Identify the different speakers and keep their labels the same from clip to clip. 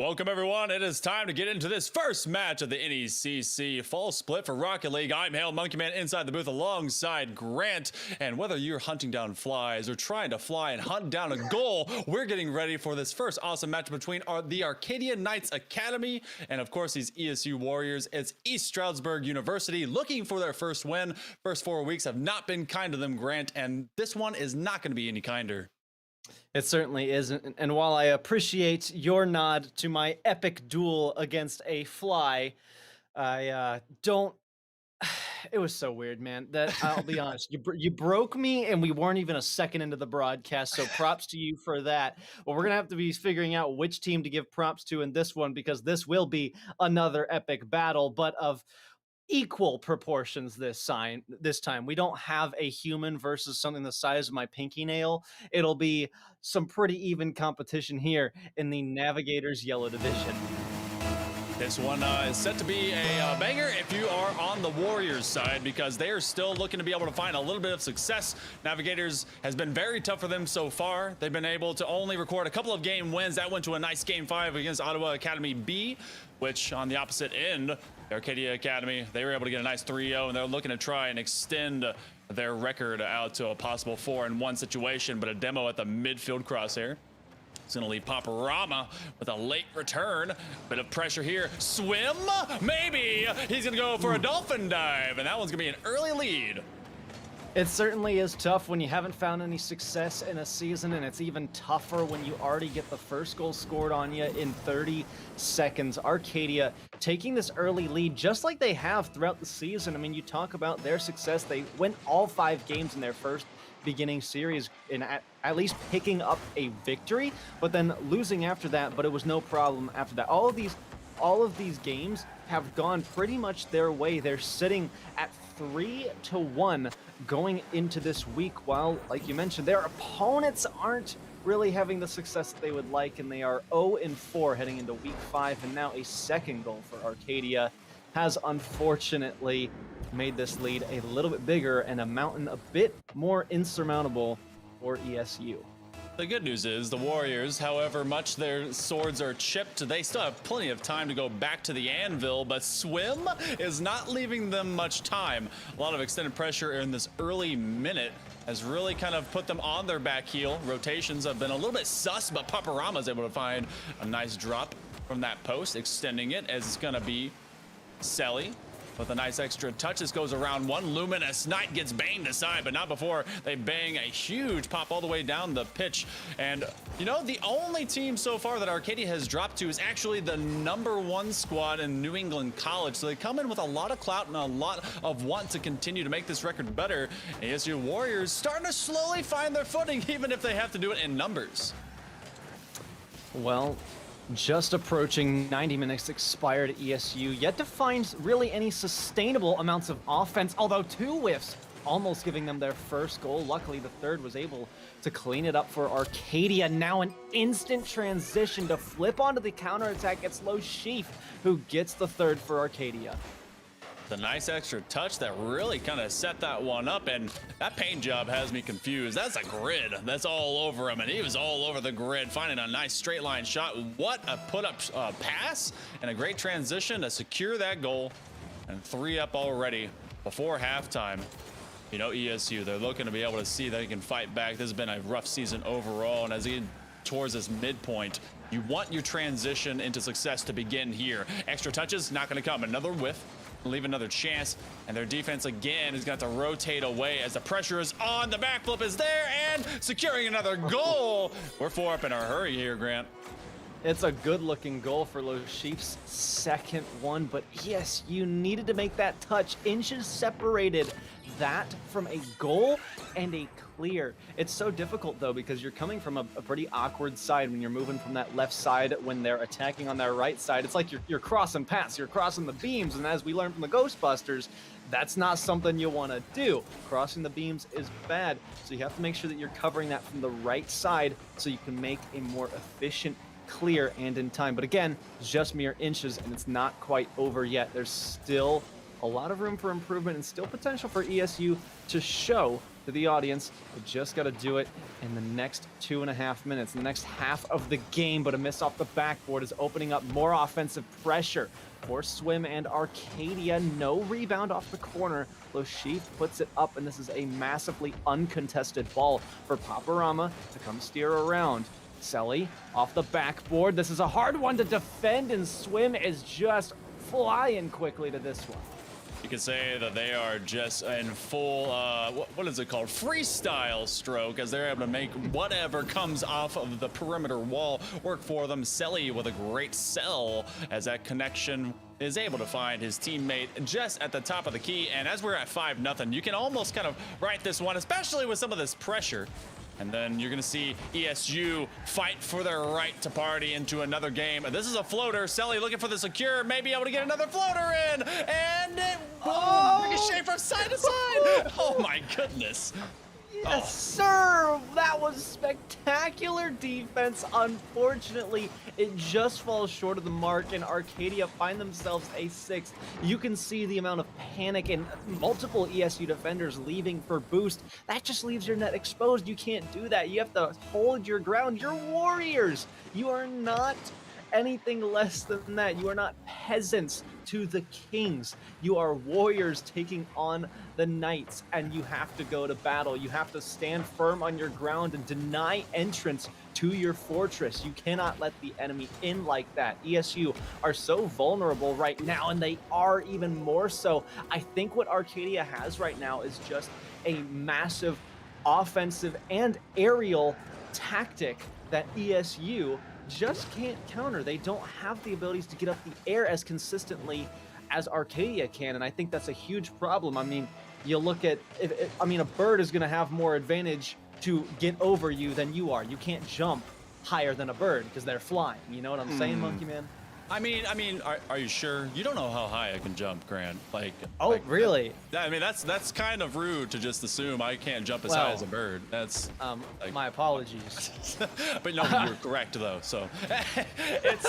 Speaker 1: Welcome everyone, it is time to get into this first match of the NECC Fall Split for Rocket League. I'm Hail Monkey Man inside the booth alongside Grant, and whether you're hunting down flies or trying to fly and hunt down a goal, we're getting ready for this first awesome match between the Arcadia Knights Academy and of course these ESU Warriors. It's East Stroudsburg University looking for their first win. First 4 weeks have not been kind to them, Grant, and this one is not going to be any kinder.
Speaker 2: It certainly isn't, and while I appreciate your nod to my epic duel against a fly, I don't. It was so weird, man. That I'll be honest, you broke me, and we weren't even a second into the broadcast. So props to you for that. Well, we're gonna have to be figuring out which team to give props to in this one because this will be another epic battle, but of equal proportions this time. We don't have a human versus something the size of my pinky nail. It'll be some pretty even competition here in the Navigators Yellow Division.
Speaker 1: This one is set to be a banger if you are on the Warriors side because they are still looking to be able to find a little bit of success. Navigators has been very tough for them so far. They've been able to only record a couple of game wins. That went to a nice game 5 against Ottawa Academy B, which on the opposite end, the Arcadia Academy, they were able to get a nice 3-0, and they're looking to try and extend their record out to a possible 4-1 situation, but a demo at the midfield crosshair. It's going to leave Paparama with a late return. Bit of pressure here. Swim? Maybe. He's going to go for a dolphin dive, and that one's going to be an early lead.
Speaker 2: It certainly is tough when you haven't found any success in a season, and it's even tougher when you already get the first goal scored on you in 30 seconds. Arcadia taking this early lead just like they have throughout the season. I mean, you talk about their success. They went all 5 games in their first beginning series in at least picking up a victory, but then losing after that, but it was no problem after that. All of these games have gone pretty much their way. They're sitting at 3-1 going into this week, while, like you mentioned, their opponents aren't really having the success that they would like, and they are 0-4 heading into week 5, and now a second goal for Arcadia has unfortunately made this lead a little bit bigger and a mountain a bit more insurmountable for ESU.
Speaker 1: The good news is the Warriors, however much their swords are chipped, they still have plenty of time to go back to the anvil, but swim is not leaving them much time. A lot of extended pressure in this early minute has really kind of put them on their back heel. Rotations have been a little bit sus, but Paparama's able to find a nice drop from that post, extending it as it's going to be Selly with a nice extra touch. This goes around one. Luminous Knight gets banged aside, but not before they bang a huge pop all the way down the pitch. And, you know, the only team so far that Arcadia has dropped to is actually the #1 squad in New England College. So they come in with a lot of clout and a lot of want to continue to make this record better. ASU Warriors starting to slowly find their footing, even if they have to do it in numbers.
Speaker 2: Well, just approaching 90 minutes expired at ESU, yet to find really any sustainable amounts of offense, although 2 whiffs almost giving them their first goal. Luckily, the third was able to clean it up for Arcadia. Now an instant transition to flip onto the counterattack. It's Lo Sheaf who gets the third for Arcadia.
Speaker 1: The nice extra touch that really kind of set that one up, and that paint job has me confused. That's a grid that's all over him, and he was all over the grid, finding a nice straight line shot. What a put up pass and a great transition to secure that goal, and 3 up already before halftime. You know, ESU, they're looking to be able to see that they can fight back. This has been a rough season overall, and as he towards this midpoint, you want your transition into success to begin here. Extra touches, not going to come. Another whiff. Leave another chance, and their defense again is going to have to rotate away as the pressure is on. The backflip is there, and securing another goal. We're 4 up in a hurry here, Grant.
Speaker 2: It's a good-looking goal for Lo Sheaf's second one, but yes, you needed to make that touch. Inches separated that from a goal and a clear. It's so difficult, though, because you're coming from a pretty awkward side when you're moving from that left side when they're attacking on their right side. It's like you're crossing paths, you're crossing the beams, and as we learned from the Ghostbusters, that's not something you want to do. Crossing the beams is bad, so you have to make sure that you're covering that from the right side so you can make a more efficient clear and in time. But again, just mere inches, and it's not quite over yet. There's still a lot of room for improvement and still potential for ESU to show to the audience. They just got to do it in the next 2.5 minutes, the next half of the game. But a miss off the backboard is opening up more offensive pressure for Swim and Arcadia. No rebound off the corner. Loshif puts it up, and this is a massively uncontested ball for Paparama to come steer around. Selly off the backboard. This is a hard one to defend, and Swim is just flying quickly to this one.
Speaker 1: You could say that they are just in full, what is it called? Freestyle stroke, as they're able to make whatever comes off of the perimeter wall work for them. Selly with a great sell as that connection is able to find his teammate just at the top of the key. And as we're at 5-0, you can almost kind of write this one, especially with some of this pressure. And then you're going to see ESU fight for their right to party into another game. This is a floater. Selly looking for the secure, may be able to get another floater in. And it ricochet from side to side. Oh my goodness.
Speaker 2: Yes, sir! That was spectacular defense. Unfortunately, it just falls short of the mark, and Arcadia find themselves a 6th. You can see the amount of panic and multiple ESU defenders leaving for boost. That just leaves your net exposed. You can't do that. You have to hold your ground. You're warriors. You are not anything less than that. You are not peasants to the kings. You are warriors taking on the knights, and you have to go to battle. You have to stand firm on your ground and deny entrance to your fortress. You cannot let the enemy in like that. ESU are so vulnerable right now, and they are even more so. I think what Arcadia has right now is just a massive offensive and aerial tactic that ESU just can't counter. They don't have the abilities to get up the air as consistently as Arcadia can, and I think that's a huge problem. I mean, you look at, a bird is going to have more advantage to get over you than you are. You can't jump higher than a bird because they're flying. You know what I'm saying, Monkey Man?
Speaker 1: I mean, are you sure? You don't know how high I can jump, Grant.
Speaker 2: Really?
Speaker 1: I mean, that's kind of rude to just assume I can't jump as high as a bird. That's
Speaker 2: my apologies.
Speaker 1: But no, you're correct though. So it's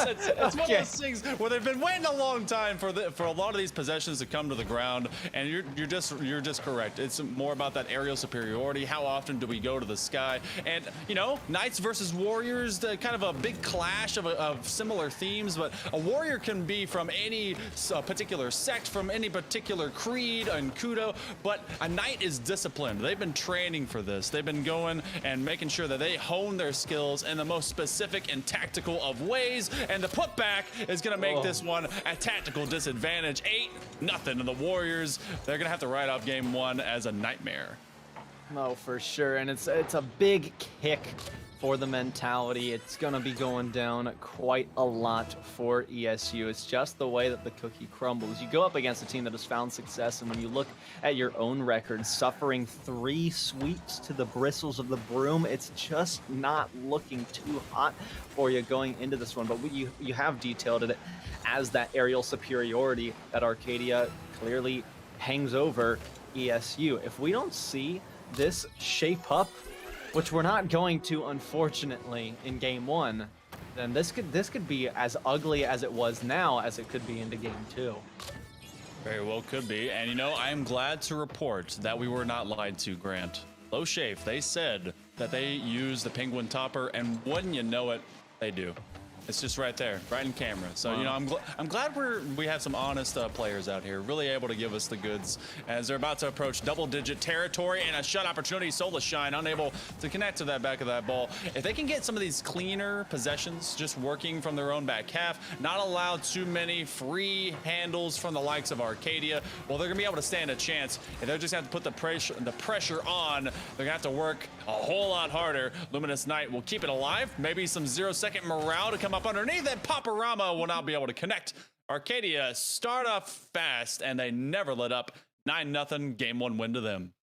Speaker 1: one of those things where they've been waiting a long time for a lot of these possessions to come to the ground, and you're just correct. It's more about that aerial superiority. How often do we go to the sky? And Knights versus Warriors, kind of a big clash of similar themes, but a warrior can be from any particular sect, from any particular creed and kudo, but a knight is disciplined. They've been training for this. They've been going and making sure that they hone their skills in the most specific and tactical of ways, and the putback is going to make this one a tactical disadvantage. 8-0, and the Warriors, they're going to have to write off game 1 as a nightmare.
Speaker 2: No, for sure, and it's a big kick for the mentality. It's going to be going down quite a lot for ESU. It's just the way that the cookie crumbles. You go up against a team that has found success, and when you look at your own record, suffering 3 sweeps to the bristles of the broom, it's just not looking too hot for you going into this one. But you have detailed it as that aerial superiority that Arcadia clearly hangs over ESU. If we don't see this shape up, which we're not going to, unfortunately, in game 1, then this could be as ugly as it was now as it could be into game 2.
Speaker 1: Very well could be. And I am glad to report that we were not lied to, Grant. Low Shafe, they said that they use the Penguin Topper, and wouldn't you know it, they do. It's just right there, right in camera. So, I'm glad we have some honest players out here, really able to give us the goods as they're about to approach double-digit territory, and a shot opportunity. Solar Shine unable to connect to that back of that ball. If they can get some of these cleaner possessions just working from their own back half, not allow too many free handles from the likes of Arcadia, well, they're gonna be able to stand a chance. If they just have to put the pressure on, they're gonna have to work a whole lot harder. Luminous Knight will keep it alive. Maybe some 0-second morale to come up underneath, and Paparama will not be able to connect. Arcadia start off fast, and they never let up. 9-0, game 1 win to them.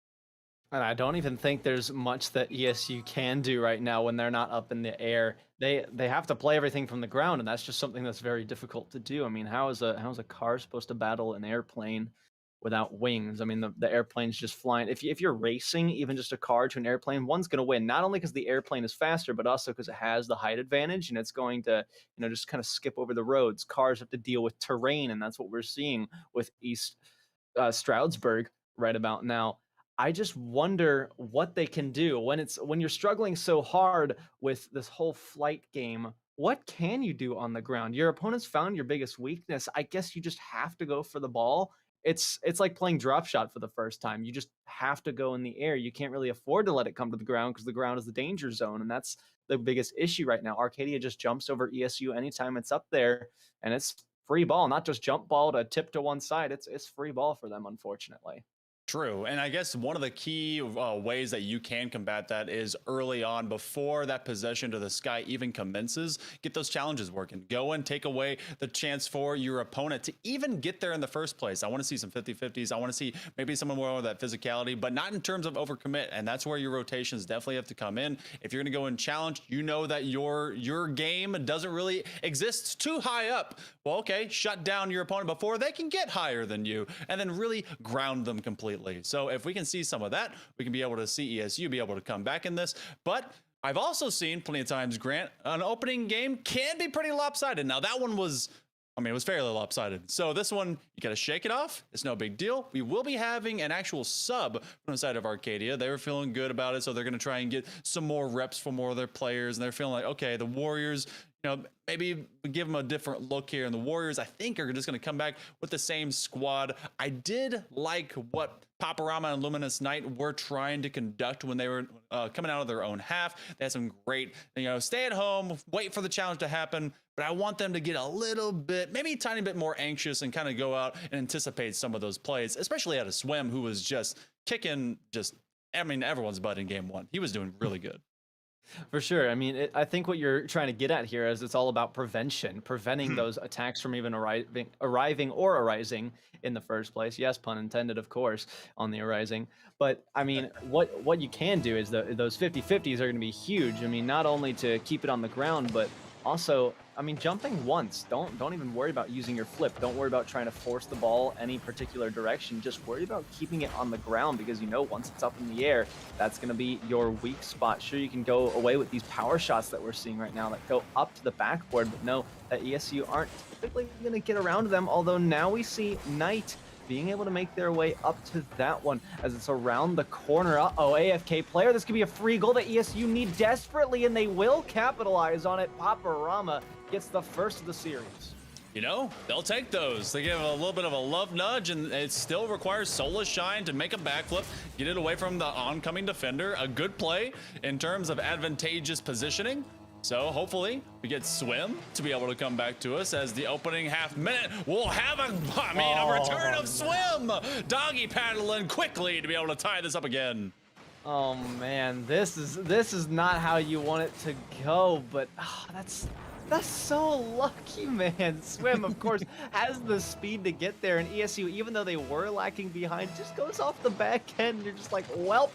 Speaker 2: And I don't even think there's much that ESU can do right now when they're not up in the air. They have to play everything from the ground, and that's just something that's very difficult to do. I mean, how is a car supposed to battle an airplane without wings? I mean, the airplane's just flying. If you're racing even just a car to an airplane, one's going to win, not only because the airplane is faster, but also because it has the height advantage, and it's going to just kind of skip over the roads. Cars have to deal with terrain, and that's what we're seeing with Stroudsburg right about now. I just wonder what they can do when you're struggling so hard with this whole flight game. What can you do on the ground? Your opponent's found your biggest weakness. I guess you just have to go for the ball. It's like playing drop shot for the first time. You just have to go in the air. You can't really afford to let it come to the ground because the ground is the danger zone, and that's the biggest issue right now. Arcadia just jumps over ESU anytime it's up there, and it's free ball, not just jump ball to tip to one side. It's free ball for them, unfortunately.
Speaker 1: True. And I guess one of the key ways that you can combat that is early on, before that possession to the sky even commences, get those challenges working. Go and take away the chance for your opponent to even get there in the first place. I want to see some 50-50s. I want to see maybe some more of that physicality, but not in terms of overcommit. And that's where your rotations definitely have to come in. If you're going to go and challenge, you know that your game doesn't really exist too high up. Well, okay, shut down your opponent before they can get higher than you, and then really ground them completely. So if we can see some of that, we can be able to see ESU be able to come back in this. But I've also seen plenty of times, Grant, an opening game can be pretty lopsided. Now that one was, it was fairly lopsided. So this one, you got to shake it off. It's no big deal. We will be having an actual sub from the side of Arcadia. They were feeling good about it, so they're going to try and get some more reps for more of their players. And they're feeling like, okay, the Warriors, maybe give them a different look here. And the Warriors, I think, are just going to come back with the same squad. I did like what Paparama and Luminous Knight were trying to conduct when they were coming out of their own half. They had some great, stay at home, wait for the challenge to happen. But I want them to get a little bit, maybe a tiny bit more anxious and kind of go out and anticipate some of those plays, especially out of Swim, who was just kicking everyone's butt in game one. He was doing really good.
Speaker 2: For sure. I think what you're trying to get at here is it's all about preventing those attacks from even arriving or arising in the first place. Yes, pun intended, of course, on the arising. But what you can do is those 50-50s are going to be huge. Not only to keep it on the ground, but also, jumping once. Don't even worry about using your flip. Don't worry about trying to force the ball any particular direction. Just worry about keeping it on the ground, because once it's up in the air, that's going to be your weak spot. Sure, you can go away with these power shots that we're seeing right now that go up to the backboard, but no, that ESU aren't typically going to get around them, although now we see Knight being able to make their way up to that one as it's around the corner. Uh-oh, AFK player. This could be a free goal that ESU need desperately, and they will capitalize on it. Paparama gets the first of the series.
Speaker 1: They'll take those. They give a little bit of a love nudge, and it still requires Soulless Shine to make a backflip, get it away from the oncoming defender. A good play in terms of advantageous positioning. So hopefully we get Swim to be able to come back to us as the opening half minute will have a return of Swim. Doggy paddling quickly to be able to tie this up again.
Speaker 2: Oh man, this is not how you want it to go, but that's so lucky, man. Swim, of course, has the speed to get there, and ESU, even though they were lacking behind, just goes off the back end. You're just like, well,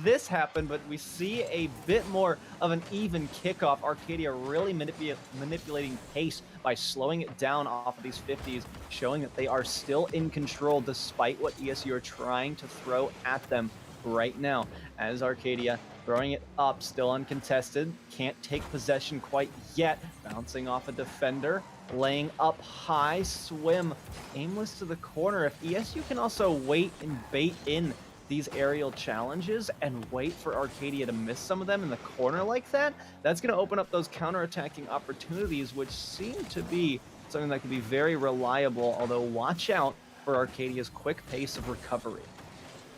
Speaker 2: this happened, but we see a bit more of an even kickoff. Arcadia really manipulating pace by slowing it down off of these 50s, showing that they are still in control despite what ESU are trying to throw at them right now. As Arcadia throwing it up, still uncontested, can't take possession quite yet, bouncing off a defender, laying up high. Swim aimless to the corner. If ESU can also wait and bait in these aerial challenges and wait for Arcadia to miss some of them in the corner like that, that's going to open up those counterattacking opportunities, which seem to be something that can be very reliable, although watch out for Arcadia's quick pace of recovery.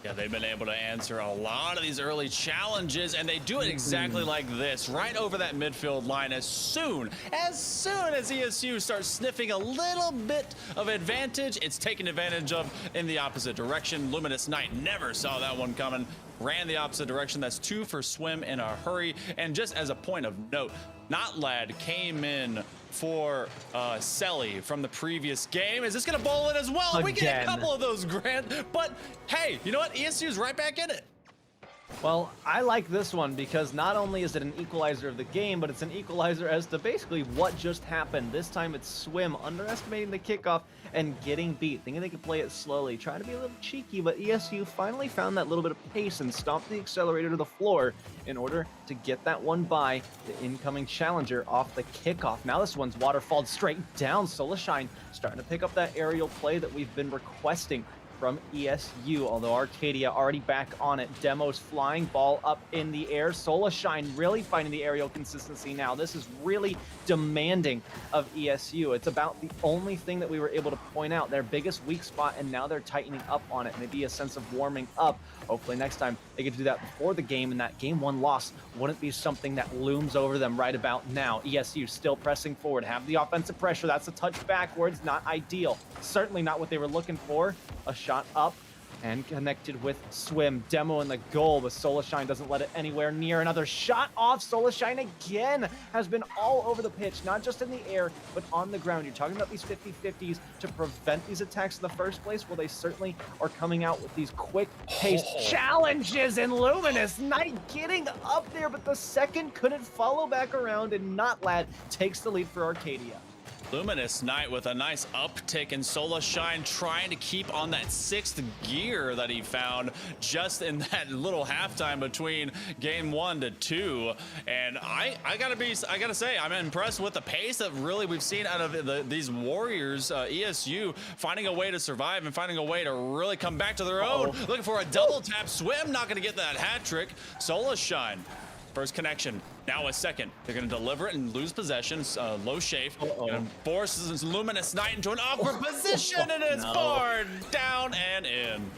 Speaker 1: Yeah, they've been able to answer a lot of these early challenges, and they do it exactly like this, right over that midfield line. As soon as ESU starts sniffing a little bit of advantage, it's taken advantage of in the opposite direction. Luminous Knight never saw that one coming, ran the opposite direction. That's 2 for Swim in a hurry. And just as a point of note, Notlad came in for Selly from the previous game. Is this gonna bowl in as well?
Speaker 2: Again.
Speaker 1: We get a couple of those, Grant, but hey, you know what? ESU's right back in it.
Speaker 2: Well, I like this one because not only is it an equalizer of the game, but it's an equalizer as to basically what just happened. This time it's Swim underestimating the kickoff and getting beat, thinking they could play it slowly, trying to be a little cheeky, but ESU finally found that little bit of pace and stomped the accelerator to the floor in order to get that one by the incoming challenger off the kickoff. Now this one's waterfalled straight down. Soulless Shine starting to pick up that aerial play that we've been requesting. from ESU, although Arcadia already back on it. Demos flying, ball up in the air. Solashine really finding the aerial consistency now. This is really demanding of ESU. It's about the only thing that we were able to point out, their biggest weak spot, and now they're tightening up on it. Maybe a sense of warming up. Hopefully next time they get to do that before the game, and that game 1 loss wouldn't be something that looms over them right about now. ESU still pressing forward, have the offensive pressure. That's a touch backwards, not ideal. Certainly not what they were looking for. A shot up and connected with Swim. Demo in the goal, but Solashine doesn't let it anywhere near. Another shot off. Solashine again has been all over the pitch, not just in the air, but on the ground. You're talking about these 50-50s to prevent these attacks in the first place. Well, they certainly are coming out with these quick-paced challenges, and Luminous Knight getting up there, but the second couldn't follow back around, and Notlad takes the lead for Arcadia.
Speaker 1: Luminous Knight with a nice uptick, and Solashine trying to keep on that 6th gear that he found just in that little halftime between game 1 to 2. And I gotta say, I'm impressed with the pace that really we've seen out of these Warriors. ESU finding a way to survive and finding a way to really come back to their own. Looking for a double tap. Swim not gonna get that hat trick. Solashine. First connection, now a second. They're going to deliver it and lose possession. Low Shafe going to force Luminous Knight into an awkward position, and it's barred down and in.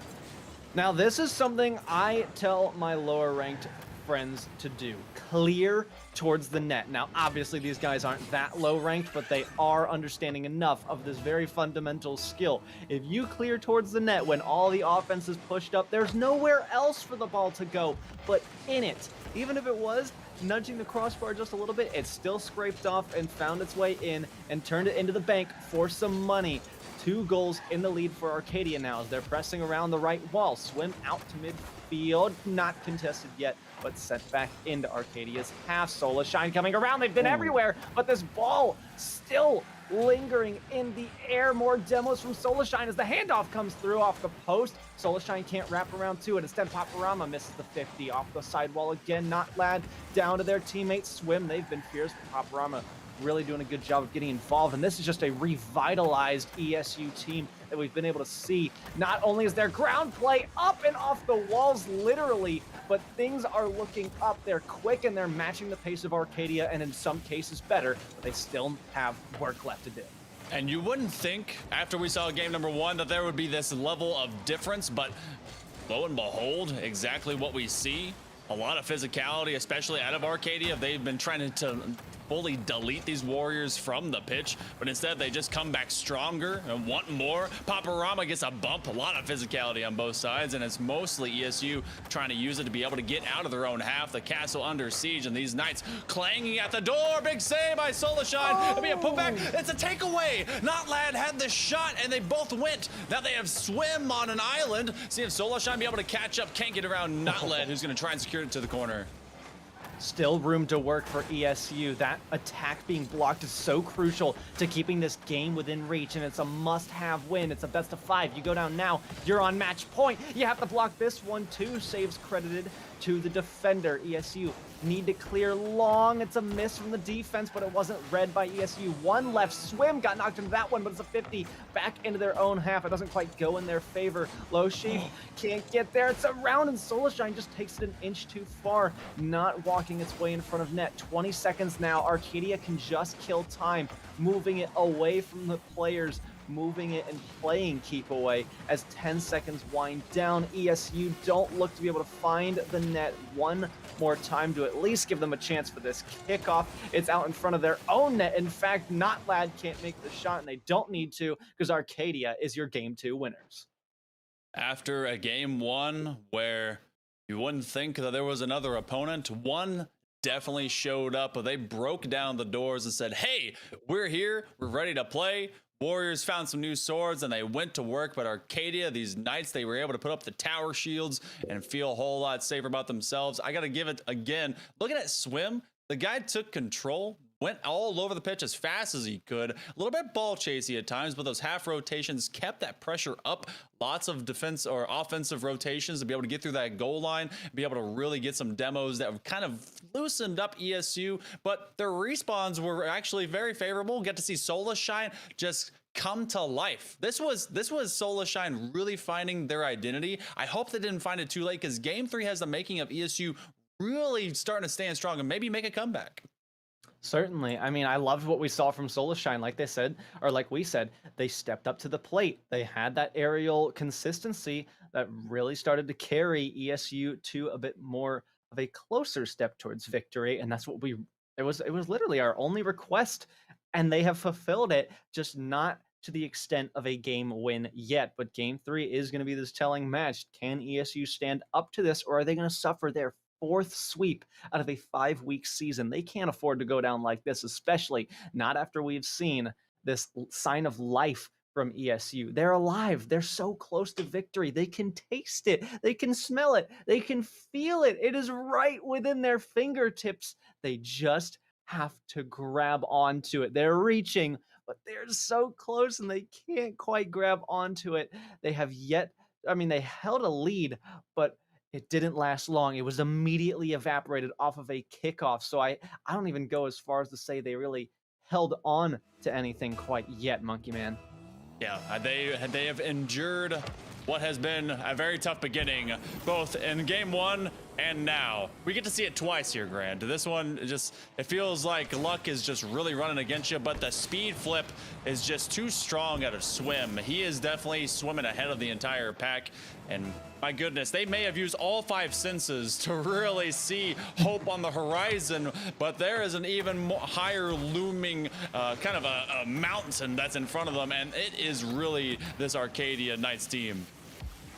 Speaker 2: Now, this is something I tell my lower ranked friends to do. Clear towards the net. Now, obviously, these guys aren't that low ranked, but they are understanding enough of this very fundamental skill. If you clear towards the net when all the offense is pushed up, there's nowhere else for the ball to go but in it. Even if it was nudging the crossbar just a little bit, it still scraped off and found its way in and turned it into the bank for some money. 2 goals in the lead for Arcadia now as they're pressing around the right wall. Swim out to midfield, not contested yet, but sent back into Arcadia's half. Solashine coming around, they've been everywhere, but this ball still lingering in the air. More demos from Solashine as the handoff comes through off the post. Solashine can't wrap around to it. Instead, Paparama misses the 50 off the sidewall again. Notlad down to their teammates. Swim, they've been fierce, but Paparama really doing a good job of getting involved. And this is just a revitalized ESU team that we've been able to see. Not only is their ground play up and off the walls, literally, but things are looking up. They're quick and they're matching the pace of Arcadia, and in some cases better, but they still have work left to do.
Speaker 1: And you wouldn't think after we saw game number 1 that there would be this level of difference, but lo and behold, exactly what we see. A lot of physicality, especially out of Arcadia. They've been trying to fully delete these Warriors from the pitch, but instead they just come back stronger and want more. Paparama gets a bump, a lot of physicality on both sides, and it's mostly ESU trying to use it to be able to get out of their own half. The castle under siege, and these Knights clanging at the door. Big save by Solashine. It'll be a putback. It's a takeaway. Notlad had the shot, and they both went. Now they have Swim on an island. See if Solashine be able to catch up. Can't get around Notlad, who's going to try and secure it to the corner.
Speaker 2: Still room to work for ESU. That attack being blocked is so crucial to keeping this game within reach, and it's a must-have win. It's a best of 5. You go down now, you're on match point. You have to block this one too. Saves credited to the defender. ESU need to clear long. It's a miss from the defense, but it wasn't read by ESU. 1 left. Swim got knocked into that one, but it's a 50 back into their own half. It doesn't quite go in their favor. Low Sheep can't get there. It's around, and Solashine just takes it an inch too far, not walking its way in front of net. 20 seconds now. Arcadia can just kill time, moving it away from the players, moving it and playing keep away as 10 seconds wind down. ESU don't look to be able to find the net one more time to at least give them a chance for this kickoff. It's out in front of their own net. In fact, Notlad can't make the shot, and they don't need to because Arcadia is your game 2 winners.
Speaker 1: After a game 1 where you wouldn't think that there was another opponent, one definitely showed up. They broke down the doors and said, hey, we're here, we're ready to play. Warriors found some new swords and they went to work, but Arcadia, these Knights, they were able to put up the tower shields and feel a whole lot safer about themselves. I got to give it again. Looking at Swim, the guy took control, went all over the pitch as fast as he could. A little bit ball chasey at times, but those half rotations kept that pressure up. Lots of defense or offensive rotations to be able to get through that goal line, be able to really get some demos that have kind of loosened up ESU, but their respawns were actually very favorable. Get to see Solashine just come to life. This was Solar Shine really finding their identity. I hope they didn't find it too late, because game 3 has the making of ESU really starting to stand strong and maybe make a comeback.
Speaker 2: Certainly. I mean, I loved what we saw from Solarshine. Like they said, or like we said, they stepped up to the plate. They had that aerial consistency that really started to carry ESU to a bit more of a closer step towards victory. And that's what it was literally our only request. And they have fulfilled it, just not to the extent of a game win yet. But game 3 is going to be this telling match. Can ESU stand up to this, or are they going to suffer their 4th sweep out of a 5-week season? They can't afford to go down like this, especially not after we've seen this sign of life from ESU. They're alive. They're so close to victory. They can taste it. They can smell it. They can feel it. It is right within their fingertips. They just have to grab onto it. They're reaching, but they're so close and they can't quite grab onto it. They have yet, I mean, they held a lead, but it didn't last long. It was immediately evaporated off of a kickoff. So I don't even go as far as to say they really held on to anything quite yet, Monkey Man.
Speaker 1: Yeah, they have endured what has been a very tough beginning, both in game 1 and now. We get to see it twice here, Grant. This one, it feels like luck is just really running against you, but the speed flip is just too strong out of Swim. He is definitely swimming ahead of the entire pack, and my goodness, they may have used all 5 senses to really see hope on the horizon, but there is an even higher looming kind of a mountain that's in front of them, and it is really this Arcadia Knights team.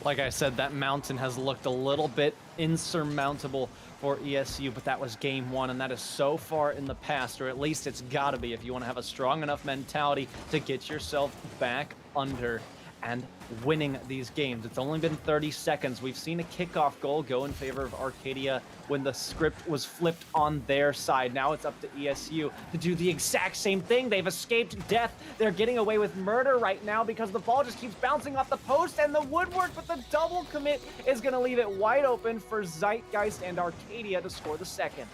Speaker 2: Like I said, that mountain has looked a little bit insurmountable for ESU, but that was game 1, and that is so far in the past, or at least it's got to be if you want to have a strong enough mentality to get yourself back under and winning these games. It's only been 30 seconds. We've seen a kickoff goal go in favor of Arcadia when the script was flipped on their side. Now it's up to ESU to do the exact same thing. They've escaped death. They're getting away with murder right now because the ball just keeps bouncing off the post and the woodwork, but the double commit is going to leave it wide open for Zeitgeist and Arcadia to score the second.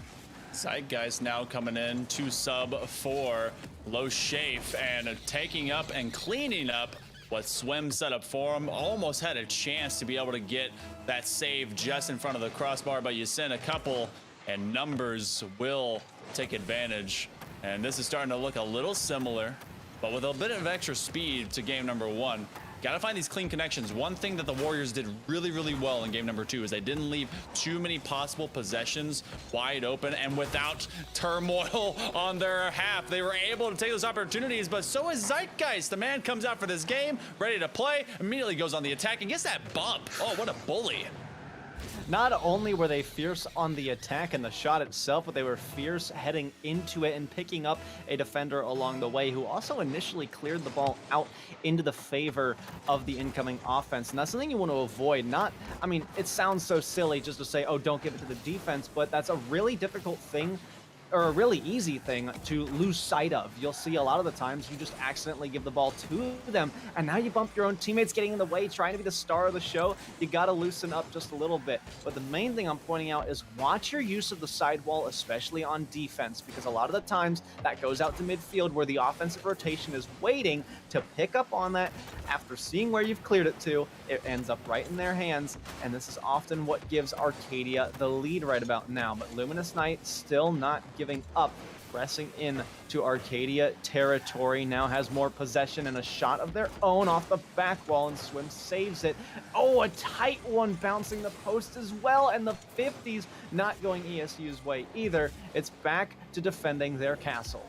Speaker 1: Zeitgeist now coming in to sub for Low Shafe and taking up and cleaning up what Swim set up for him. Almost had a chance to be able to get that save just in front of the crossbar, but you send a couple and numbers will take advantage. And this is starting to look a little similar, but with a bit of extra speed to game number 1. Gotta find these clean connections. One thing that the Warriors did really, really well in game number 2 is they didn't leave too many possible possessions wide open and without turmoil on their half. They were able to take those opportunities, but so is Zeitgeist. The man comes out for this game, ready to play, immediately goes on the attack and gets that bump. Oh, what a bully.
Speaker 2: Not only were they fierce on the attack and the shot itself, but they were fierce heading into it and picking up a defender along the way who also initially cleared the ball out into the favor of the incoming offense. And that's something you want to avoid. I mean, it sounds so silly just to say, oh, don't give it to the defense, but that's a really difficult thing, or a really easy thing to lose sight of. You'll see a lot of the times you just accidentally give the ball to them, and now you bump your own teammates getting in the way, trying to be the star of the show. You gotta loosen up just a little bit. But the main thing I'm pointing out is watch your use of the sidewall, especially on defense, because a lot of the times that goes out to midfield where the offensive rotation is waiting to pick up on that. After seeing where you've cleared it to, it ends up right in their hands, and this is often what gives Arcadia the lead right about now. But Luminous Knight still not giving up, pressing in to Arcadia territory, now has more possession and a shot of their own off the back wall, and Swim saves it. Oh, a tight one bouncing the post as well, and the 50s not going ESU's way either. It's back to defending their castle.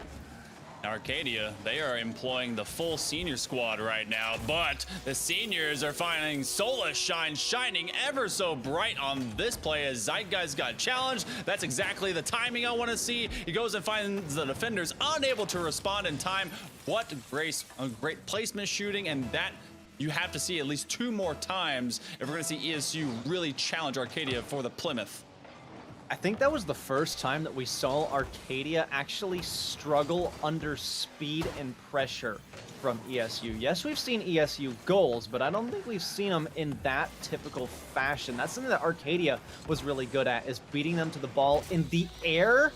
Speaker 1: Arcadia, they are employing the full senior squad right now, but the seniors are finding Solar Shine shining ever so bright on this play as Zeitgeist got challenged. That's exactly the timing I want to see. He goes and finds the defenders unable to respond in time. What great placement shooting, and that you have to see at least 2 more times if we're going to see ESU really challenge Arcadia for the Plymouth.
Speaker 2: I think that was the first time that we saw Arcadia actually struggle under speed and pressure from ESU. Yes, we've seen ESU goals, but I don't think we've seen them in that typical fashion. That's something that Arcadia was really good at, is beating them to the ball in the air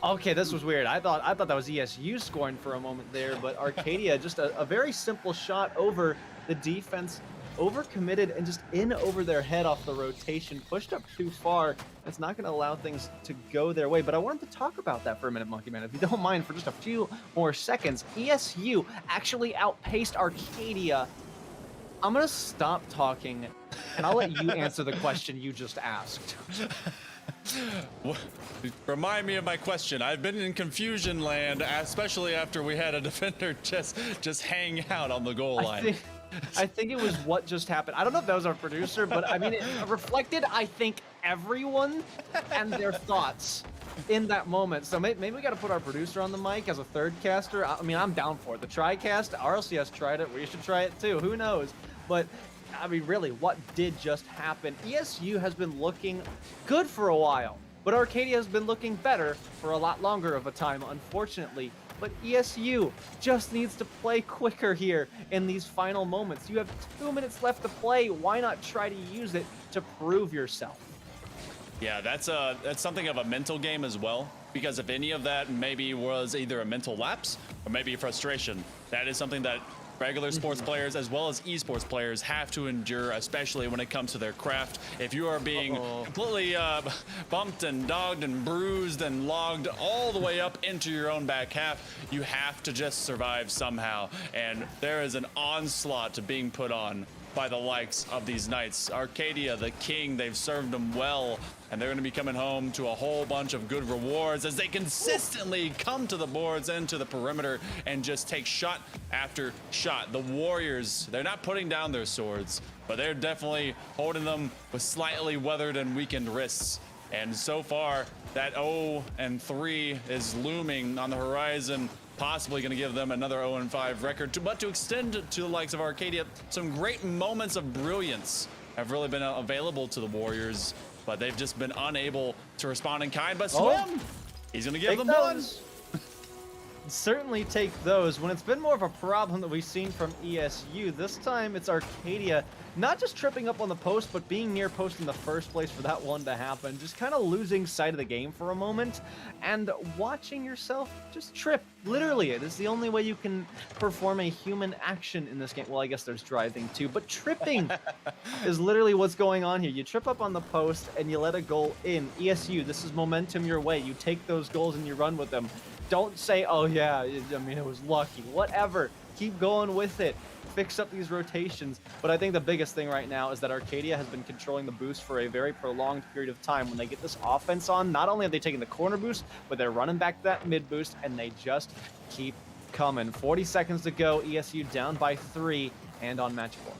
Speaker 2: Okay, this was weird. I thought that was ESU scoring for a moment there, but Arcadia just a very simple shot over the defense, overcommitted and just in over their head off the rotation, pushed up too far. It's not going to allow things to go their way. But I wanted to talk about that for a minute, Monkey Man, if you don't mind, for just a few more seconds. ESU actually outpaced Arcadia. I'm going to stop talking, and I'll let you answer the question you just asked.
Speaker 1: Remind me of my question. I've been in confusion land, especially after we had a defender just hang out on the goal line.
Speaker 2: I think it was what just happened. I don't know if that was our producer, but I mean, it reflected, I think, everyone and their thoughts in that moment. So maybe we got to put our producer on the mic as a third caster. I mean, I'm down for it. The TriCast, RLCS tried it. We should try it too. Who knows? But I mean, really, what did just happen? ESU has been looking good for a while, but Arcadia has been looking better for a lot longer of a time, unfortunately. But ESU just needs to play quicker here in these final moments. You have 2 minutes left to play. Why not try to use it to prove yourself?
Speaker 1: Yeah, that's something of a mental game as well, because if any of that maybe was either a mental lapse or maybe frustration, that is something that regular sports players as well as esports players have to endure, especially when it comes to their craft. If you are being completely bumped and dogged and bruised and logged all the way up into your own back half, you have to just survive somehow. And there is an onslaught to being put on by the likes of these Knights. Arcadia, the king, they've served them well, and they're going to be coming home to a whole bunch of good rewards as they consistently come to the boards and to the perimeter and just take shot after shot. The Warriors, they're not putting down their swords, but they're definitely holding them with slightly weathered and weakened wrists. And so far, that 0-3 is looming on the horizon, possibly going to give them another 0-5 record. But to extend to the likes of Arcadia, some great moments of brilliance have really been available to the Warriors, but they've just been unable to respond in kind. But Swim, he's going to give them one.
Speaker 2: Certainly take those. When it's been more of a problem that we've seen from ESU, this time it's Arcadia not just tripping up on the post, but being near post in the first place for that one to happen. Just kind of losing sight of the game for a moment and watching yourself just trip. Literally, it is the only way you can perform a human action in this game. Well, I guess there's driving too, but tripping is literally what's going on here. You trip up on the post and you let a goal in. ESU, this is momentum your way. You take those goals and you run with them. Don't say, oh yeah, I mean, it was lucky. Whatever. Keep going with it. Fix up these rotations. But I think the biggest thing right now is that Arcadia has been controlling the boost for a very prolonged period of time. When they get this offense on, not only have they taken the corner boost, but they're running back that mid boost, and they just keep coming. 40 seconds to go. ESU down by 3 and on match point.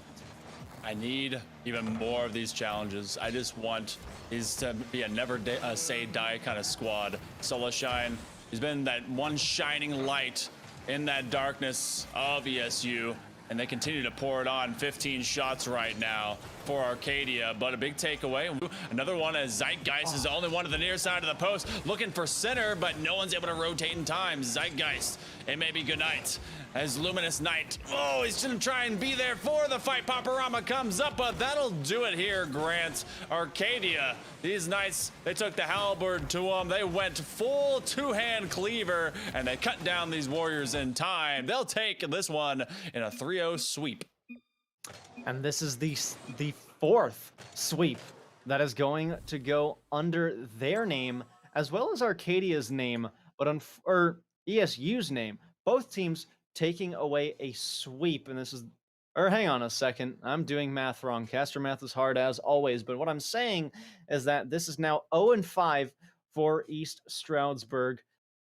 Speaker 1: I need even more of these challenges. I just want these to be a never say die kind of squad. Shine, he's been that one shining light in that darkness of ESU, and they continue to pour it on. 15 shots right now for Arcadia, but a big takeaway. Another one as Zeitgeist is the only one to the near side of the post, looking for center, but no one's able to rotate in time. Zeitgeist, it may be good night as Luminous Knight. Oh, he's gonna try and be there for the fight. Paparama comes up, but that'll do it here, Grant. Arcadia, these Knights, they took the halberd to them. They went full two-hand cleaver, and they cut down these Warriors in time. They'll take this one in a 3-0 sweep.
Speaker 2: And this is the fourth sweep that is going to go under their name, as well as Arcadia's name, but or ESU's name. Both teams taking away a sweep, and this is, or hang on a second, I'm doing math wrong. Caster math is hard as always, but what I'm saying is that this is now 0-5 for East Stroudsburg.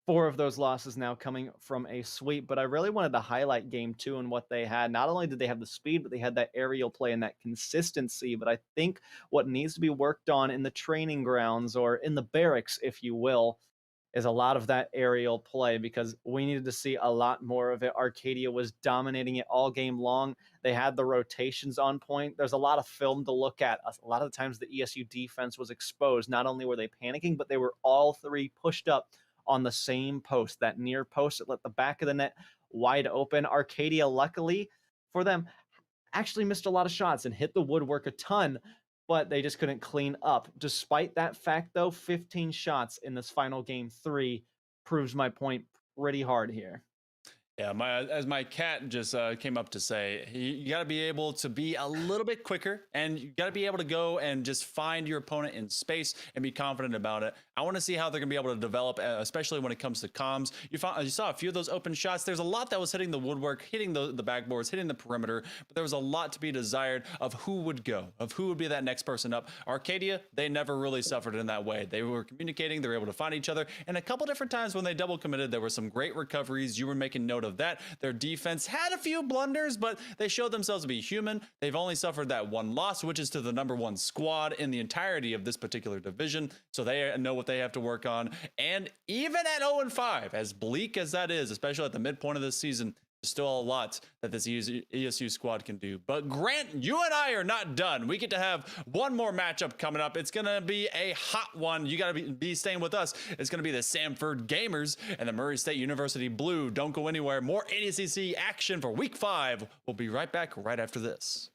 Speaker 2: 4 of those losses now coming from a sweep, but I really wanted to highlight game 2 and what they had. Not only did they have the speed, but they had that aerial play and that consistency. But I think what needs to be worked on in the training grounds, or in the barracks, if you will, is a lot of that aerial play, because we needed to see a lot more of it. Arcadia was dominating it all game long. They had the rotations on point. There's a lot of film to look at. A lot of the times the ESU defense was exposed. Not only were they panicking, but they were all 3 pushed up on the same post, that near post that let the back of the net wide open. Arcadia, luckily for them, actually missed a lot of shots and hit the woodwork a ton, but they just couldn't clean up. Despite that fact, though, 15 shots in this final game 3 proves my point pretty hard here.
Speaker 1: Yeah, as my cat just came up to say, you got to be able to be a little bit quicker, and you got to be able to go and just find your opponent in space and be confident about it. I want to see how they're gonna be able to develop, especially when it comes to comms. You saw a few of those open shots. There's a lot that was hitting the woodwork, hitting the backboards, hitting the perimeter, but there was a lot to be desired of who would go, of who would be that next person up. Arcadia, they never really suffered in that way. They were communicating, they were able to find each other, and a couple different times when they double committed, there were some great recoveries. You were making note of that. Their defense had a few blunders, but they showed themselves to be human. They've only suffered that one loss, which is to the #1 squad in the entirety of this particular division. So they know what they have to work on. And even at 0-5, as bleak as that is, especially at the midpoint of this season, there's still a lot that this ESU squad can do. But Grant, you and I are not done. We get to have one more matchup coming up. It's going to be a hot one. You got to be staying with us. It's going to be the Samford Gamers and the Murray State University Blue. Don't go anywhere. More NECC action for Week 5. We'll be right back right after this.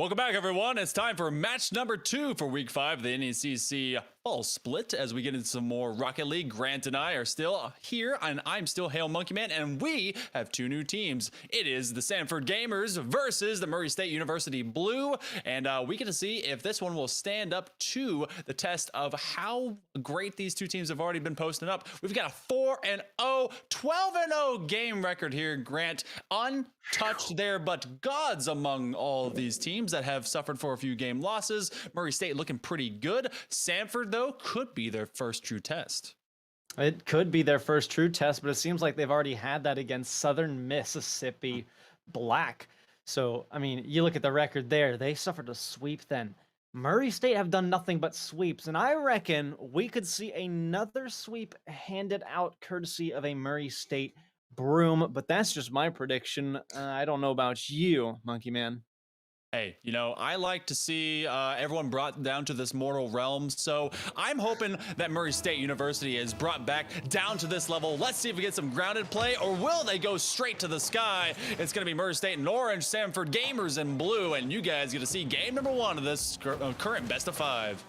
Speaker 1: Welcome back, everyone. It's time for match number 2 for week 5 of the NECC fall split as we get into some more Rocket League. Grant and I are still here, and I'm still Hail Monkey Man, and we have 2 new teams. It is the Sanford Gamers versus the Murray State University Blue, and we get to see if this one will stand up to the test of how great these 2 teams have already been posting up. We've got a 4-0, 12-0 game record here, Grant. Untouched there, but gods among all of these teams that have suffered for a few game losses. Murray State looking pretty good. Sanford, though, could be their first true test.
Speaker 2: It could be their first true test, but it seems like they've already had that against Southern Mississippi Black. So, I mean, you look at the record there, they suffered a sweep then. Murray State have done nothing but sweeps, and I reckon we could see another sweep handed out courtesy of a Murray State Broom, but that's just my prediction. I don't know about you, Monkey Man.
Speaker 1: Hey, you know, I like to see everyone brought down to this mortal realm, so I'm hoping that Murray State University is brought back down to this level. Let's see if we get some grounded play, or will they go straight to the sky? It's going to be Murray State in orange, Sanford Gamers in blue, and you guys get to see game number 1 of this current best of 5.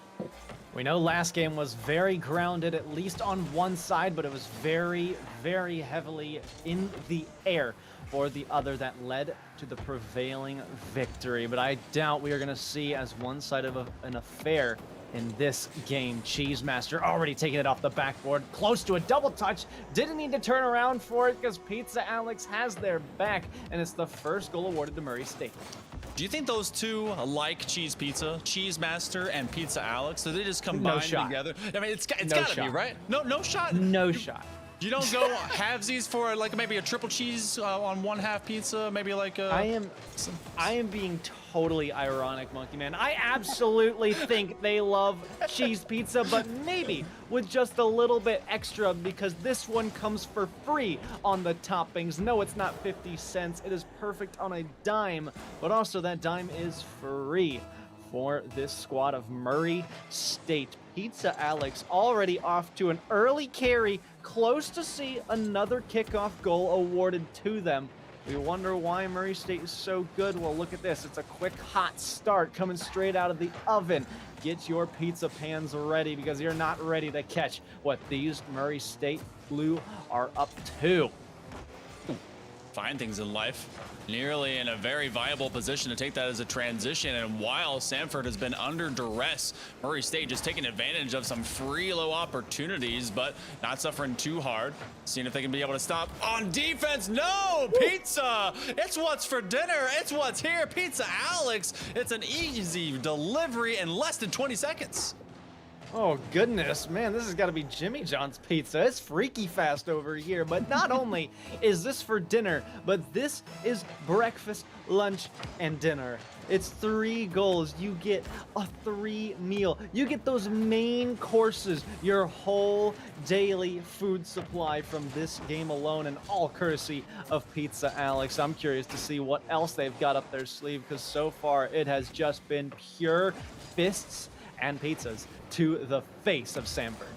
Speaker 2: We know last game was very grounded, at least on one side, but it was very, very heavily in the air for the other that led to the prevailing victory. But I doubt we are going to see as one-sided of an affair in this game. Cheesemaster already taking it off the backboard, close to a double touch. Didn't need to turn around for it because Pizza Alex has their back, and it's the first goal awarded to Murray State.
Speaker 1: Do you think those two like Cheese Pizza, Cheesemaster and Pizza Alex? Do they just combine together? I mean, it's gotta be, right? No shot?
Speaker 2: No shot.
Speaker 1: You don't go halvesies for like maybe a triple cheese on 1/2 pizza, maybe like
Speaker 2: I am being totally ironic, Monkey Man. I absolutely think they love cheese pizza, but maybe with just a little bit extra because this one comes for free on the toppings. No, it's not 50 cents. It is perfect on a dime, but also that dime is free for this squad of Murray State. Pizza Alex already off to an early carry, close to see another kickoff goal awarded to them. We wonder why Murray State is so good. Well, look at this. It's a quick, hot start coming straight out of the oven. Get your pizza pans ready because you're not ready to catch what these Murray State Blue are up to.
Speaker 1: Find things in life. Nearly in a very viable position to take that as a transition, and while Sanford has been under duress, Murray State just taking advantage of some free low opportunities, but not suffering too hard. Seeing if they can be able to stop on defense. No! Pizza! It's what's for dinner. It's what's here. Pizza Alex. It's an easy delivery in less than 20 seconds.
Speaker 2: Oh goodness, man, this has got to be Jimmy John's pizza. It's freaky fast over here. But not only is this for dinner, but this is breakfast, lunch, and dinner. It's 3 goals. You get a 3 meal. You get those main courses, your whole daily food supply from this game alone, and all courtesy of Pizza Alex. I'm curious to see what else they've got up their sleeve because so far it has just been pure fists and pizzas to the face of Sanford.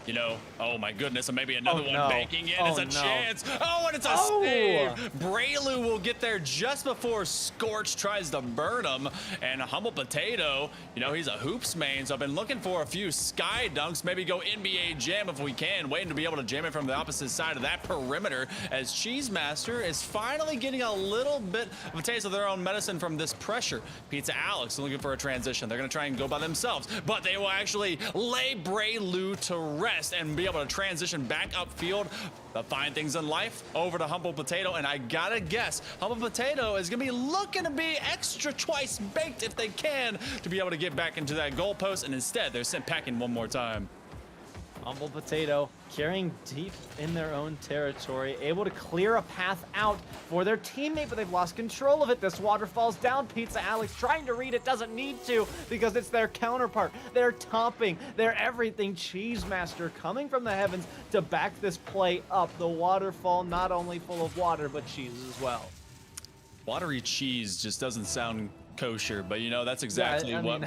Speaker 1: You know, oh my goodness, and maybe another one baking in. It's a chance. Oh, and it's a save. Braylu will get there just before Scorch tries to burn him. And Humble Potato, you know, he's a hoops main, so I've been looking for a few sky dunks, maybe go NBA jam if we can, waiting to be able to jam it from the opposite side of that perimeter as Cheesemaster is finally getting a little bit of a taste of their own medicine from this pressure. Pizza Alex looking for a transition. They're going to try and go by themselves, but they will actually lay Braylu to rest and be able to transition back upfield, find things in life, over to Humble Potato, and I gotta guess, Humble Potato is gonna be looking to be extra twice baked if they can to be able to get back into that goalpost, and instead they're sent packing one more time.
Speaker 2: Humble Potato carrying deep in their own territory, able to clear a path out for their teammate, but they've lost control of it. This water falls down. Pizza Alex trying to read it, doesn't need to because it's their counterpart, their topping, their everything. Cheesemaster coming from the heavens to back this play up. The waterfall not only full of water, but cheese as well.
Speaker 1: Watery cheese just doesn't sound kosher, but you know that's exactly what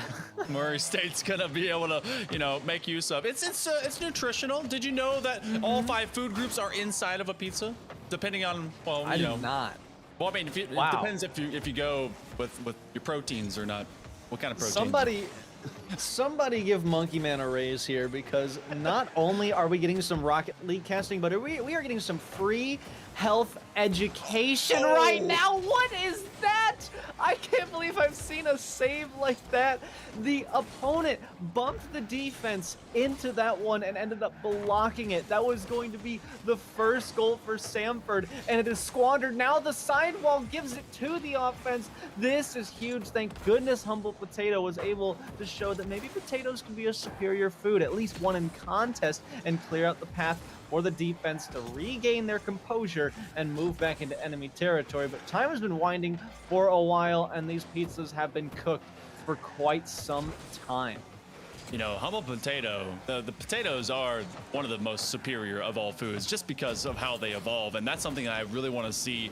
Speaker 1: Murray State's gonna be able to, you know, make use of. It's nutritional. Did you know that all 5 food groups are inside of a pizza, depending on, well,
Speaker 2: I did not.
Speaker 1: Well, I mean, it
Speaker 2: Wow.
Speaker 1: depends if you go with your proteins or not. What kind of protein?
Speaker 2: Somebody give Monkey Man a raise here, because not only are we getting some Rocket League casting, but we are getting some free health education right now. What is that? I can't believe I've seen a save like that. The opponent bumped the defense into that one and ended up blocking it. That was going to be the first goal for Samford, and it is squandered. Now the sidewall gives it to the offense. This is huge. Thank goodness Humble Potato was able to show that maybe potatoes can be a superior food, at least one in contest, and clear out the path for the defense to regain their composure and move back into enemy territory. But time has been winding for a while, and these pizzas have been cooked for quite some time.
Speaker 1: You know, Humble Potato, the potatoes are one of the most superior of all foods just because of how they evolve. And that's something that I really want to see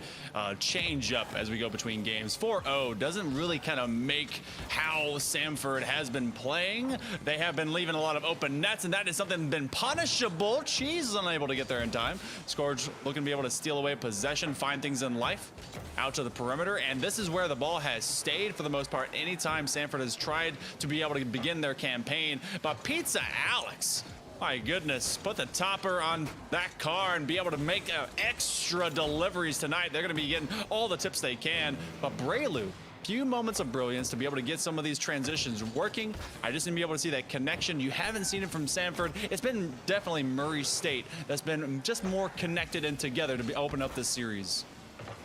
Speaker 1: change up as we go between games. 4-0 doesn't really kind of make how Samford has been playing. They have been leaving a lot of open nets, and that is something that's been punishable. Cheese is unable to get there in time. Scourge looking to be able to steal away possession, find things in life out to the perimeter. And this is where the ball has stayed for the most part anytime Samford has tried to be able to begin their campaign. But Pizza Alex, my goodness, put the topper on that car and be able to make extra deliveries tonight. They're going to be getting all the tips they can. But Braylu, few moments of brilliance to be able to get some of these transitions working. I just need to be able to see that connection. You haven't seen it from Samford. It's been definitely Murray State that's been just more connected and together to open up this series.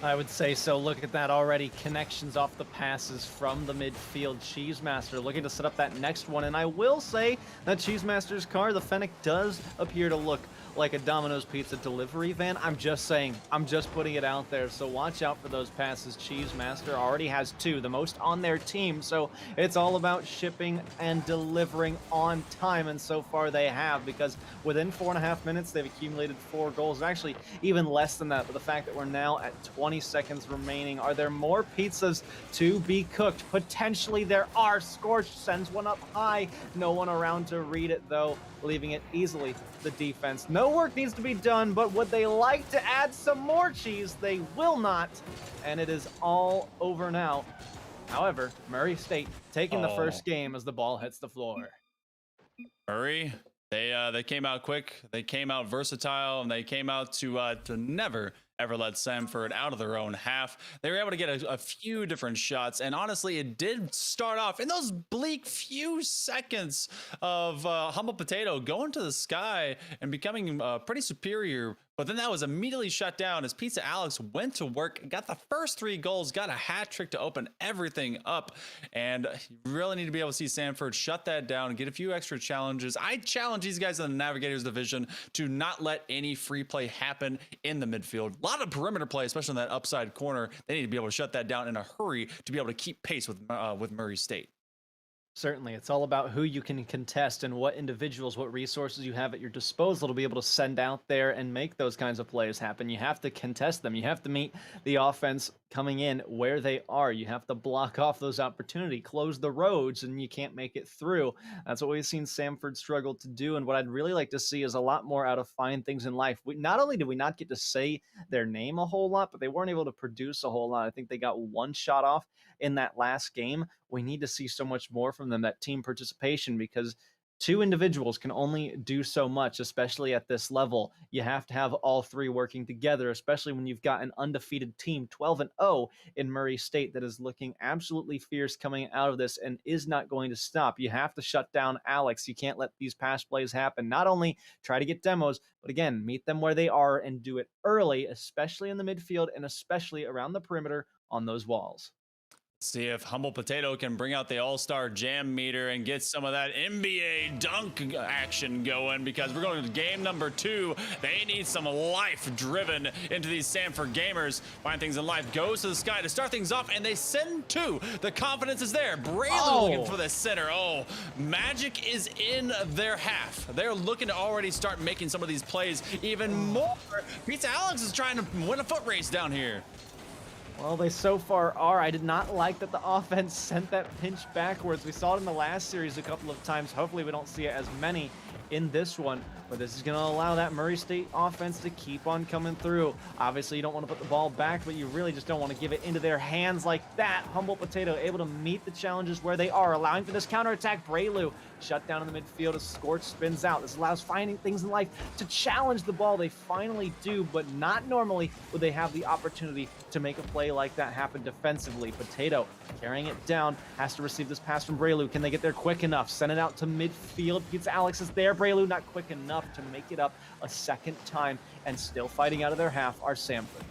Speaker 2: I would say so. Look at that already. Connections off the passes from the midfield. Cheesemaster looking to set up that next one. And I will say that Cheesemaster's car, the Fennec, does appear to look like a Domino's Pizza delivery van. I'm just saying. I'm just putting it out there. So watch out for those passes. Cheesemaster already has 2, the most on their team. So it's all about shipping and delivering on time. And so far they have, because within 4.5 minutes, they've accumulated 4 goals. Actually, even less than that. But the fact that we're now at 20 seconds remaining. Are there more pizzas to be cooked? Potentially there are. Scorch sends one up high. No one around to read it, though, leaving it easily the defense. No work needs to be done, but would they like to add some more cheese? They will not, and it is all over now. However, Murray State taking the first game as the ball hits the floor.
Speaker 1: Murray, they came out quick, they came out versatile, and they came out to never ever let Samford out of their own half. They were able to get a few different shots, and honestly, it did start off in those bleak few seconds of Humble Potato going to the sky and becoming pretty superior. But then that was immediately shut down as Pizza Alex went to work, got the first 3 goals, got a hat trick to open everything up. And you really need to be able to see Samford shut that down and get a few extra challenges. I challenge these guys in the Navigators division to not let any free play happen in the midfield. A lot of perimeter play, especially in that upside corner. They need to be able to shut that down in a hurry to be able to keep pace with Murray State.
Speaker 2: Certainly, it's all about who you can contest and what individuals, what resources you have at your disposal to be able to send out there and make those kinds of plays happen. You have to contest them. You have to meet the offense coming in where they are. You have to block off those opportunities, close the roads, and you can't make it through. That's what we've seen Samford struggle to do, and what I'd really like to see is a lot more out of Find Things in Life. Not only did we not get to say their name a whole lot, but they weren't able to produce a whole lot. I think they got 1 shot off in that last game. We need to see so much more from them, that team participation, because 2 individuals can only do so much, especially at this level. You have to have all 3 working together, especially when you've got an undefeated team, 12-0 in Murray State, that is looking absolutely fierce coming out of this and is not going to stop. You have to shut down Alex. You can't let these pass plays happen. Not only try to get demos, but again, meet them where they are and do it early, especially in the midfield and especially around the perimeter on those walls.
Speaker 1: See if Humble Potato can bring out the all-star jam meter and get some of that NBA dunk action going, because we're going to game number 2. They need some life driven into these Samford gamers. Find Things in Life goes to the sky to start things off, and they send 2. The confidence is there. Braylu looking for the center. Oh, magic is in their half. They're looking to already start making some of these plays even more. Pizza Alex is trying to win a foot race down here.
Speaker 2: Well, they so far are. I did not like that the offense sent that pinch backwards. We saw it in the last series a couple of times. Hopefully we don't see it as many in this one, but this is going to allow that Murray State offense to keep on coming through. Obviously, you don't want to put the ball back, but you really just don't want to give it into their hands like that. Humble Potato able to meet the challenges where they are, allowing for this counterattack. Braylu shut down in the midfield as Scorch spins out. This allows finding things in life to challenge the ball. They finally do, but not normally would they have the opportunity to make a play like that happen defensively. Potato carrying it down, has to receive this pass from Braylu. Can they get there quick enough? Send it out to midfield. Pizza Alex is there. Braylu not quick enough to make it up a second time, and still fighting out of their half are Samford.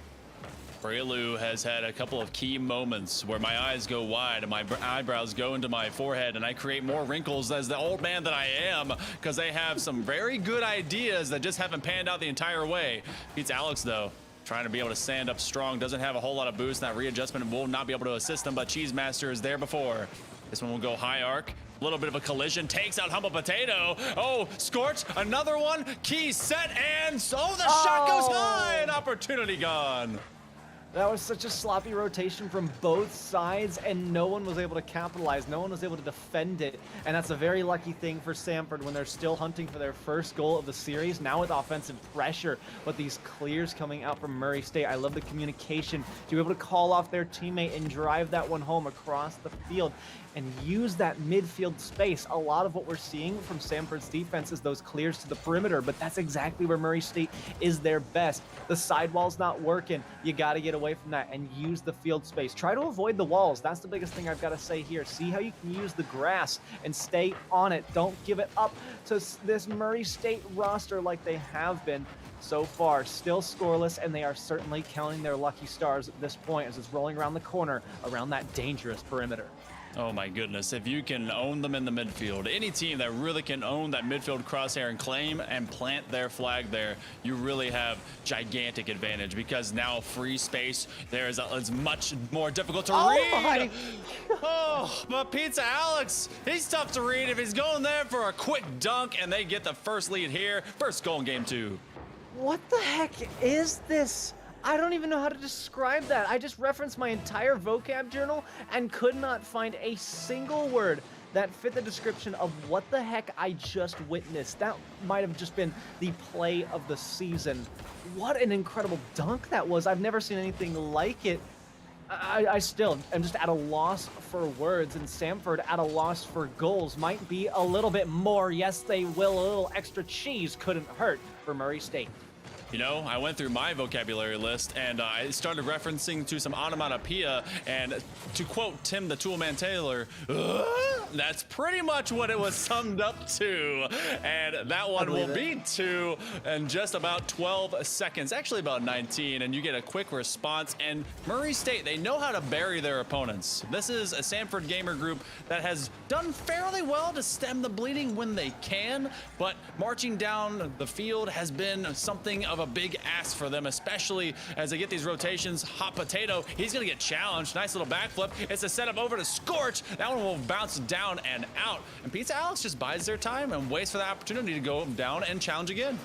Speaker 1: Braylu has had a couple of key moments where my eyes go wide and my eyebrows go into my forehead and I create more wrinkles as the old man that I am, because they have some very good ideas that just haven't panned out the entire way. Beats Alex though, trying to be able to stand up strong, doesn't have a whole lot of boost. That readjustment will not be able to assist him, but Cheese Master is there before. This one will go high arc. A little bit of a collision, takes out Humble Potato. Oh, Scorch, another one. Key set, and oh, the shot goes high, and opportunity gone.
Speaker 2: That was such a sloppy rotation from both sides, and no one was able to capitalize. No one was able to defend it, and that's a very lucky thing for Samford when they're still hunting for their first goal of the series, now with offensive pressure, but these clears coming out from Murray State. I love the communication to be able to call off their teammate and drive that one home across the field and use that midfield space. A lot of what we're seeing from Samford's defense is those clears to the perimeter, but that's exactly where Murray State is their best. The sidewall's not working. You got to get away from that and use the field space. Try to avoid the walls. That's the biggest thing I've got to say here. See how you can use the grass and stay on it. Don't give it up to this Murray State roster like they have been so far. Still scoreless, and they are certainly counting their lucky stars at this point as it's rolling around the corner around that dangerous perimeter.
Speaker 1: Oh my goodness, if you can own them in the midfield, any team that really can own that midfield crosshair and claim and plant their flag there, you really have gigantic advantage, because now free space there is much more difficult to read. Oh, but Pizza Alex, he's tough to read if he's going there for a quick dunk, and they get the first lead here. First goal in game 2.
Speaker 2: What the heck is this? I don't even know how to describe that. I just referenced my entire vocab journal and could not find a single word that fit the description of what the heck I just witnessed. That might have just been the play of the season. What an incredible dunk that was. I've never seen anything like it. I still am just at a loss for words, and Samford at a loss for goals. Might be a little bit more. Yes, they will. A little extra cheese couldn't hurt for Murray State.
Speaker 1: You know, I went through my vocabulary list and I started referencing to some onomatopoeia, and to quote Tim the Toolman Taylor, that's pretty much what it was summed up to. And that one will be 2 in just about 12 seconds, actually about 19, and you get a quick response. And Murray State, they know how to bury their opponents. This is a Samford gamer group that has done fairly well to stem the bleeding when they can, but marching down the field has been something of a big ask for them, especially as they get these rotations. Hot Potato, he's gonna get challenged. Nice little backflip. It's a setup over to Scorch. That one will bounce down and out. And Pizza Alex just buys their time and waits for the opportunity to go down and challenge again.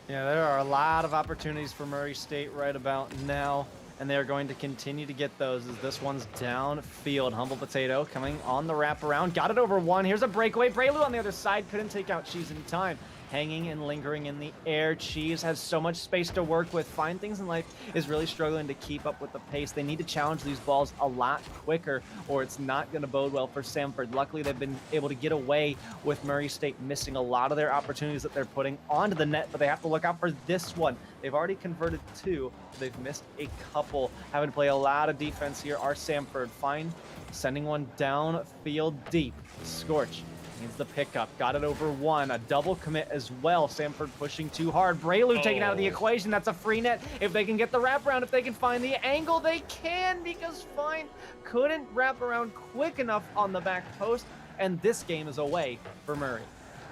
Speaker 2: Yeah, there are a lot of opportunities for Murray State right about now, and they are going to continue to get those as this one's downfield. Humble Potato coming on the wraparound. Got it over one. Here's a breakaway. Braylu on the other side. Couldn't take out Cheese in time. Hanging and lingering in the air. Cheese has so much space to work with. Find Things in Life is really struggling to keep up with the pace. They need to challenge these balls a lot quicker, or it's not going to bode well for Samford. Luckily, they've been able to get away with Murray State missing a lot of their opportunities that they're putting onto the net, but they have to look out for this one. They've already converted 2. They've missed a couple. Having to play a lot of defense here are Samford. Fine, sending one downfield deep. Scorch needs the pickup. Got it over one. A double commit as well. Samford pushing too hard. Braylu taken out of the equation. That's a free net. If they can get the wraparound, if they can find the angle, they can, because Fine couldn't wrap around quick enough on the back post, and this game is away for Murray.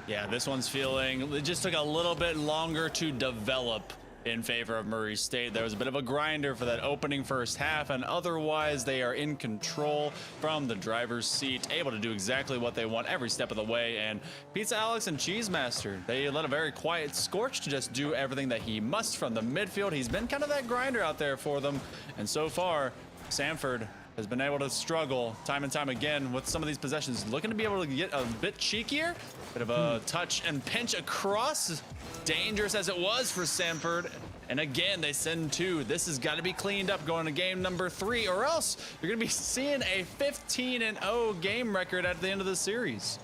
Speaker 1: Yeah, this one's feeling, it just took a little bit longer to develop in favor of Murray State. There was a bit of a grinder for that opening first half, and otherwise they are in control from the driver's seat, able to do exactly what they want every step of the way. And Pizza Alex and Cheese Master, they let a very quiet Scorch to just do everything that he must from the midfield. He's been kind of that grinder out there for them, and so far Samford has been able to struggle time and time again with some of these possessions, looking to be able to get a bit cheekier. Bit of a touch and pinch across. Dangerous as it was for Samford. And again, they send 2. This has got to be cleaned up going to game number 3, or else you're going to be seeing a 15-0 game record at the end of the series.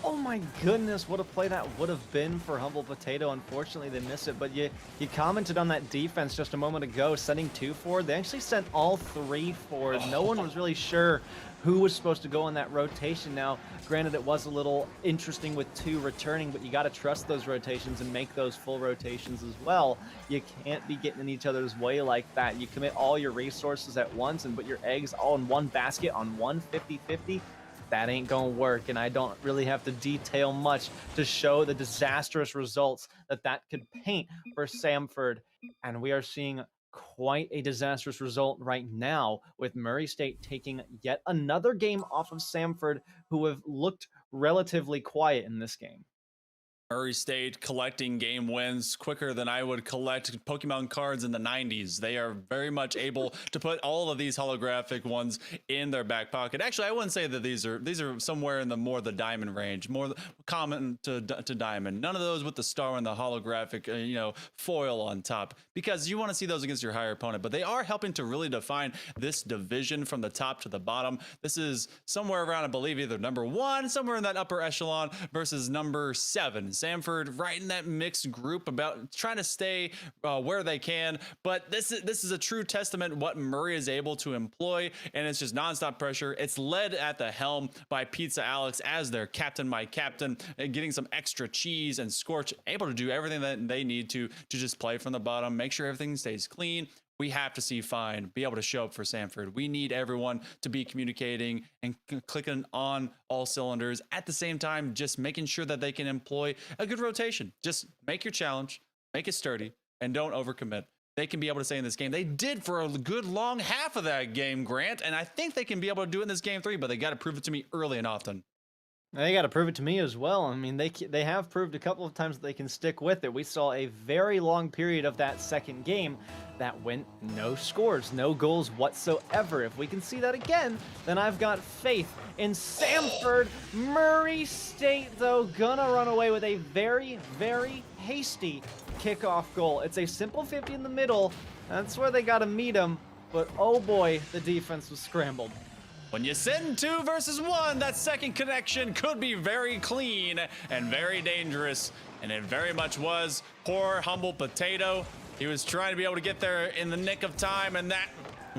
Speaker 2: Oh my goodness, what a play that would have been for Humble Potato. Unfortunately, they missed it, but you commented on that defense just a moment ago, sending 2 forward. They actually sent all 3 forward. No one was really sure who was supposed to go in that rotation. Now, granted, it was a little interesting with 2 returning, but you got to trust those rotations and make those full rotations as well. You can't be getting in each other's way like that. You commit all your resources at once and put your eggs all in one basket on one 50-50. That ain't gonna work, and I don't really have to detail much to show the disastrous results that could paint for Samford. And we are seeing quite a disastrous result right now, with Murray State taking yet another game off of Samford, who have looked relatively quiet in this game.
Speaker 1: Murray State collecting game wins quicker than I would collect Pokemon cards in the 90s. They are very much able to put all of these holographic ones in their back pocket. Actually, I wouldn't say that these are somewhere in the diamond range, more common to diamond. None of those with the star and the holographic, foil on top, because you want to see those against your higher opponent. But they are helping to really define this division from the top to the bottom. This is somewhere around, I believe, either number 1, somewhere in that upper echelon, versus number 7. Samford right in that mixed group, about trying to stay where they can. But this is a true testament what Murray is able to employ, and it's just nonstop pressure. It's led at the helm by Pizza Alex as their captain, my captain, getting some extra cheese and Scorch, able to do everything that they need to just play from the bottom, make sure everything stays clean. We have to see Fine be able to show up for Samford. We need everyone to be communicating and clicking on all cylinders at the same time, just making sure that they can employ a good rotation. Just make your challenge, make it sturdy, and don't overcommit. They can be able to say in this game, they did for a good long half of that game, Grant, and I think they can be able to do it in this game 3, but they got to prove it to me early and often.
Speaker 2: They got to prove it to me as well. I mean, they have proved a couple of times that they can stick with it. We saw a very long period of that second game that went no scores, no goals whatsoever. If we can see that again, then I've got faith in Samford. Murray State, though, gonna run away with a very, very hasty kickoff goal. It's a simple 50 in the middle. That's where they got to meet him. But oh boy, the defense was scrambled.
Speaker 1: When you send 2 versus 1, that second connection could be very clean and very dangerous. And it very much was. Poor Humble Potato. He was trying to be able to get there in the nick of time, and that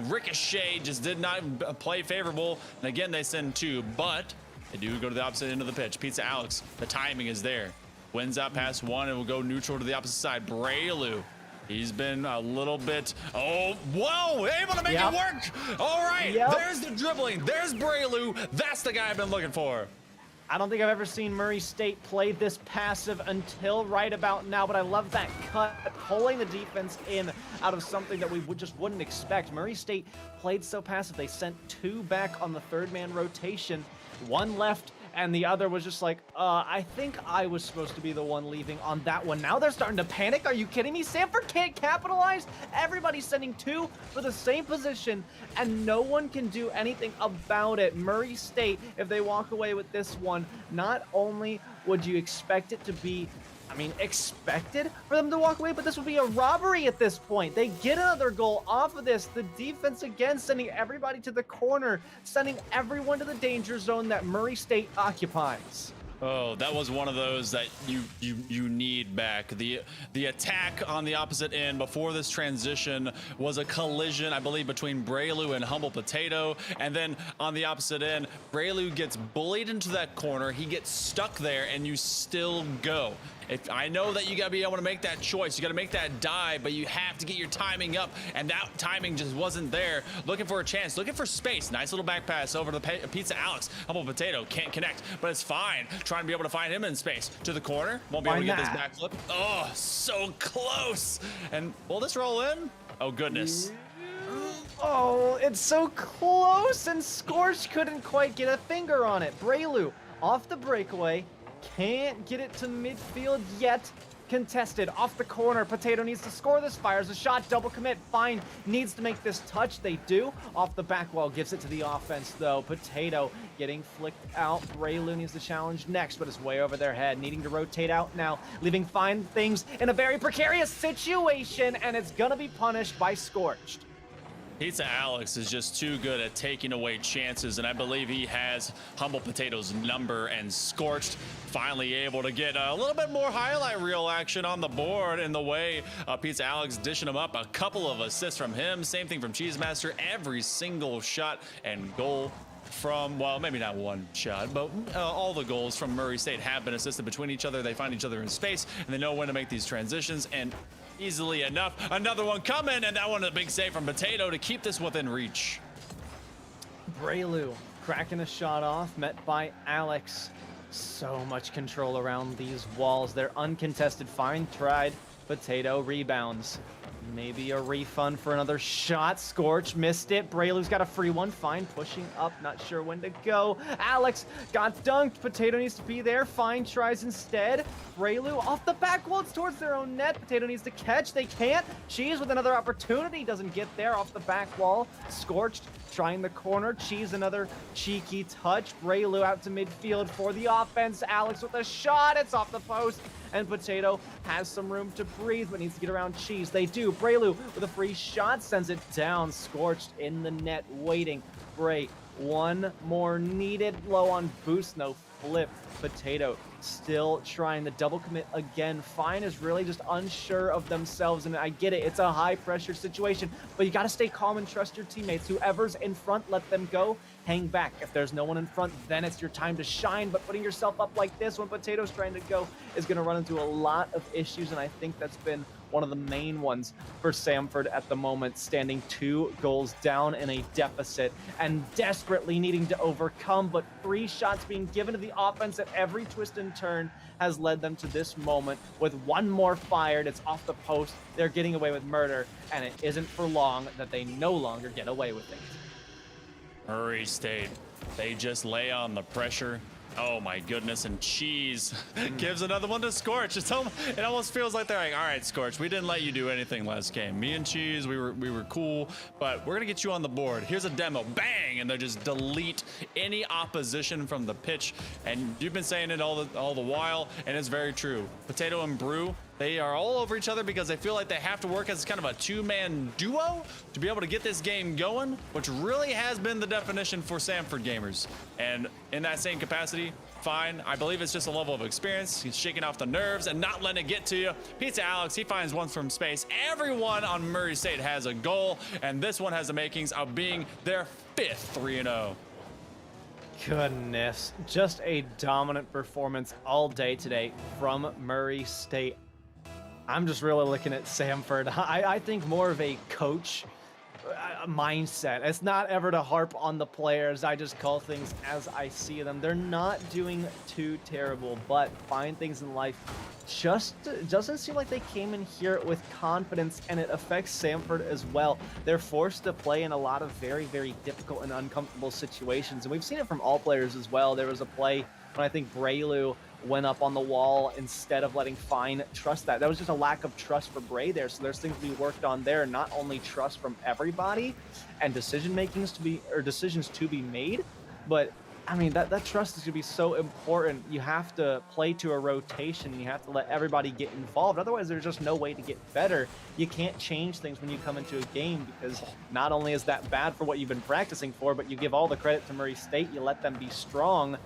Speaker 1: ricochet just did not play favorable. And again, they send 2, but they do go to the opposite end of the pitch. Pizza Alex, the timing is there. Wins out past 1 and will go neutral to the opposite side. Braylu. He's been a little bit, whoa, able to make it work. All right, there's the dribbling. There's Braylu. That's the guy I've been looking for.
Speaker 2: I don't think I've ever seen Murray State play this passive until right about now, but I love that cut, pulling the defense in out of something that we just wouldn't expect. Murray State played so passive. They sent 2 back on the 3rd-man rotation, 1 left, and the other was just like, I think I was supposed to be the one leaving on that one. Now they're starting to panic. Are you kidding me? Samford can't capitalize. Everybody's sending 2 for the same position, and no one can do anything about it. Murray State, if they walk away with this one, not only would you expect it to be, expected for them to walk away, but this would be a robbery at this point. They get another goal off of this. The defense again sending everybody to the corner, sending everyone to the danger zone that Murray State occupies.
Speaker 1: Oh, that was one of those that you need back. The attack on the opposite end before this transition was a collision, I believe, between Braylu and Humble Potato. And then on the opposite end, Braylu gets bullied into that corner. He gets stuck there, and you still go. I know that you got to be able to make that choice. You got to make that dive, but you have to get your timing up, and that timing just wasn't there. Looking for a chance, looking for space. Nice little back pass over to Pizza Alex. Humble Potato can't connect, but it's fine. Trying to be able to find him in space. To the corner. Won't be able to get this backflip. Oh, so close. And will this roll in? Oh, goodness.
Speaker 2: Oh, it's so close, and Scorch couldn't quite get a finger on it. Braylu off the breakaway. Can't get it to midfield yet. uncontested off the corner. Potato needs to score this, fires a shot, double commit. Fine needs to make this touch. They do. Off the back wall, gives it to the offense though. Potato getting flicked out. Braylu needs to challenge next, but it's way over their head, needing to rotate out now, leaving Fine things in a very precarious situation, and it's gonna be punished by Scorched.
Speaker 1: Pizza Alex is just too good at taking away chances, and I believe he has Humble Potato's number, and Scorched finally able to get a little bit more highlight reel action on the board in the way Pizza Alex dishing him up. A couple of assists from him, same thing from Cheese Master. Every single shot and goal from, well, maybe not one shot, but all the goals from Murray State have been assisted between each other. They find each other in space, and they know when to make these transitions, and easily enough, another one coming, and that one a big save from Potato to keep this within reach.
Speaker 2: Braylu cracking a shot off, met by Alex. So much control around these walls. They're uncontested. Fine tried. Potato rebounds. Maybe a refund for another shot. Scorch missed it. Braylu's got a free one. Fine pushing up. Not sure when to go. Alex got dunked. Potato needs to be there. Fine tries instead. Braylu off the back wall. It's towards their own net. Potato needs to catch. They can't. Cheese with another opportunity. Doesn't get there off the back wall. Scorched trying the corner. Cheese another cheeky touch. Braylu out to midfield for the offense. Alex with a shot. It's off the post. And Potato has some room to breathe, but needs to get around Cheese. They do. Braylu with a free shot sends it down. Scorched in the net, waiting. Bray, one more needed. Low on boost, no flip. Potato still trying the double commit again. Fine is really just unsure of themselves, and I get it. It's a high pressure situation, but you got to stay calm and trust your teammates. Whoever's in front, let them go. Hang back. If there's no one in front, then it's your time to shine. But putting yourself up like this when Potato's trying to go is going to run into a lot of issues, and I think that's been one of the main ones for Samford at the moment, standing 2 goals down in a deficit and desperately needing to overcome, but 3 shots being given to the offense at every twist and turn has led them to this moment. With one more fired, it's off the post. They're getting away with murder, and it isn't for long that they no longer get away with it.
Speaker 1: Murray State, they just lay on the pressure. Oh my goodness, and Cheese gives another one to Scorch. It almost feels like they're like, all right, Scorch, we didn't let you do anything last game. Me and Cheese, we were cool, but we're gonna get you on the board. Here's a demo, bang, and they just delete any opposition from the pitch. And you've been saying it all the while, and it's very true. Potato and Brew, they are all over each other because they feel like they have to work as kind of a 2-man duo to be able to get this game going, which really has been the definition for Samford gamers. And in that same capacity, Fine, I believe it's just a level of experience. He's shaking off the nerves and not letting it get to you. Pizza Alex, he finds one from space. Everyone on Murray State has a goal, and this one has the makings of being their 5th 3-0.
Speaker 2: Goodness, just a dominant performance all day today from Murray State. I'm just really looking at Samford. I think more of a coach mindset. It's not ever to harp on the players. I just call things as I see them. They're not doing too terrible, but find things in life just doesn't seem like they came in here with confidence, and it affects Samford as well. They're forced to play in a lot of very, very difficult and uncomfortable situations, and we've seen it from all players as well. There was a play when I think Braylu went up on the wall instead of letting Fine trust that. That was just a lack of trust for Bray there. So there's things to be worked on there. Not only trust from everybody and decisions to be made, but I mean, that trust is going to be so important. You have to play to a rotation. You have to let everybody get involved. Otherwise, there's just no way to get better. You can't change things when you come into a game, because not only is that bad for what you've been practicing for, but you give all the credit to Murray State. You let them be strong,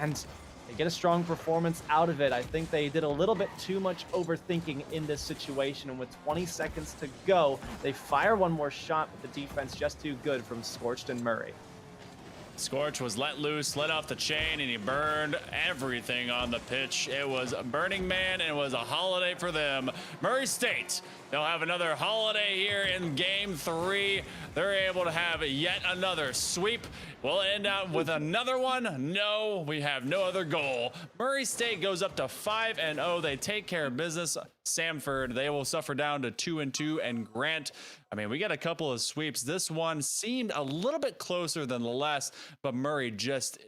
Speaker 2: and they get a strong performance out of it. I think they did a little bit too much overthinking in this situation, and with 20 seconds to go, they fire one more shot, but the defense just too good from Scorched and Murray.
Speaker 1: Scorch was let loose, let off the chain, and he burned everything on the pitch. It was Burning Man, and it was a holiday for them. Murray State, they'll have another holiday here in Game 3. They're able to have yet another sweep. We'll end up with another one. No, we have no other goal. Murray State goes up to 5-0. They take care of business. Samford, they will suffer down to 2-2, and Grant, I mean, we got a couple of sweeps. This one seemed a little bit closer than the last, but Murray just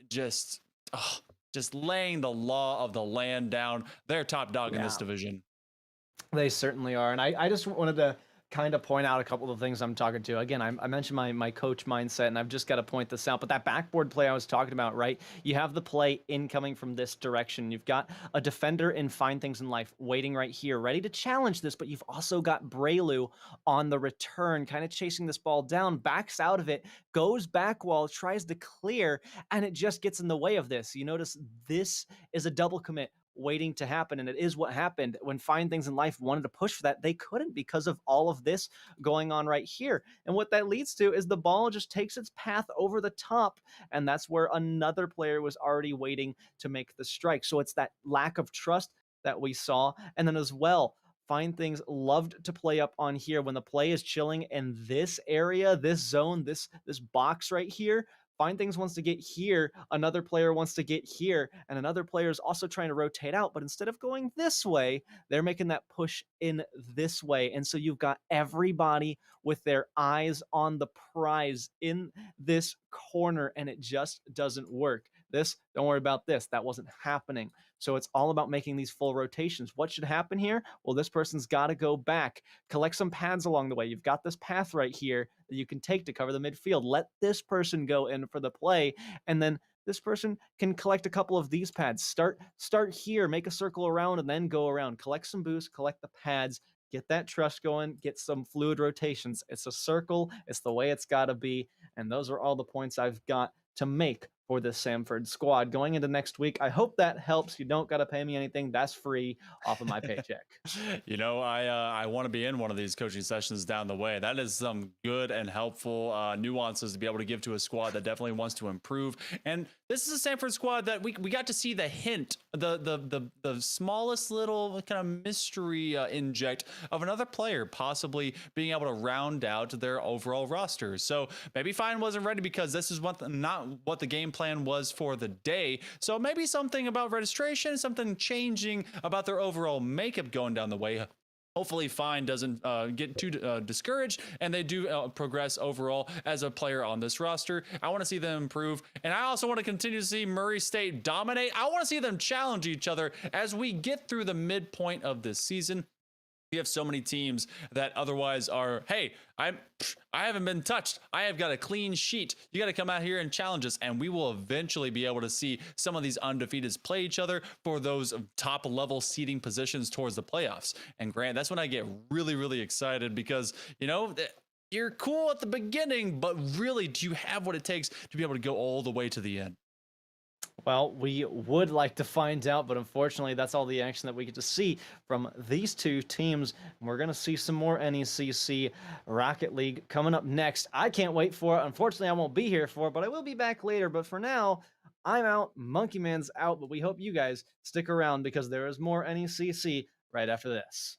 Speaker 1: laying the law of the land down. They're top dog in this division.
Speaker 2: They certainly are. And I just wanted to kind of point out a couple of the things I'm talking to. Again, I mentioned my coach mindset, and I've just got to point this out. But that backboard play I was talking about, right? You have the play incoming from this direction. You've got a defender in Find Things in Life waiting right here, ready to challenge this. But you've also got Braylu on the return, kind of chasing this ball down, backs out of it, goes back wall, tries to clear, and it just gets in the way of this. You notice this is a double commit waiting to happen. And it is what happened when Find Things in Life wanted to push for that. They couldn't because of all of this going on right here. And what that leads to is the ball just takes its path over the top. And that's where another player was already waiting to make the strike. So it's that lack of trust that we saw. And then as well, Find Things loved to play up on here when the play is chilling in this area, this zone, this box right here. Find Things wants to get here, another player wants to get here, and another player is also trying to rotate out. But instead of going this way, they're making that push in this way. And so you've got everybody with their eyes on the prize in this corner, and it just doesn't work. This, don't worry about this. That wasn't happening. So it's all about making these full rotations. What should happen here? Well, this person's got to go back, collect some pads along the way. You've got this path right here that you can take to cover the midfield. Let this person go in for the play, and then this person can collect a couple of these pads. Start here, make a circle around, and then go around. Collect some boosts, collect the pads, get that trust going, get some fluid rotations. It's a circle. It's the way it's got to be, and those are all the points I've got to make for this Samford squad going into next week. I hope that helps. You don't got to pay me anything. That's free off of my paycheck.
Speaker 1: You know, I want to be in one of these coaching sessions down the way. That is some good and helpful nuances to be able to give to a squad that definitely wants to improve. And this is a Samford squad that we got to see the hint, the smallest little kind of mystery inject of another player possibly being able to round out their overall roster. So maybe Fine wasn't ready because this is not what the game plan was for the day. So maybe something about registration, something changing about their overall makeup going down the way. Hopefully Fine doesn't get too discouraged and they do progress overall as a player on this roster. I want to see them improve, and I also want to continue to see Murray State dominate. I want to see them challenge each other as we get through the midpoint of this season. We have so many teams that otherwise are, hey, I haven't been touched. I have got a clean sheet. You got to come out here and challenge us, and we will eventually be able to see some of these undefeateds play each other for those top level seeding positions towards the playoffs. And Grant, that's when I get really, really excited because, you know, you're cool at the beginning, but really, do you have what it takes to be able to go all the way to the end?
Speaker 2: Well, we would like to find out, but unfortunately, that's all the action that we get to see from these two teams. We're going to see some more NECC Rocket League coming up next. I can't wait for it. Unfortunately, I won't be here for it, but I will be back later. But for now, I'm out. Monkey Man's out, but we hope you guys stick around because there is more NECC right after this.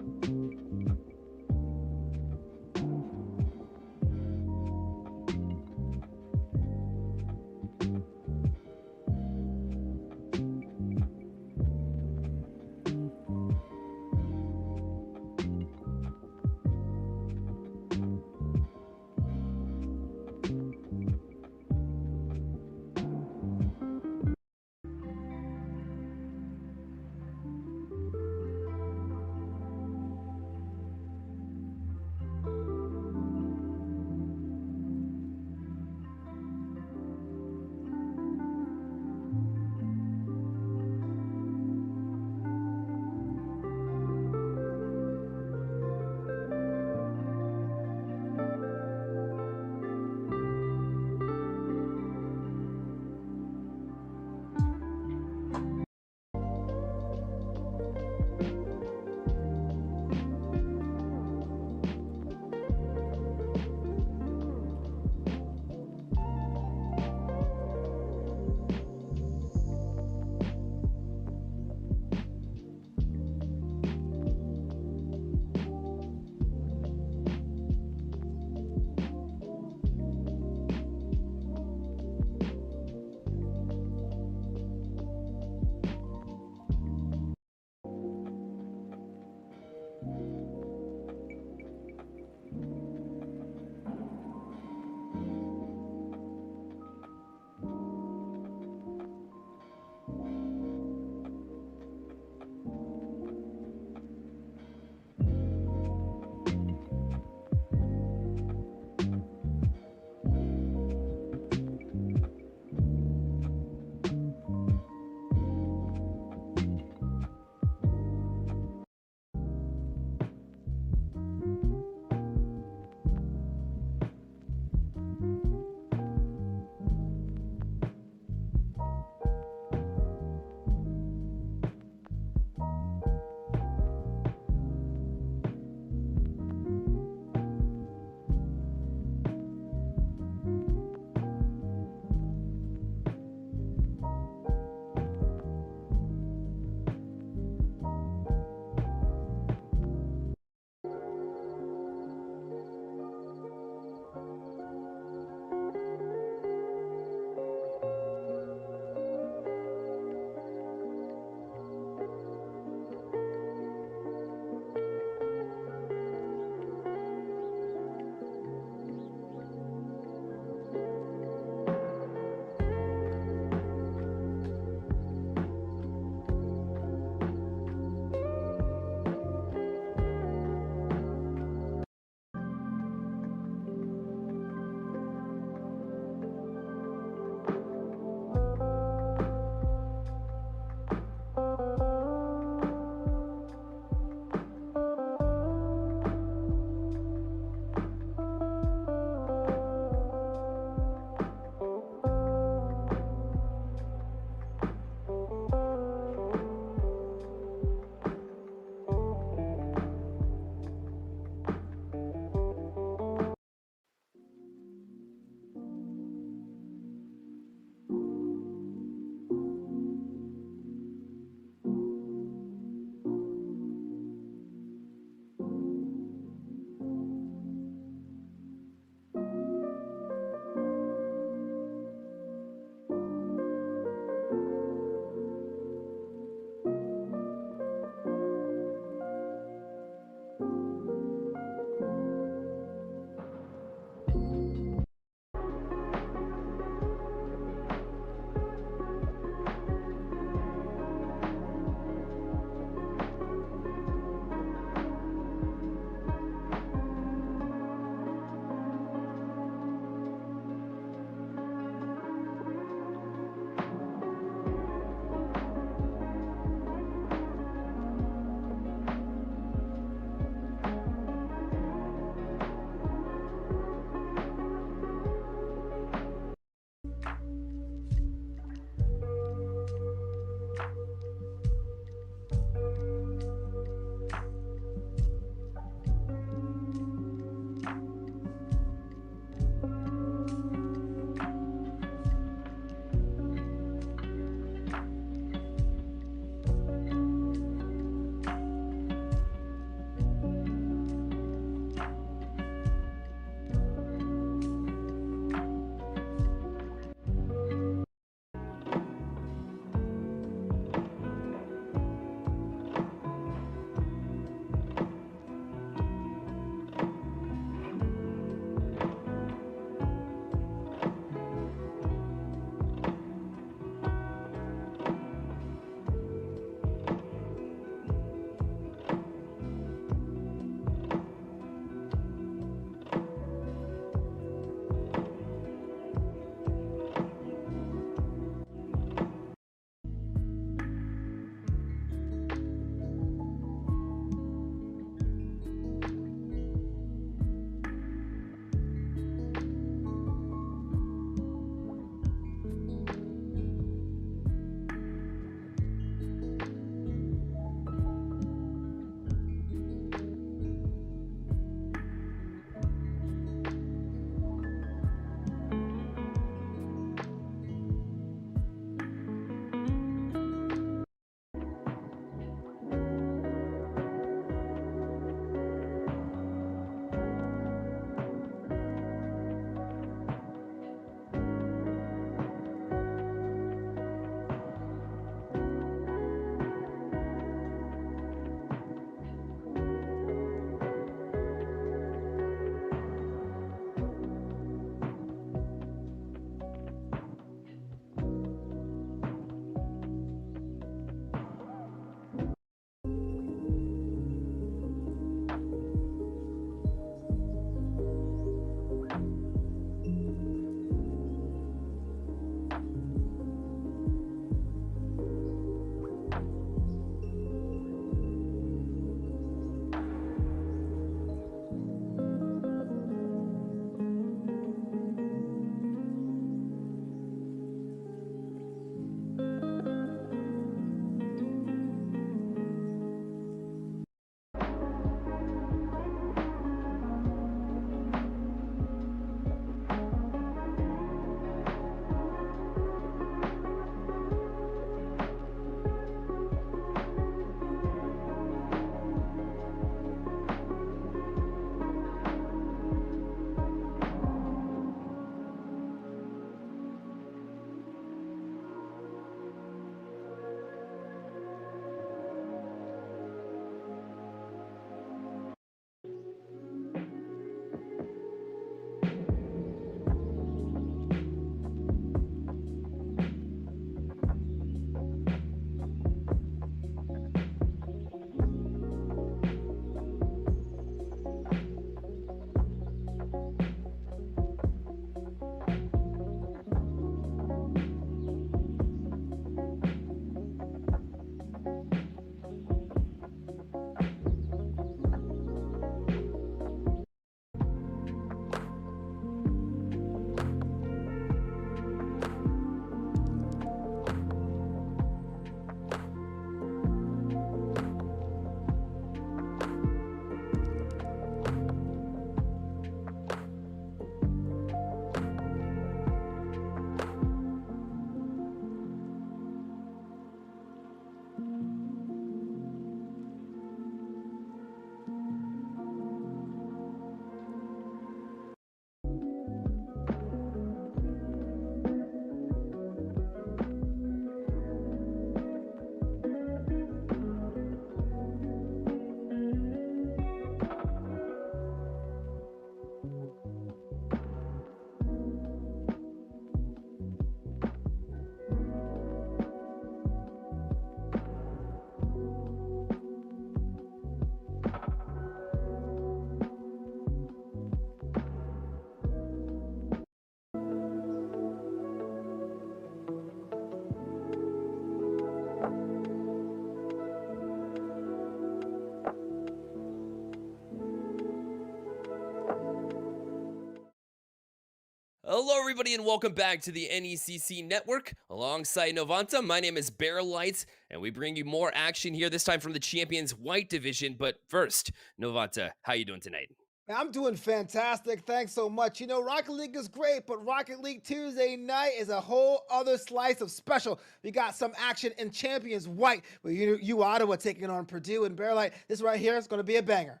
Speaker 3: Hello, everybody, and welcome back to the NECC Network. Alongside Novanta, my name is Bear Lights, and we bring you more action here, this time from the Champions White Division. But first, Novanta, how you doing tonight?
Speaker 4: I'm doing fantastic. Thanks so much. You know, Rocket League is great, but Rocket League Tuesday night is a whole other slice of special. We got some action in Champions White with you Ottawa taking on Purdue and Bear Light. This right here is going to be a banger.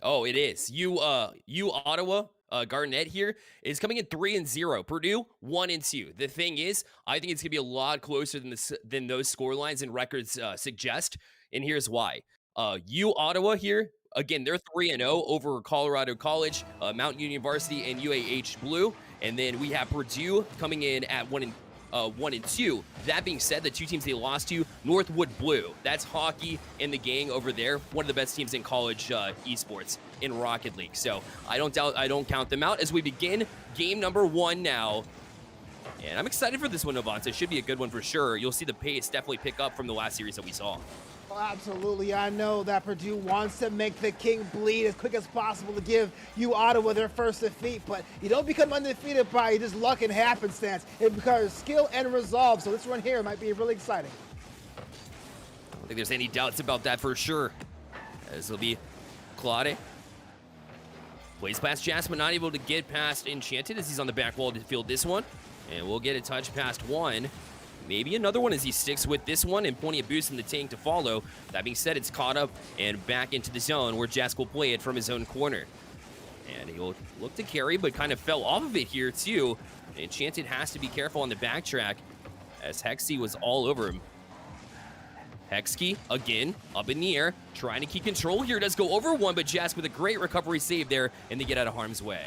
Speaker 3: Oh, it is. You Ottawa, Garnett here is coming in 3-0. Purdue 1-2. The thing is, I think it's gonna be a lot closer than those score lines and records suggest. And here's why. Ottawa here, again, they're 3-0 over Colorado College, Mount Union Varsity, and UAH Blue. And then we have Purdue coming in at 1-2. That being said, the two teams they lost to, Northwood Blue. That's Hockey and the gang over there. One of the best teams in college esports in Rocket League. So I don't count them out as we begin game number 1 now. And I'm excited for this one, Novanta. It should be a good one for sure. You'll see the pace definitely pick up from the last series that we saw.
Speaker 4: Well, absolutely. I know that Purdue wants to make the king bleed as quick as possible to give Ottawa their first defeat, but you don't become undefeated by just luck and happenstance. It becomes skill and resolve, so this one here might be really exciting.
Speaker 3: I don't think there's any doubts about that for sure. This will be Claude. Plays past Jasmine, not able to get past Enchanted as he's on the back wall to field this one. And we'll get a touch past one. Maybe another one as he sticks with this one and plenty of boost in the tank to follow. That being said, it's caught up and back into the zone where Jask will play it from his own corner. And he'll look to carry, but kind of fell off of it here too. Enchanted has to be careful on the backtrack as Hexy was all over him. Hexkey, again, up in the air, trying to keep control here. Does go over one, but Jask with a great recovery save there, and they get out of harm's way.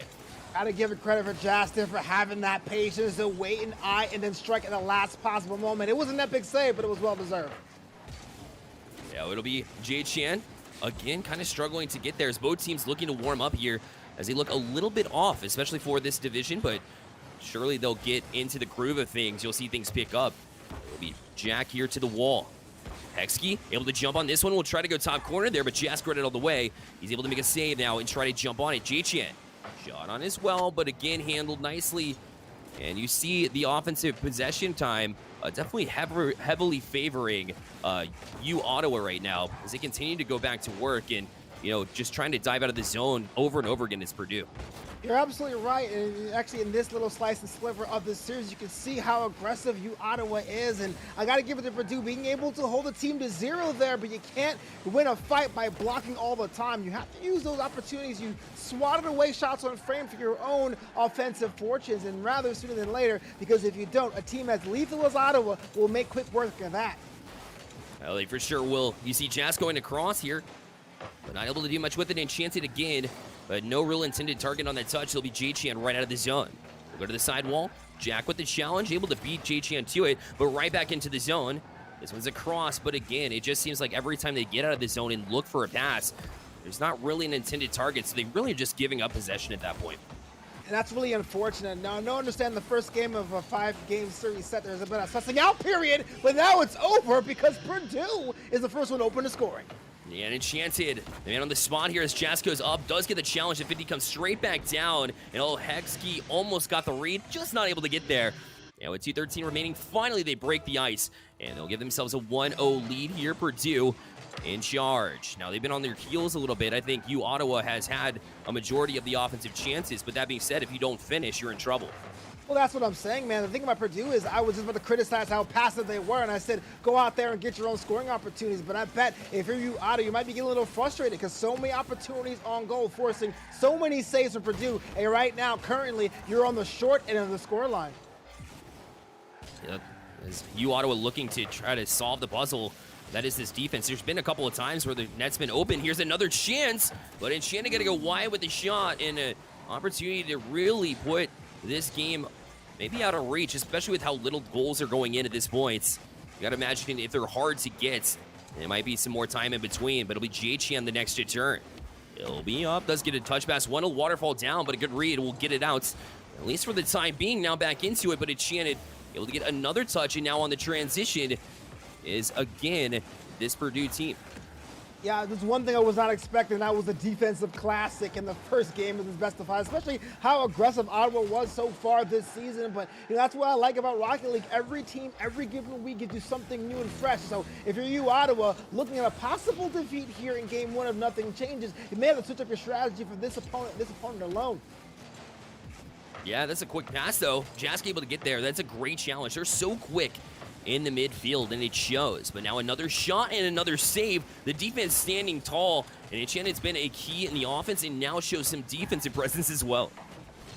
Speaker 4: Gotta give it credit for Justin for having that patience to wait an eye and then strike at the last possible moment. It wasn't that big save, but it was well deserved.
Speaker 3: Yeah, it'll be Jay Chan. Again, kind of struggling to get there as both teams looking to warm up here as they look a little bit off, especially for this division, but surely they'll get into the groove of things. You'll see things pick up. It'll be Jack here to the wall. Hexkey able to jump on this one. We'll try to go top corner there, but Jask got it all the way. He's able to make a save now and try to jump on it. Jay Chan. Shot on as well, but again, handled nicely. And you see the offensive possession time definitely heavily favoring Ottawa right now as they continue to go back to work and, you know, just trying to dive out of the zone over and over again as Purdue.
Speaker 4: You're absolutely right, and actually in this little slice and sliver of this series, you can see how aggressive Ottawa is, and I gotta give it to Purdue being able to hold the team to 0 there, but you can't win a fight by blocking all the time. You have to use those opportunities. You swatted away shots on frame for your own offensive fortunes, and rather sooner than later, because if you don't, a team as lethal as Ottawa will make quick work of that.
Speaker 3: Well, they for sure will. You see Jazz going across here, but not able to do much with it. Enchanted again. But no real intended target on that touch. It'll be J-Chan right out of the zone. We'll go to the sidewall. Jack with the challenge, able to beat J-Chan to it, but right back into the zone. This one's a cross, but again, it just seems like every time they get out of the zone and look for a pass, there's not really an intended target, so they really are just giving up possession at that point.
Speaker 4: And that's really unfortunate. Now, I understand the first game of a 5-game series set, there's a bit of sussing out period, but now it's over because Purdue is the first one open to scoring.
Speaker 3: And Enchanted, the man on the spot here as Jask goes up, does get the challenge. The 50 comes straight back down, and Hexkey almost got the read, just not able to get there. And with 2:13 remaining, finally they break the ice, and they'll give themselves a 1-0 lead here. Purdue in charge. Now, they've been on their heels a little bit. I think Ottawa has had a majority of the offensive chances, but that being said, if you don't finish, you're in trouble.
Speaker 4: Well, that's what I'm saying, man. The thing about Purdue is I was just about to criticize how passive they were, and I said, go out there and get your own scoring opportunities. But I bet if you're Ottawa, you might be getting a little frustrated because so many opportunities on goal, forcing so many saves from Purdue. And right now, currently, you're on the short end of the score line.
Speaker 3: Yep. As Ottawa looking to try to solve the puzzle, that is this defense. There's been a couple of times where the net's been open. Here's another chance, but Enchanted got to go wide with the shot and an opportunity to really put this game maybe out of reach, especially with how little goals are going in at this point. You got to imagine if they're hard to get, there might be some more time in between, but it'll be J-Chan the next to turn. It'll be up, does get a touch pass. One will waterfall down, but a good read will get it out, at least for the time being. Now back into it, but Enchanted able to get another touch, and now on the transition is, again, this Purdue team.
Speaker 4: Yeah, there's one thing I was not expecting. That was a defensive classic in the first game of this best of 5, especially how aggressive Ottawa was so far this season. But that's what I like about Rocket League. Every team, every given week, gives you something new and fresh. So if you're you, Ottawa, looking at a possible defeat here in game 1 if nothing changes, you may have to switch up your strategy for this opponent alone.
Speaker 3: Yeah, that's a quick pass, though. Jask able to get there. That's a great challenge. They're so quick in the midfield, and it shows. But now another shot and another save. The defense standing tall, and Enchanted's been a key in the offense and now shows some defensive presence as well.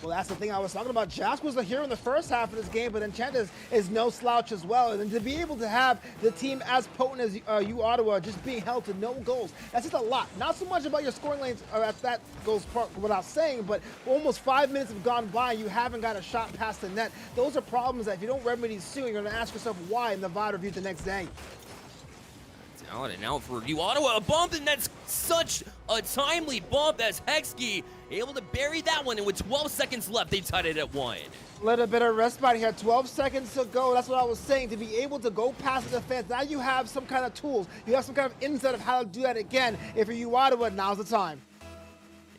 Speaker 4: Well, that's the thing I was talking about. Jask was the hero in the first half of this game, but Enchanted is no slouch as well. And to be able to have the team as potent as you, Ottawa, just being held to no goals, that's just a lot. Not so much about your scoring lanes at that goes part without saying, but almost 5 minutes have gone by, you haven't got a shot past the net. Those are problems that if you don't remedy soon, you're going to ask yourself why in the VOD review the next day.
Speaker 3: Down and out for you, Ottawa. A bump, and that's such a timely bump as Hexkey able to bury that one, and with 12 seconds left, they tied it at 1.
Speaker 4: Little bit of respite here, 12 seconds to go. That's what I was saying, to be able to go past the defense. Now you have some kind of tools. You have some kind of insight of how to do that again. If you're you, Ottawa, now's the time.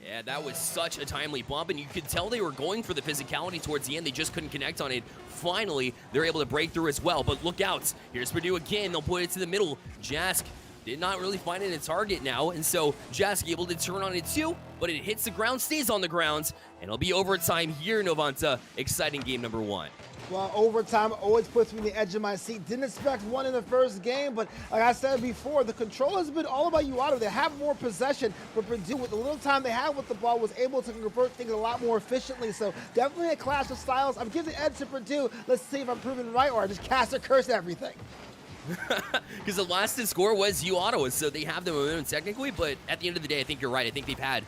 Speaker 3: Yeah, that was such a timely bump, and you could tell they were going for the physicality towards the end. They just couldn't connect on it. Finally, they're able to break through as well, but look out. Here's Purdue again. They'll put it to the middle. Jask did not really find it a target now, and so Jask able to turn on it too, but it hits the ground, stays on the ground, and it'll be overtime here, Novanta. Exciting game number 1.
Speaker 4: Well, overtime always puts me on the edge of my seat. Didn't expect one in the first game, but like I said before, the control has been all about you, Ottawa. They have more possession, but Purdue, with the little time they had with the ball, was able to convert things a lot more efficiently. So definitely a clash of styles. I'm giving the edge to Purdue. Let's see if I'm proven right or I just cast or curse everything.
Speaker 3: Because the last to score was you, Ottawa, so they have the momentum technically, but at the end of the day, I think you're right. I think they've had,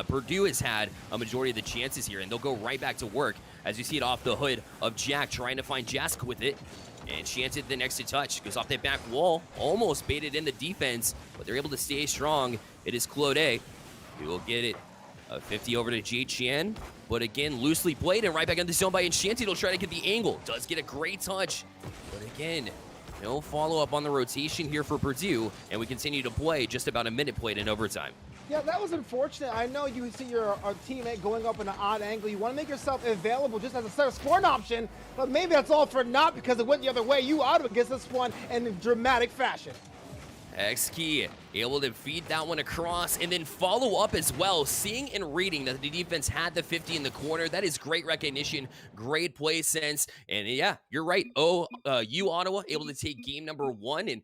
Speaker 3: Purdue has had a majority of the chances here, and they'll go right back to work as you see it off the hood of Jack trying to find Jask with it. And Enchanted the next to touch, goes off that back wall, almost baited in the defense, but they're able to stay strong. It is Claude. He will get it. 50 over to Cyan, but again, loosely played and right back in the zone by Enchanted. He'll try to get the angle. Does get a great touch, but again, no follow-up on the rotation here for Purdue, and we continue to play just about a minute played in overtime.
Speaker 4: Yeah, that was unfortunate. I know you see your teammate going up in an odd angle. You want to make yourself available just as a scoring option, but maybe that's all for naught because it went the other way. You Ottawa gets this one in dramatic fashion.
Speaker 3: Hexkey able to feed that one across and then follow up as well, seeing and reading that the defense had the 50 in the corner. That is great recognition, great play sense, and yeah, you're right. You Ottawa able to take game number 1, and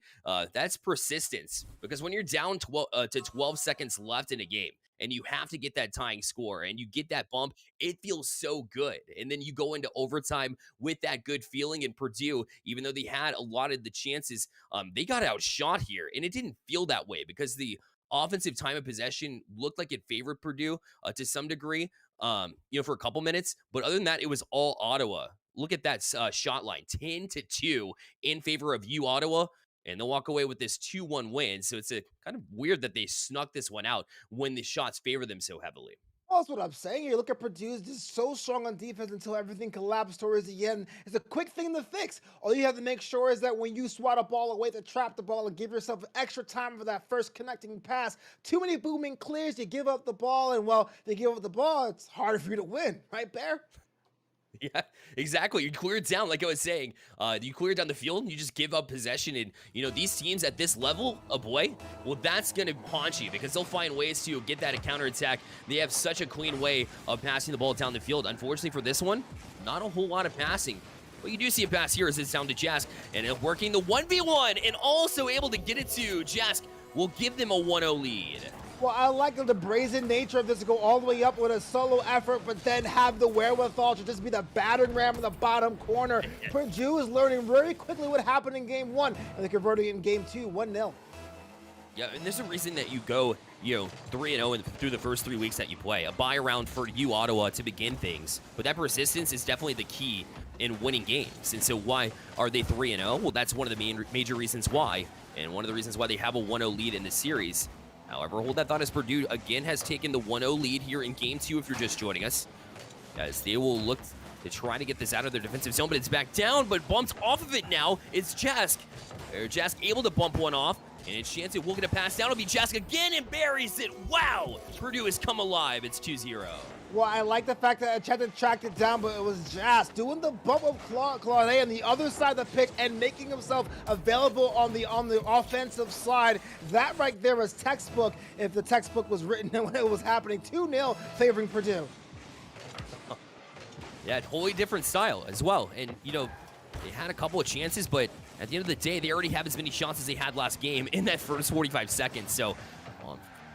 Speaker 3: that's persistence, because when you're down 12 seconds left in a game, and you have to get that tying score, and you get that bump, it feels so good. And then you go into overtime with that good feeling, and Purdue, even though they had a lot of the chances, they got outshot here, and it didn't feel that way because the offensive time of possession looked like it favored Purdue to some degree, for a couple minutes. But other than that, it was all Ottawa. Look at that shot line, 10-2 in favor of you, Ottawa. And they'll walk away with this 2-1 win. So it's a kind of weird that they snuck this one out when the shots favor them so heavily.
Speaker 4: Well, that's what I'm saying here. Look at Purdue, just so strong on defense until everything collapsed towards the end. It's a quick thing to fix. All you have to make sure is that when you swat a ball away to trap the ball and give yourself extra time for that first connecting pass, too many booming clears, you give up the ball, and well, they give up the ball, it's harder for you to win. Right, Bear?
Speaker 3: Yeah, exactly. You clear it down, like I was saying. You clear down the field, you just give up possession. And, these teams at this level of play, well, that's going to haunt you because they'll find ways to get that counterattack. They have such a clean way of passing the ball down the field. Unfortunately for this one, not a whole lot of passing. But you do see a pass here as it's down to Jask, and working the 1v1 and also able to get it to Jask will give them a 1-0 lead.
Speaker 4: Well, I like the brazen nature of this to go all the way up with a solo effort, but then have the wherewithal to just be the battering ram in the bottom corner. Purdue is learning very quickly what happened in game 1, and they're converting it in game 2, 1-0.
Speaker 3: Yeah, and there's a reason that you go, 3-0 through the first 3 weeks that you play. A bye round for you, Ottawa, to begin things. But that persistence is definitely the key in winning games. And so why are they 3-0? Well, that's one of the major reasons why, and one of the reasons why they have a 1-0 lead in this series. However, hold that thought as Purdue again has taken the 1-0 lead here in game 2 if you're just joining us, as they will look to try to get this out of their defensive zone, but it's back down, but bumped off of it now. It's Jask. Jask able to bump one off, And Enchanted will get a pass down. It'll be Jask again and buries it. Wow! Purdue has come alive. It's 2-0.
Speaker 4: Well, I like the fact that Enchanted tracked it down, but it was Jazz doing the bump of Claude on the other side of the pitch and making himself available on the offensive side. That right there was textbook if the textbook was written when it was happening. 2-0 favoring Purdue.
Speaker 3: Yeah, totally different style as well. And, you know, they had a couple of chances, but at the end of the day, they already have as many shots as they had last game in that first 45 seconds. So,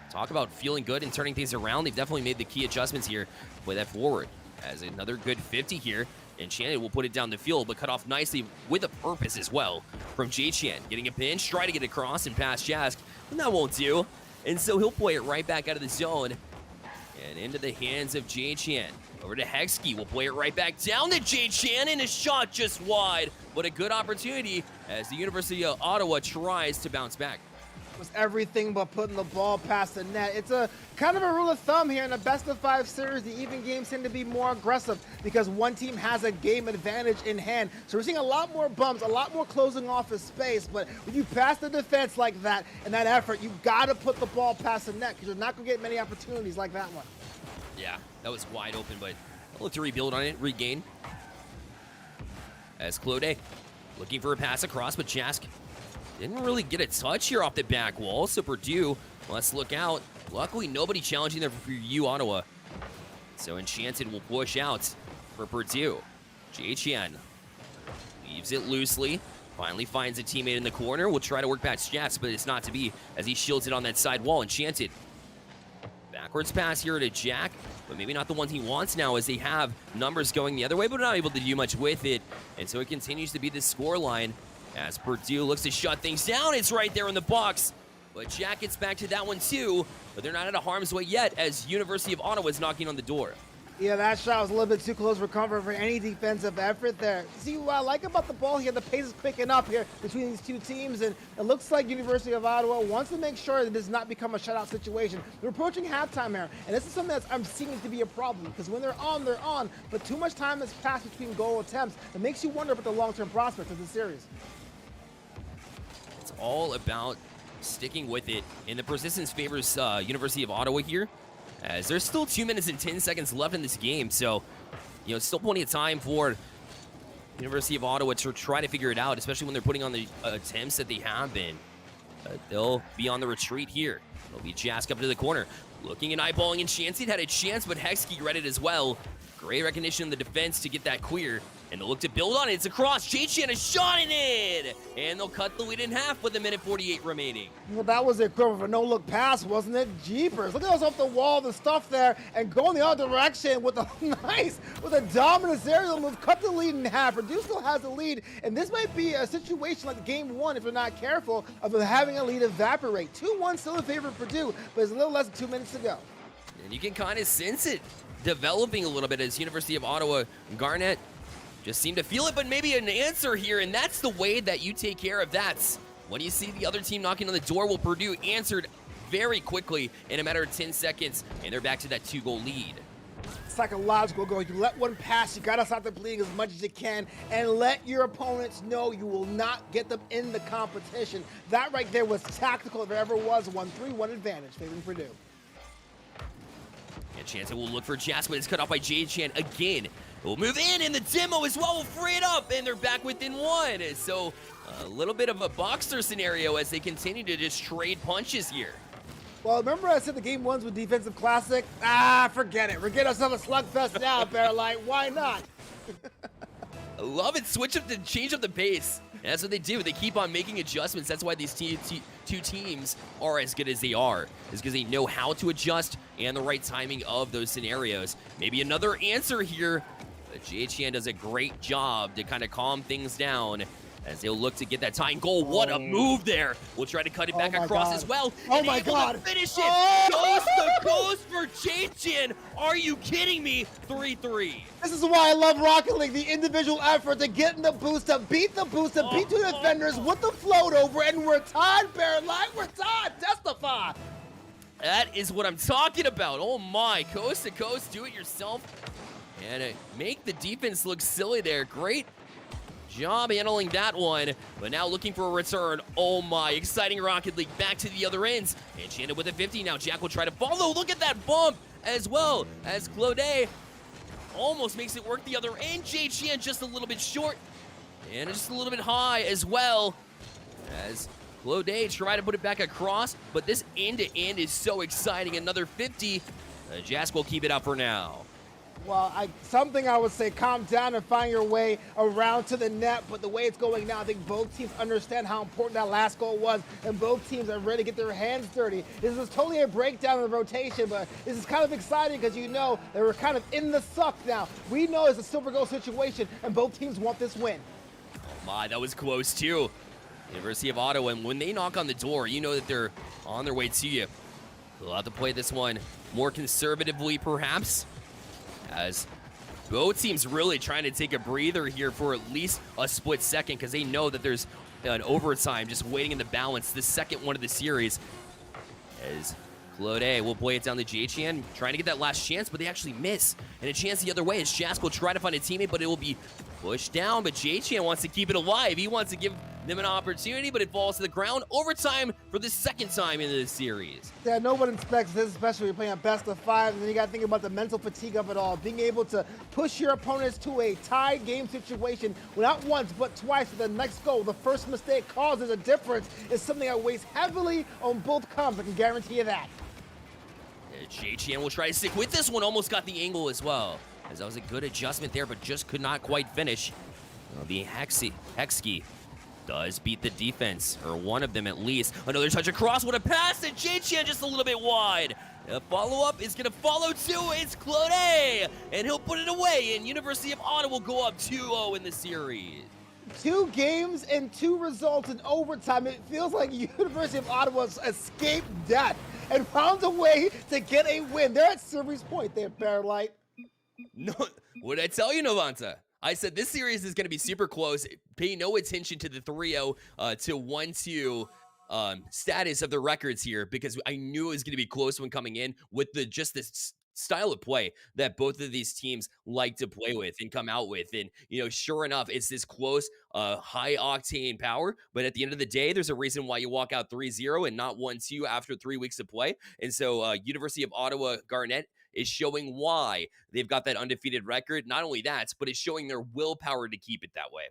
Speaker 3: talk about feeling good and turning things around. They've definitely made the key adjustments here. Play that forward as another good 50 here. Enchanted will put it down the field, but cut off nicely with a purpose as well from J-Chan. Getting a pinch, try to get across and past Jask, and that won't do. And so he'll play it right back out of the zone and into the hands of J-Chan. Over to Hexkey, will play it right back down to J-Chan, and a shot just wide. But a good opportunity as the University of Ottawa tries to bounce back.
Speaker 4: Was everything but putting the ball past the net. It's a kind of a rule of thumb here in a best-of-5 series. The even games tend to be more aggressive because one team has a game advantage in hand. So we're seeing a lot more bumps, a lot more closing off of space. But when you pass the defense like that and that effort, you got to put the ball past the net because you're not going to get many opportunities like that one.
Speaker 3: Yeah, that was wide open, but I'll look to rebuild on it, regain. As Claude looking for a pass across, but Jask didn't really get a touch here off the back wall. So Purdue, let's look out. Luckily, nobody challenging there for Ottawa. So Enchanted will push out for Purdue. J-Chan leaves it loosely. Finally finds a teammate in the corner. Will try to work past Jask, but it's not to be as he shields it on that side wall. Enchanted. Backwards pass here to Jack, but maybe not the ones he wants now as they have numbers going the other way, but not able to do much with it. And so it continues to be the score line as Purdue looks to shut things down. It's right there in the box, but Jack gets back to that one too, but they're not out of harm's way yet as University of Ottawa is knocking on the door.
Speaker 4: Yeah, that shot was a little bit too close for comfort for any defensive effort there. See, what I like about the ball here, the pace is picking up here between these two teams, and it looks like University of Ottawa wants to make sure that it does not become a shutout situation. We're approaching halftime here, and this is something that I'm seeing it to be a problem, because when they're on, but too much time has passed between goal attempts. It makes you wonder about the long-term prospects of the series.
Speaker 3: It's all about sticking with it, and the persistence favors University of Ottawa here, as there's still 2 minutes and 10 seconds left in this game. So, you know, still plenty of time for University of Ottawa to try to figure it out, especially when they're putting on the attempts that they have been. They'll be on the retreat here. It'll be Jask up to the corner. Looking and eyeballing Enchanted, had a chance, but Hexkey read it as well. Great recognition in the defense to get that clear. And they'll look to build on it. It's across. J-Chan has shot it in! And they'll cut the lead in half with 1:48 remaining.
Speaker 4: Well, that was the equivalent of a no-look pass, wasn't it? Jeepers. Look at us off the wall, the stuff there, and go in the other direction with a dominant aerial move. Cut the lead in half. Purdue still has the lead, and this might be a situation like game one, if they're not careful, of having a lead evaporate. 2-1 still in favor of Purdue, but it's a little less than 2 minutes to go.
Speaker 3: And you can kind of sense it developing a little bit as University of Ottawa Garnett just seem to feel it, but maybe an answer here, and that's the way that you take care of that. When you see the other team knocking on the door, well, Purdue answered very quickly in a matter of 10 seconds, and they're back to that 2-goal lead.
Speaker 4: Psychological goal. You let one pass, you gotta stop the bleeding as much as you can, and let your opponents know you will not get them in the competition. That right there was tactical if there ever was one. 3-1 advantage favoring Purdue.
Speaker 3: And Chance will look for Jasper, but it's cut off by J-Chan again. We'll move in, and the demo as well will free it up, and they're back within one. So a little bit of a boxer scenario as they continue to just trade punches here.
Speaker 4: Well, remember I said the game ones with defensive classic? Forget it. We're getting ourselves a slugfest now, Bearlight. Why not?
Speaker 3: I love it. Change up the pace. And that's what they do. They keep on making adjustments. That's why these two teams are as good as they are, is because they know how to adjust and the right timing of those scenarios. Maybe another answer here. But J-Chan does a great job to kind of calm things down as they'll look to get that tying goal. What a move there. We'll try to cut it back across as well.
Speaker 4: Oh my God.
Speaker 3: To finish it. Coast to coast for J-Chan. Are you kidding me? 3-3.
Speaker 4: This is why I love Rocket League. The individual effort to get in the boost up, beat the boost up, beat two defenders with the float over, and we're tied, Bearlight. We're tied. Testify.
Speaker 3: That is what I'm talking about. Oh my. Coast to coast. Do it yourself. And make the defense look silly there. Great job handling that one, but now looking for a return. Oh my, exciting Rocket League back to the other ends. Enchanted with a 50 now. Jack will try to follow. Look at that bump as well as Claude almost makes it work the other end. JChan just a little bit short and just a little bit high as well as Claude try to put it back across, but this end-to-end is so exciting. Another 50. Jask will keep it up for now.
Speaker 4: Well, something I would say, calm down and find your way around to the net. But the way it's going now, I think both teams understand how important that last goal was, and both teams are ready to get their hands dirty. This is totally a breakdown of the rotation, but this is kind of exciting because you know they were kind of in the suck now. We know it's a silver goal situation, and both teams want this win.
Speaker 3: Oh my, that was close too. University of Ottawa, and when they knock on the door, you know that they're on their way to you. They'll have to play this one more conservatively, perhaps, as both teams really trying to take a breather here for at least a split second because they know that there's an overtime just waiting in the balance, the second one of the series. As Claude will play it down to JChan, trying to get that last chance, but they actually miss. And a chance the other way as Jask will try to find a teammate, but it will be pushed down. But JChan wants to keep it alive. He wants to give them an opportunity, but it falls to the ground. Overtime for the second time in this series.
Speaker 4: Yeah, no one expects this, especially when you're playing a best of 5, and then you got to think about the mental fatigue of it all. Being able to push your opponents to a tied game situation, well, not once, but twice with the next goal. The first mistake causes a difference is something that weighs heavily on both comps. I can guarantee you that.
Speaker 3: JChan will try to stick with this one. Almost got the angle as well, as that was a good adjustment there, but just could not quite finish. It'll be NECC does beat the defense, or one of them at least. Another touch across, what a pass, and JChan just a little bit wide. The follow-up is going to follow too. It's Claude, and he'll put it away, and University of Ottawa will go up 2-0 in the series.
Speaker 4: 2 games and 2 results in overtime. It feels like University of Ottawa's escaped death and found a way to get a win. They're at series point there, Paralight.
Speaker 3: No, what did I tell you, Novanta? I said this series is going to be super close. Pay no attention to the 3-0 to 1-2 status of the records here, because I knew it was going to be close when coming in with just this style of play that both of these teams like to play with and come out with. And, you know, sure enough, it's this close, high octane power. But at the end of the day, there's a reason why you walk out 3-0 and not 1-2 after 3 weeks of play. And so University of Ottawa Garnet is showing why they've got that undefeated record. Not only that, but it's showing their willpower to keep it that way.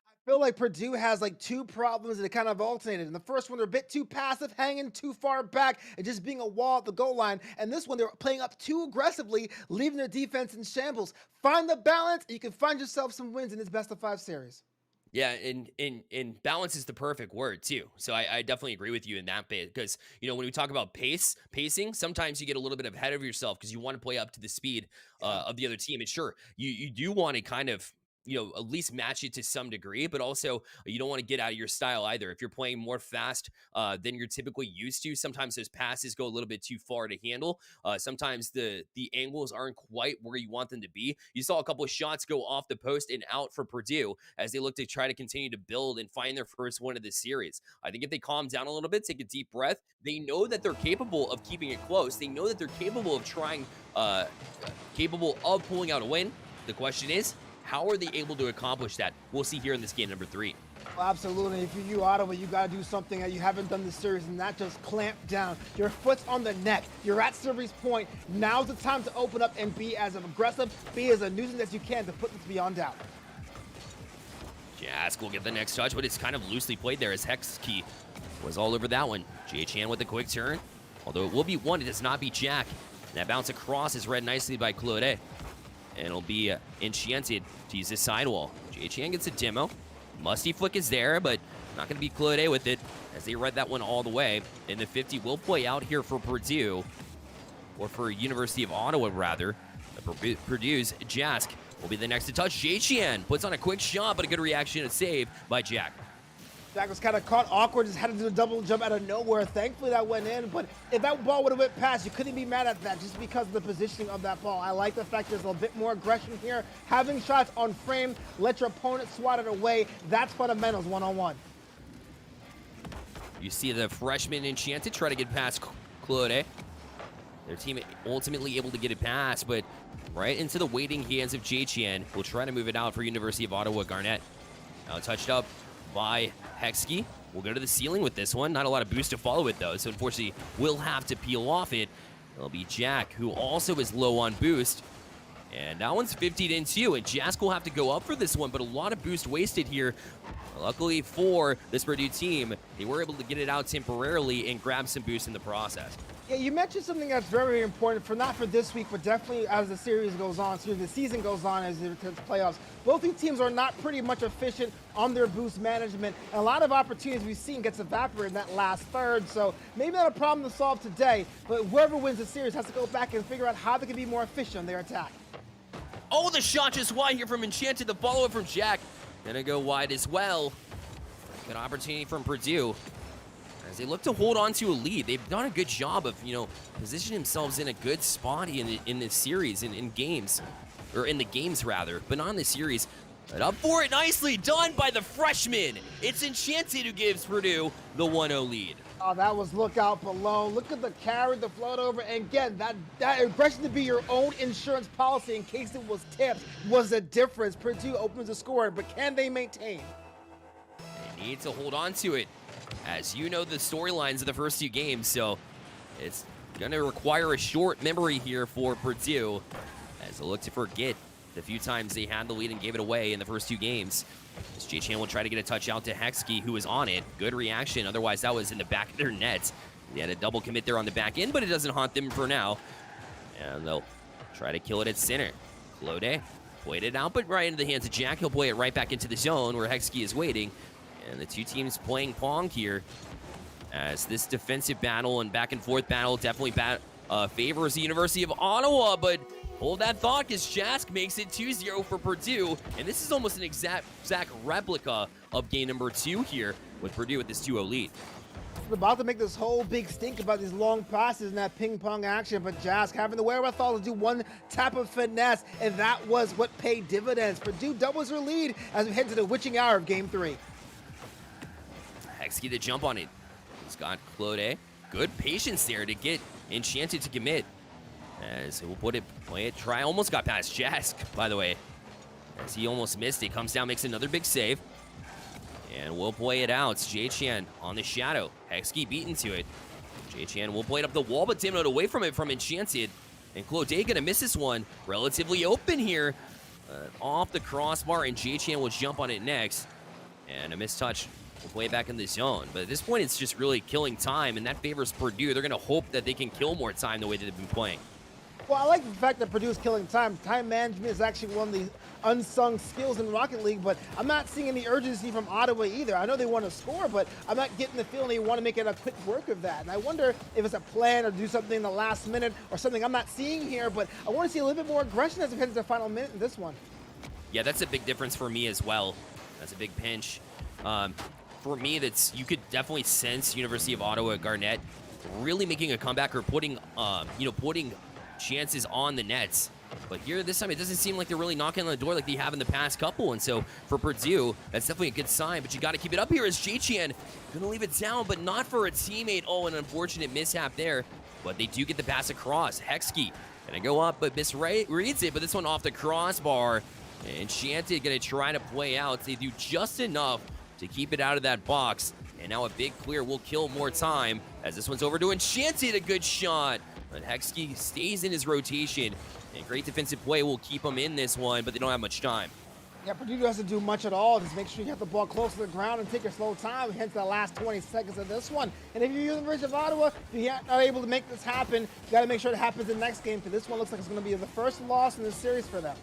Speaker 4: I feel like Purdue has like 2 problems that kind of alternated. In the first one, they're a bit too passive, hanging too far back, and just being a wall at the goal line. And this one, they're playing up too aggressively, leaving their defense in shambles. Find the balance, and you can find yourself some wins in this best of 5 series.
Speaker 3: Yeah, and balance is the perfect word too. So I definitely agree with you in that bit, because, you know, when we talk about pacing, sometimes you get a little bit ahead of yourself because you want to play up to the speed of the other team. And sure, you do want to kind of, you know, at least match it to some degree, but also you don't want to get out of your style either. If you're playing more fast than you're typically used to, sometimes those passes go a little bit too far to handle. Sometimes the angles aren't quite where you want them to be. You saw a couple of shots go off the post and out for Purdue as they look to try to continue to build and find their first one of this series. I think if they calm down a little bit, take a deep breath, they know that they're capable of keeping it close. They know that they're capable of trying, capable of pulling out a win. The question is, how are they able to accomplish that? We'll see here in this game number 3.
Speaker 4: Well, absolutely. If you're you, Ottawa, you got to do something that you haven't done this series and not just clamp down. Your foot's on the neck. You're at series point. Now's the time to open up and be as aggressive, be as a nuisance as you can to put this beyond doubt.
Speaker 3: Jask will get the next touch, but it's kind of loosely played there as NECC was all over that one. JChan with a quick turn. Although it will be one, it does not beat Jack. And that bounce across is read nicely by Claude. And it'll be Enchanted to use his sidewall. JChan gets a demo. Musty flick is there, but not going to be Claude with it as they read that one all the way. And the 50 will play out here for Purdue, or for University of Ottawa, rather. Purdue's Jask will be the next to touch. JChan puts on a quick shot, but a good reaction and save by Jack.
Speaker 4: Jack was kind of caught awkward, just had to do a double jump out of nowhere. Thankfully, that went in, but if that ball would have went past, you couldn't be mad at that just because of the positioning of that ball. I like the fact there's a bit more aggression here. Having shots on frame, let your opponent swat it away. That's fundamentals one-on-one.
Speaker 3: You see the freshman Enchanted try to get past Claude. Their team ultimately able to get it past, but right into the waiting hands of JChan. Will try to move it out for University of Ottawa Garnet. Now touched up by Hexkey. We'll go to the ceiling with this one. Not a lot of boost to follow it, though, so unfortunately, we'll have to peel off it. It'll be Jack, who also is low on boost. And that one's 50 to into, and Jask will have to go up for this one, but a lot of boost wasted here. Luckily for this Purdue team, they were able to get it out temporarily and grab some boost in the process.
Speaker 4: Yeah, you mentioned something that's very, very important for not for this week, but definitely as the series goes on, the season goes on as it returns to playoffs. Both these teams are not pretty much efficient on their boost management, and a lot of opportunities we've seen gets evaporated in that last third. So maybe not a problem to solve today, but whoever wins the series has to go back and figure out how they can be more efficient on their attack.
Speaker 3: Oh, the shot just wide here from Enchanted. The follow-up from Jack. Gonna go wide as well. Good opportunity from Purdue. As they look to hold on to a lead, they've done a good job of, positioning themselves in a good spot in this series, in games, or in the games rather, but not in the series. But up for it, nicely done by the freshman. It's Enchanted who gives Purdue the 1-0 lead.
Speaker 4: Oh, that was look out below. Look at the carry, the float over, and again, that aggression to be your own insurance policy in case it was tipped was a difference. Purdue opens the score, but can they maintain?
Speaker 3: They need to hold on to it. As you know, the storylines of the first two games, so it's going to require a short memory here for Purdue as they look to forget the few times they had the lead and gave it away in the first two games. As J-Chan will try to get a touch out to Hexkey, who is on it. Good reaction, otherwise that was in the back of their net. They had a double commit there on the back end, but it doesn't haunt them for now. And they'll try to kill it at center. Flode played it out, but right into the hands of Jack. He'll play it right back into the zone where Hexkey is waiting. And the two teams playing pong here as this defensive battle and back and forth battle definitely favors the University of Ottawa, but hold that thought because Jask makes it 2-0 for Purdue, and this is almost an exact replica of game number 2 here with Purdue with this 2-0 lead.
Speaker 4: They're about to make this whole big stink about these long passes and that ping pong action, but Jask having the wherewithal to do one tap of finesse, and that was what paid dividends. Purdue doubles their lead as we head to the witching hour of game 3.
Speaker 3: Hexkey to jump on it. He's got Claude. Good patience there to get Enchanted to commit. As he'll play it, try, almost got past Jask, by the way. As he almost missed it, comes down, makes another big save. And we'll play it out. J-Chan on the shadow. Hexkey beaten to it. J-Chan will play it up the wall, but Dimnod away from it from Enchanted. And Claude gonna miss this one. Relatively open here. Off the crossbar, and J-Chan will jump on it next. And a missed touch. We'll play it back in the zone. But at this point, it's just really killing time, and that favors Purdue. They're going to hope that they can kill more time the way that they've been playing.
Speaker 4: Well, I like the fact that Purdue is killing time. Time management is actually one of the unsung skills in Rocket League, but I'm not seeing any urgency from Ottawa either. I know they want to score, but I'm not getting the feeling they want to make it a quick work of that. And I wonder if it's a plan or do something in the last minute or something I'm not seeing here, but I want to see a little bit more aggression as we head to the final minute in this one.
Speaker 3: Yeah, that's a big difference for me as well. That's a big pinch. For me, you could definitely sense University of Ottawa Garnett really making a comeback or putting chances on the nets. But here, this time, it doesn't seem like they're really knocking on the door like they have in the past couple. And so for Purdue, that's definitely a good sign. But you got to keep it up here as J-Chan going to leave it down, but not for a teammate. Oh, an unfortunate mishap there. But they do get the pass across. Hexkey going to go up, but misreads it. But this one off the crossbar. Enchanted going to try to play out. They do just enough to keep it out of that box. And now a big clear will kill more time as this one's over to Enchanted. A good shot. But Hexkey stays in his rotation. And great defensive play will keep him in this one, but they don't have much time.
Speaker 4: Yeah, Purdue doesn't do much at all. Just make sure you have the ball close to the ground and take your slow time. Hence the last 20 seconds of this one. And if you're University of Ottawa, if you're not able to make this happen, you got to make sure it happens in the next game, because this one looks like it's going to be the first loss in this series for them.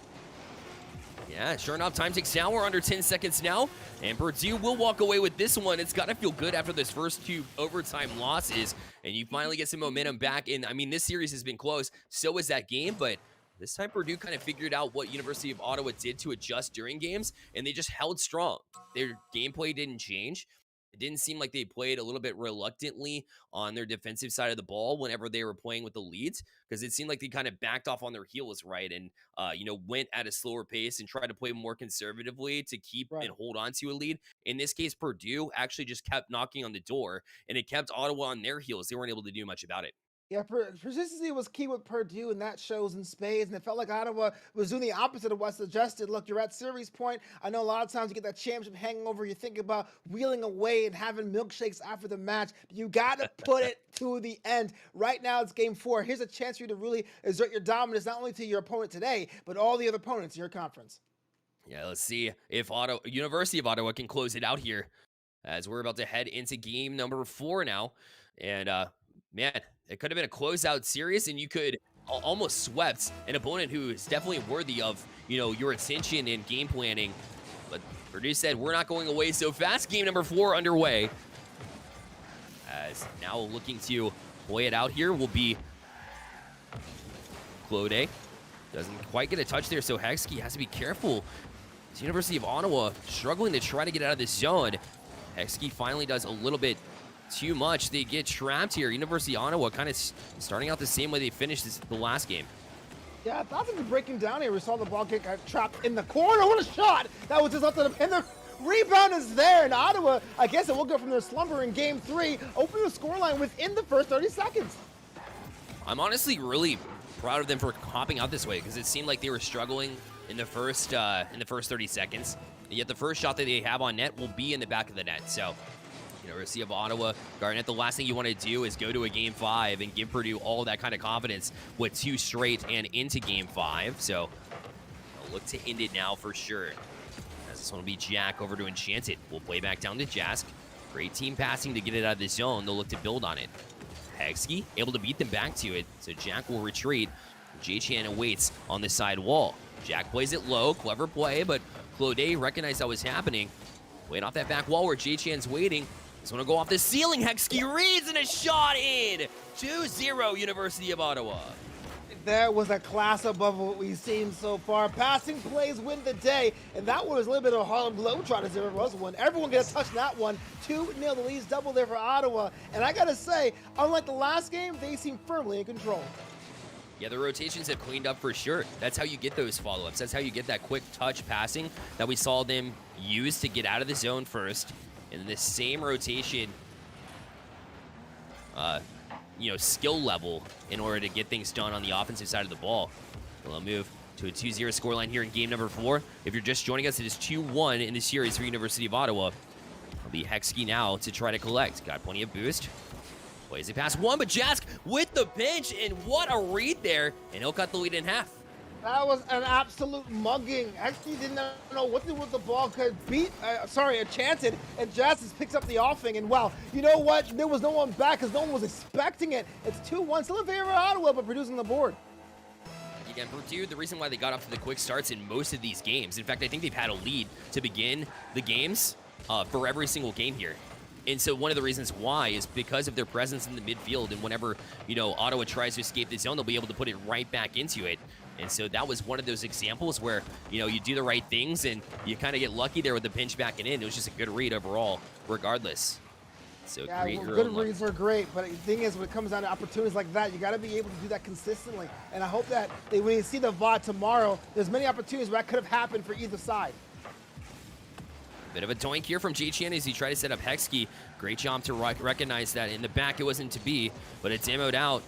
Speaker 3: Yeah, sure enough, time ticks down. We're under 10 seconds now, and Purdue will walk away with this one. It's got to feel good after this first 2 overtime losses, and you finally get some momentum back. And I mean, this series has been close. So is that game, but this time Purdue kind of figured out what University of Ottawa did to adjust during games, and they just held strong. Their gameplay didn't change. It didn't seem like they played a little bit reluctantly on their defensive side of the ball whenever they were playing with the leads, because it seemed like they kind of backed off on their heels, right? And, went at a slower pace and tried to play more conservatively to keep and hold on to a lead. In this case, Purdue actually just kept knocking on the door, and it kept Ottawa on their heels. They weren't able to do much about it.
Speaker 4: Yeah, consistency was key with Purdue, and that shows in spades. And it felt like Ottawa was doing the opposite of what suggested. Look, you're at series point. I know a lot of times you get that championship hangover. You think about wheeling away and having milkshakes after the match. But you got to put it to the end. Right now, it's game 4. Here's a chance for you to really exert your dominance, not only to your opponent today, but all the other opponents in your conference.
Speaker 3: Yeah, let's see if University of Ottawa can close it out here, as we're about to head into game number 4 now. And man, it could have been a closeout series, and you could almost swept an opponent who is definitely worthy of, your attention and game planning. But Purdue said, we're not going away so fast. Game number 4 underway. As now looking to play it out here will be Claude. Doesn't quite get a touch there, so Hexkey has to be careful. It's University of Ottawa struggling to try to get out of this zone. Hexkey finally does a little bit too much. They get trapped here. University of Ottawa kind of starting out the same way they finished the last game.
Speaker 4: Yeah, I thought they'd be breaking down here. We saw the ball get trapped in the corner. What a shot! That was just up to the pin. The rebound is there, and Ottawa, I guess it will go from their slumber in game 3, open the scoreline within the first 30 seconds.
Speaker 3: I'm honestly really proud of them for hopping out this way, because it seemed like they were struggling in the first 30 seconds. And yet the first shot that they have on net will be in the back of the net. So, University of Ottawa, Garnett, the last thing you want to do is go to a game 5 and give Purdue all that kind of confidence with 2 straight and into game 5. So, I'll look to end it now for sure. As this one will be Jack over to Enchanted. We'll play back down to Jask. Great team passing to get it out of the zone. They'll look to build on it. Hexkey able to beat them back to it. So Jack will retreat. J-Chan awaits on the side wall. Jack plays it low. Clever play, but Claude recognized that was happening. Playing off that back wall where J-Chan's waiting. This one will go off the ceiling. Hexkey reads and a shot in. 2-0 University of Ottawa.
Speaker 4: There was a class above what we've seen so far. Passing plays win the day, and that one was a little bit of a Harlem Globetrotters. There was one. Everyone gets a touch in that one. 2-0, the lead's double there for Ottawa. And I gotta say, unlike the last game, they seem firmly in control.
Speaker 3: Yeah, the rotations have cleaned up for sure. That's how you get those follow-ups. That's how you get that quick touch passing that we saw them use to get out of the zone first. And the same rotation, skill level in order to get things done on the offensive side of the ball. We'll move to a 2-0 scoreline here in game number 4. If you're just joining us, it is 2-1 in the series for University of Ottawa. It'll be Hexkey now to try to collect. Got plenty of boost. Plays it past one, but Jask with the pinch, and what a read there, and he'll cut the lead in half.
Speaker 4: That was an absolute mugging. Actually didn't know what to do with the ball. Could beat, Enchanted, and Jazz picks up the offing. And wow, you know what? There was no one back because no one was expecting it. It's 2-1, still in favor of Ottawa, but producing the board.
Speaker 3: Again, Purdue, the reason why they got off to the quick starts in most of these games, in fact, I think they've had a lead to begin the games for every single game here. And so one of the reasons why is because of their presence in the midfield, and whenever, Ottawa tries to escape the zone, they'll be able to put it right back into it. And so that was one of those examples where, you do the right things and you kind of get lucky there with the pinch backing in. It was just a good read overall, regardless. So
Speaker 4: yeah, good reads are great, but the thing is, when it comes down to opportunities like that, you got to be able to do that consistently. And I hope that when you see the VOD tomorrow, there's many opportunities where that could have happened for either side.
Speaker 3: Bit of a doink here from J-Chan as he tried to set up Hexkey. Great job to recognize that in the back it wasn't to be, but it demoed out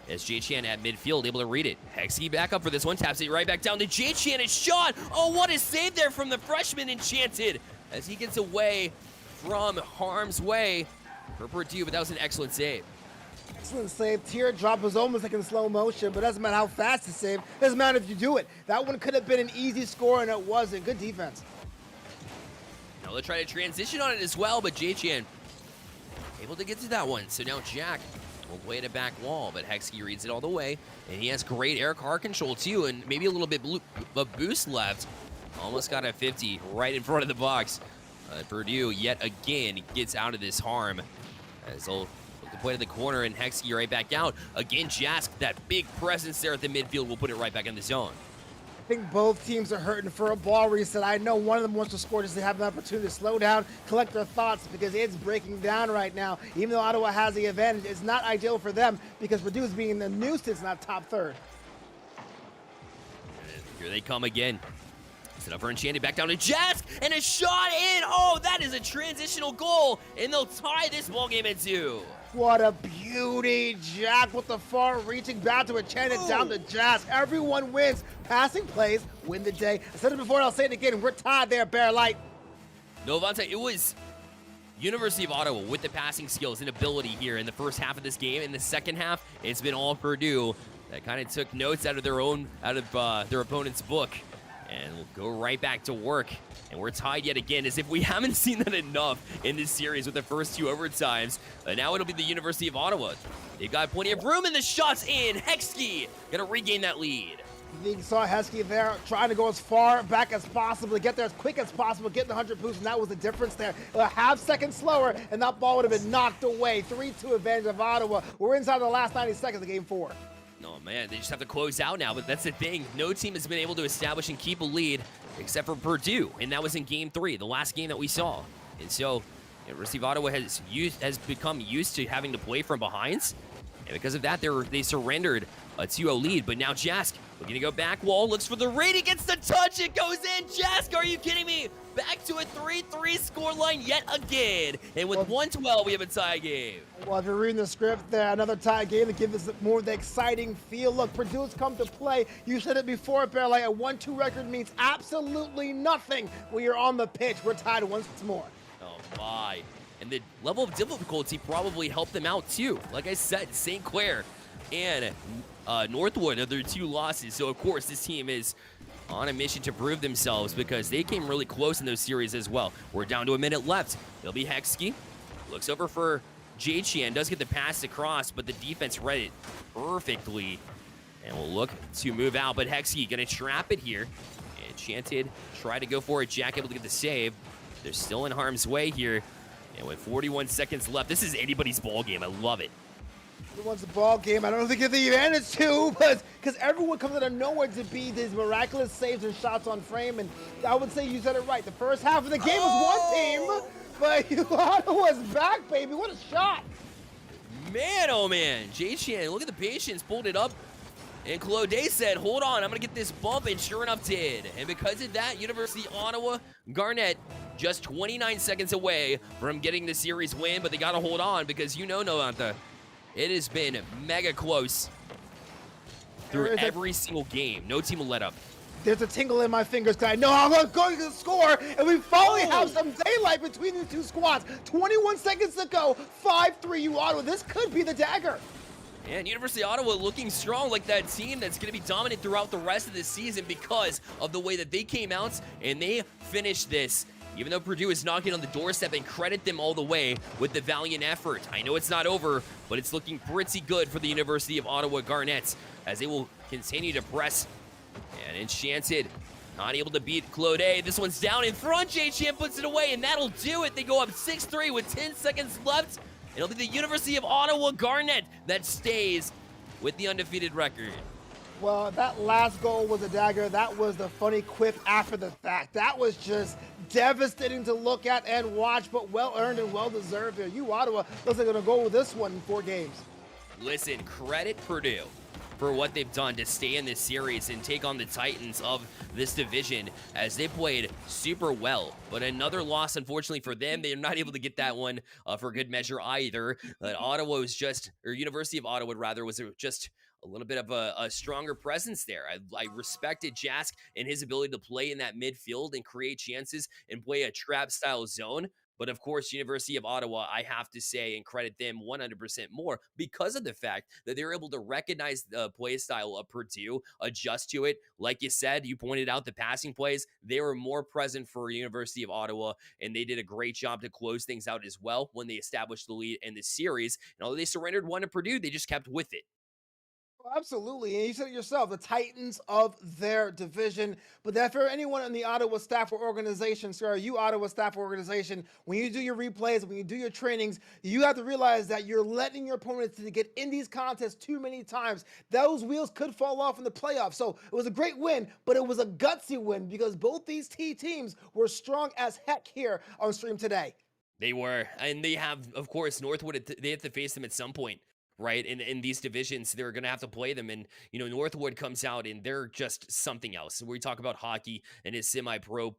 Speaker 3: as J-Chan at midfield able to read it. Hexkey back up for this one, taps it right back down to J-Chan. It's shot. Oh, what a save there from the freshman Enchanted as he gets away from harm's way for Purdue, but that was an excellent save.
Speaker 4: Excellent save. Teardrop was almost like in slow motion, but doesn't matter how fast the save. Doesn't matter if you do it. That one could have been an easy score, and it wasn't. Good defense.
Speaker 3: Now they'll try to transition on it as well, but J-Chan able to get to that one. So now Jack will play at a back wall, but Hexkey reads it all the way, and he has great air car control too, and maybe a little bit of boost left. Almost got a 50 right in front of the box. Purdue yet again gets out of this harm as they'll look to play to the corner, and Hexkey right back out. Again, Jask, that big presence there at the midfield, will put it right back in the zone.
Speaker 4: I think both teams are hurting for a ball reset. I know one of them wants to score just to have an opportunity to slow down, collect their thoughts, because it's breaking down right now. Even though Ottawa has the advantage, it's not ideal for them because Purdue is being the nuisance, not top third.
Speaker 3: And here they come again. Set up for Enchanted, back down to Jask, and a shot in! Oh, that is a transitional goal, and they'll tie this ball game at 2.
Speaker 4: What a beauty. Jack with the far reaching back to Enchanted, down to Jask. Everyone wins. Passing plays win the day. I said it before and I'll say it again. We're tied there, Bear Light.
Speaker 3: No, Vontae, it was University of Ottawa with the passing skills and ability here in the first half of this game. In the second half, it's been all Purdue that kind of took notes out of their opponent's book, and we'll go right back to work. And we're tied yet again, as if we haven't seen that enough in this series with the first 2 overtimes. Now it'll be the University of Ottawa. They've got plenty of room, and the shot's in. Hexkey gonna regain that lead.
Speaker 4: You saw Heskey there trying to go as far back as possible, to get there as quick as possible, getting the 100 boost, and that was the difference there. A half second slower, and that ball would have been knocked away. 3-2 advantage of Ottawa. We're inside the last 90 seconds of game 4.
Speaker 3: Oh man, they just have to close out now, but that's the thing. No team has been able to establish and keep a lead except for Purdue, and that was in game 3, the last game that we saw. And so, University of Ottawa has become used to having to play from behinds, and because of that, they surrendered a 2-0 lead. But now Jask looking to go back wall, looks for the raid, he gets the touch, it goes in. Jask, are you kidding me? Back to a 3-3 scoreline yet again. And with 112, we have a tie game.
Speaker 4: Well, if you're reading the script there, another tie game to give us more of the exciting feel. Look, Purdue's come to play. You said it before, Bear Light, a 1-2 record means absolutely nothing when you're on the pitch. We're tied once more.
Speaker 3: Oh my. And the level of difficulty probably helped them out too. Like I said, St. Clair and Northwood are their 2 losses. So of course this team is on a mission to prove themselves because they came really close in those series as well. We're down to a minute left. It'll be Hexkey. Looks over for Cyan. Does get the pass across, but the defense read it perfectly. And we'll look to move out, but Hexkey gonna trap it here. Enchanted, try to go for it. Jack able to get the save. They're still in harm's way here. And with 41 seconds left, this is anybody's ball game. I love it.
Speaker 4: Everyone's a ball game. I don't know if they get the advantage too, but because everyone comes out of nowhere to be these miraculous saves and shots on frame. And I would say you said it right. The first half of the game was one team, but Ottawa's back, baby. What a shot.
Speaker 3: Man, oh man. Cyan, look at the patience, pulled it up. And Claude said, hold on, I'm going to get this bump, and sure enough did. And because of that, University of Ottawa, Garnett, just 29 seconds away from getting the series win, but they got to hold on because you know, Nolanta, it has been mega close through every single game. No team will let up.
Speaker 4: There's a tingle in my fingers because I know I'm going to score, and we finally have some daylight between these 2 squads. 21 seconds to go, 5-3 Ottawa. This could be the dagger.
Speaker 3: And University of Ottawa looking strong, like that team that's going to be dominant throughout the rest of the season because of the way that they came out and they finished this. Even though Purdue is knocking on the doorstep, and credit them all the way with the valiant effort. I know it's not over, but it's looking pretty good for the University of Ottawa Garnets as they will continue to press. And Enchanted not able to beat Claude. This one's down in front. Cyan puts it away, and that'll do it. They go up 6-3 with 10 seconds left. It'll be the University of Ottawa Garnet that stays with the undefeated record.
Speaker 4: Well, that last goal was a dagger. That was the funny quip after the fact. That was just devastating to look at and watch, but well-earned and well-deserved here. Ottawa looks like they're going to go with this one in 4 games.
Speaker 3: Listen, credit Purdue for what they've done to stay in this series and take on the Titans of this division as they played super well. But another loss, unfortunately for them, they're not able to get that one for good measure either. Ottawa was just, or University of Ottawa rather, was just a little bit of a stronger presence there. I respected Jask and his ability to play in that midfield and create chances and play a trap-style zone. But of course, University of Ottawa, I have to say and credit them 100% more because of the fact that they're able to recognize the play style of Purdue, adjust to it. Like you said, you pointed out the passing plays. They were more present for University of Ottawa, and they did a great job to close things out as well when they established the lead in the series. And although they surrendered one to Purdue, they just kept with it.
Speaker 4: Well, absolutely, and you said it yourself, the Titans of their division. But that for anyone in the Ottawa staff or organization, sir, you Ottawa staff or organization, when you do your replays, when you do your trainings, you have to realize that you're letting your opponents to get in these contests too many times. Those wheels could fall off in the playoffs. So it was a great win, but it was a gutsy win because both these teams were strong as heck here on stream today.
Speaker 3: They were, and they have, of course, Northwood, they have to face them at some point right? In these divisions, they're going to have to play them. And, you know, Northwood comes out and they're just something else. We talk about hockey and his semi-pro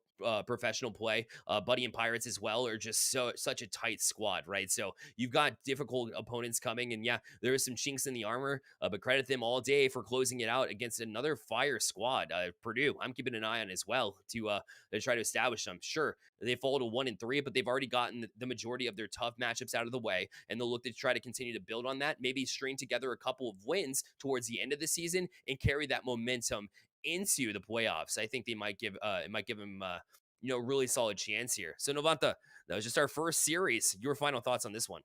Speaker 3: professional play. Buddy and Pirates as well are just such a tight squad, right? So you've got difficult opponents coming, and yeah, there is some chinks in the armor, but credit them all day for closing it out against another fire squad. Purdue, I'm keeping an eye on as well to try to establish them. Sure, they fall to 1-3, but they've already gotten the majority of their tough matchups out of the way, and they'll look to try to continue to build on that. Maybe string together a couple of wins towards the end of the season and carry that momentum into the playoffs. I think they might give them you know, really solid chance here. So Novanta, that was just our first series. Your final thoughts on this one?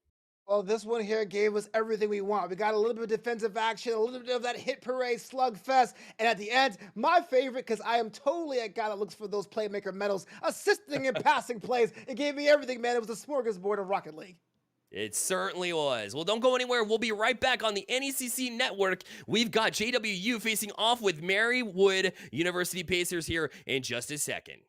Speaker 4: Well, this one here gave us everything we want. We got a little bit of defensive action, a little bit of that hit parade slugfest, and at the end, my favorite, because I am totally a guy that looks for those playmaker medals, assisting and passing plays. It gave me everything, man. It was a smorgasbord of Rocket League.
Speaker 3: It certainly was. Well, don't go anywhere. We'll be right back on the NECC network. We've got JWU facing off with Marywood University Pacers here in just a second.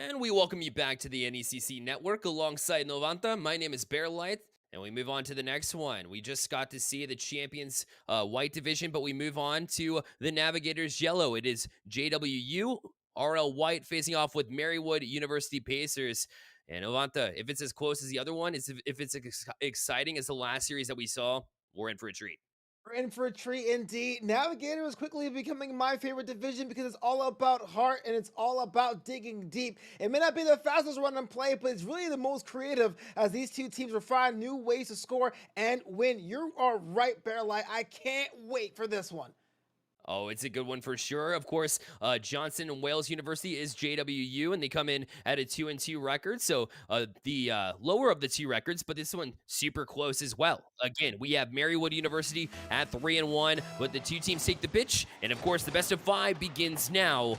Speaker 3: And we welcome you back to the NECC network alongside Novanta. My name is Bearlight, and we move on to the next one. We just got to see the champions white division, but we move on to the Navigators yellow. It is JWU, RL White facing off with Marywood University Pacers. And Novanta, if it's as close as the other one, if it's exciting as the last series that we saw, we're in for a treat.
Speaker 4: We're in for a treat indeed. Navigator is quickly becoming my favorite division because it's all about heart and it's all about digging deep. It may not be the fastest run and play, but it's really the most creative as these two teams will find new ways to score and win. You are right, Bearlight. I can't wait for this one.
Speaker 3: Oh, it's a good one for sure. Of course, Johnson and Wales University is JWU, and they come in at a 2-2 record. So the lower of the two records, but this one super close as well. Again, we have Marywood University at 3-1, but the two teams take the pitch. And of course, the best of 5 begins now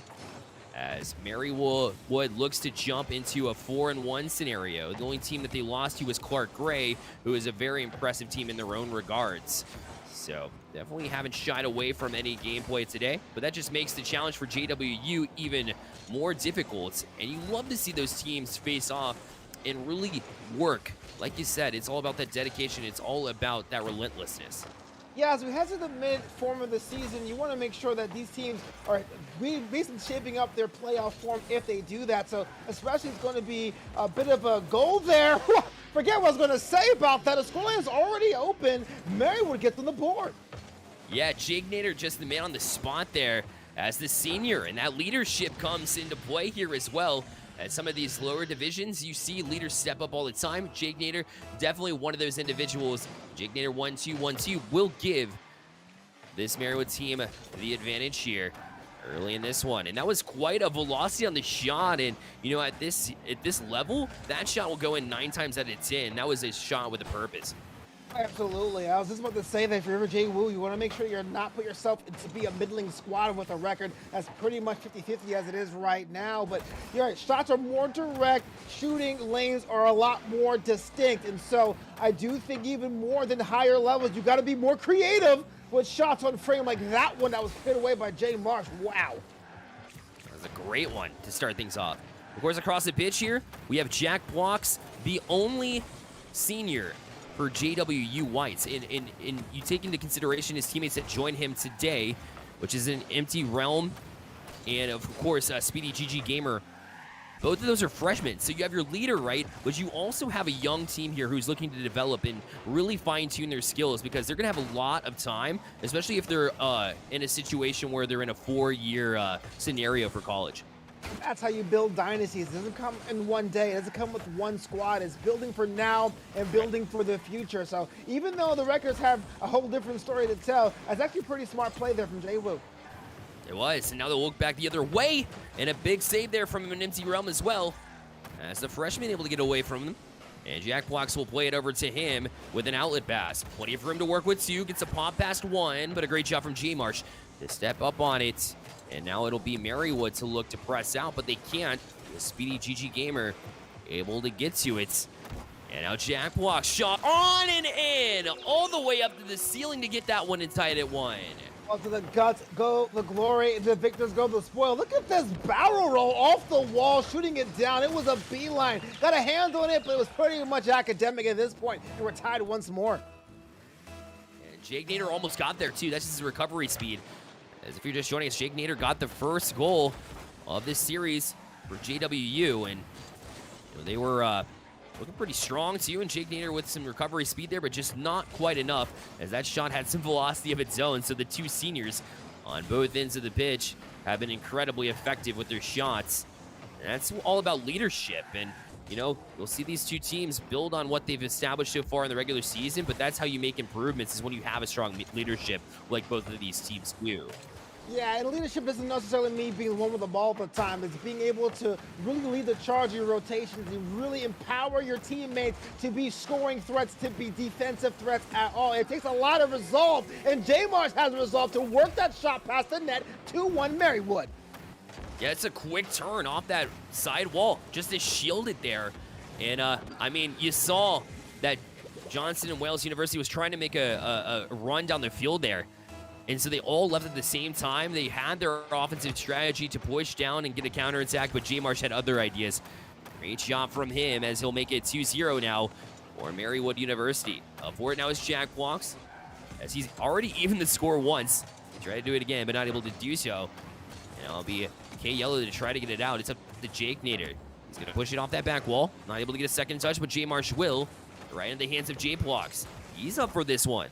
Speaker 3: as Marywood looks to jump into a 4-1 scenario. The only team that they lost to was Clark Gray, who is a very impressive team in their own regards. So definitely haven't shied away from any gameplay today, but that just makes the challenge for JWU even more difficult. And you love to see those teams face off and really work. Like you said, it's all about that dedication. It's all about that relentlessness.
Speaker 4: Yeah, as we head to the mid-form of the season, you want to make sure that these teams are basically shaping up their playoff form if they do that. So especially it's going to be a bit of a goal there. Forget what I was going to say about that. The scoreline is already open. Marywood gets on the board.
Speaker 3: Yeah, Jake Nader just the man on the spot there as the senior, and that leadership comes into play here as well. At some of these lower divisions, you see leaders step up all the time. Jake Nader, definitely one of those individuals. Jake Nader 1-2-1-2 will give this Marywood team the advantage here early in this one. And that was quite a velocity on the shot. And, you know, at this level, that shot will go in 9 times out of 10. That was a shot with a purpose.
Speaker 4: Absolutely. I was just about to say that if you're ever Jay Wu, you want to make sure you're not put yourself to be a middling squad with a record that's pretty much 50-50 as it is right now. But you're right, shots are more direct, shooting lanes are a lot more distinct. And so I do think even more than higher levels, you got to be more creative with shots on frame like that one that was hit away by Jay Marsh. Wow.
Speaker 3: That was a great one to start things off. Of course, across the pitch here, we have Jack Blocks, the only senior for JWU Whites. And you take into consideration his teammates that joined him today, which is an Empty Realm and, of course, Speedy GG Gamer. Both of those are freshmen. So you have your leader, right? But you also have a young team here who's looking to develop and really fine-tune their skills because they're going to have a lot of time, especially if they're in a situation where they're in a 4-year scenario for college.
Speaker 4: That's how you build dynasties. It doesn't come in one day. It doesn't come with one squad. It's building for now and building for the future. So even though the records have a whole different story to tell, that's actually a pretty smart play there from Jay Wu.
Speaker 3: It was, and now they'll look back the other way, and a big save there from an empty realm as well, as the freshman able to get away from them. And Jack Blocks will play it over to him with an outlet pass. Plenty of room to work with, too. Gets a pop past 1, but a great job from J Marsh to step up on it. And now it'll be Marywood to look to press out, but they can't. The Speedy GG Gamer able to get to it. And now Jack Blocks shot on and in, all the way up to the ceiling to get that one and tie it at 1.
Speaker 4: To the guts go the glory, the victors go the spoil. Look at this barrel roll off the wall, shooting it down. It was a beeline. Got a hand on it, but it was pretty much academic at this point. And we're tied once more.
Speaker 3: And Jake Nader almost got there too. That's his recovery speed. As if you're just joining us, Jake Nader got the first goal of this series for JWU, and you know, they were looking pretty strong too, and Jake Nader with some recovery speed there, but just not quite enough, as that shot had some velocity of its own. So the two seniors on both ends of the pitch have been incredibly effective with their shots. And that's all about leadership, and you know, you'll see these two teams build on what they've established so far in the regular season, but that's how you make improvements, is when you have a strong leadership like both of these teams do.
Speaker 4: Yeah, and leadership doesn't necessarily mean being the one with the ball at the time. It's being able to really lead the charge in your rotations and really empower your teammates to be scoring threats, to be defensive threats at all. It takes a lot of resolve, and J Marsh has resolve to work that shot past the net. 2-1 Marywood.
Speaker 3: Yeah, it's a quick turn off that side wall, just to shield it there. And, I mean, you saw that Johnson and Wales University was trying to make a run down the field there. And so they all left at the same time. They had their offensive strategy to push down and get a counterattack, but J Marsh had other ideas. Great shot from him as he'll make it 2-0 now for Marywood University. Up for it now is Jackbox, as he's already even the score once. Try to do it again, but not able to do so. And it'll be K Yellow to try to get it out. It's up to Jake Nader. He's going to push it off that back wall. Not able to get a second touch, but J Marsh will. Right in the hands of J-Blox. He's up for this one.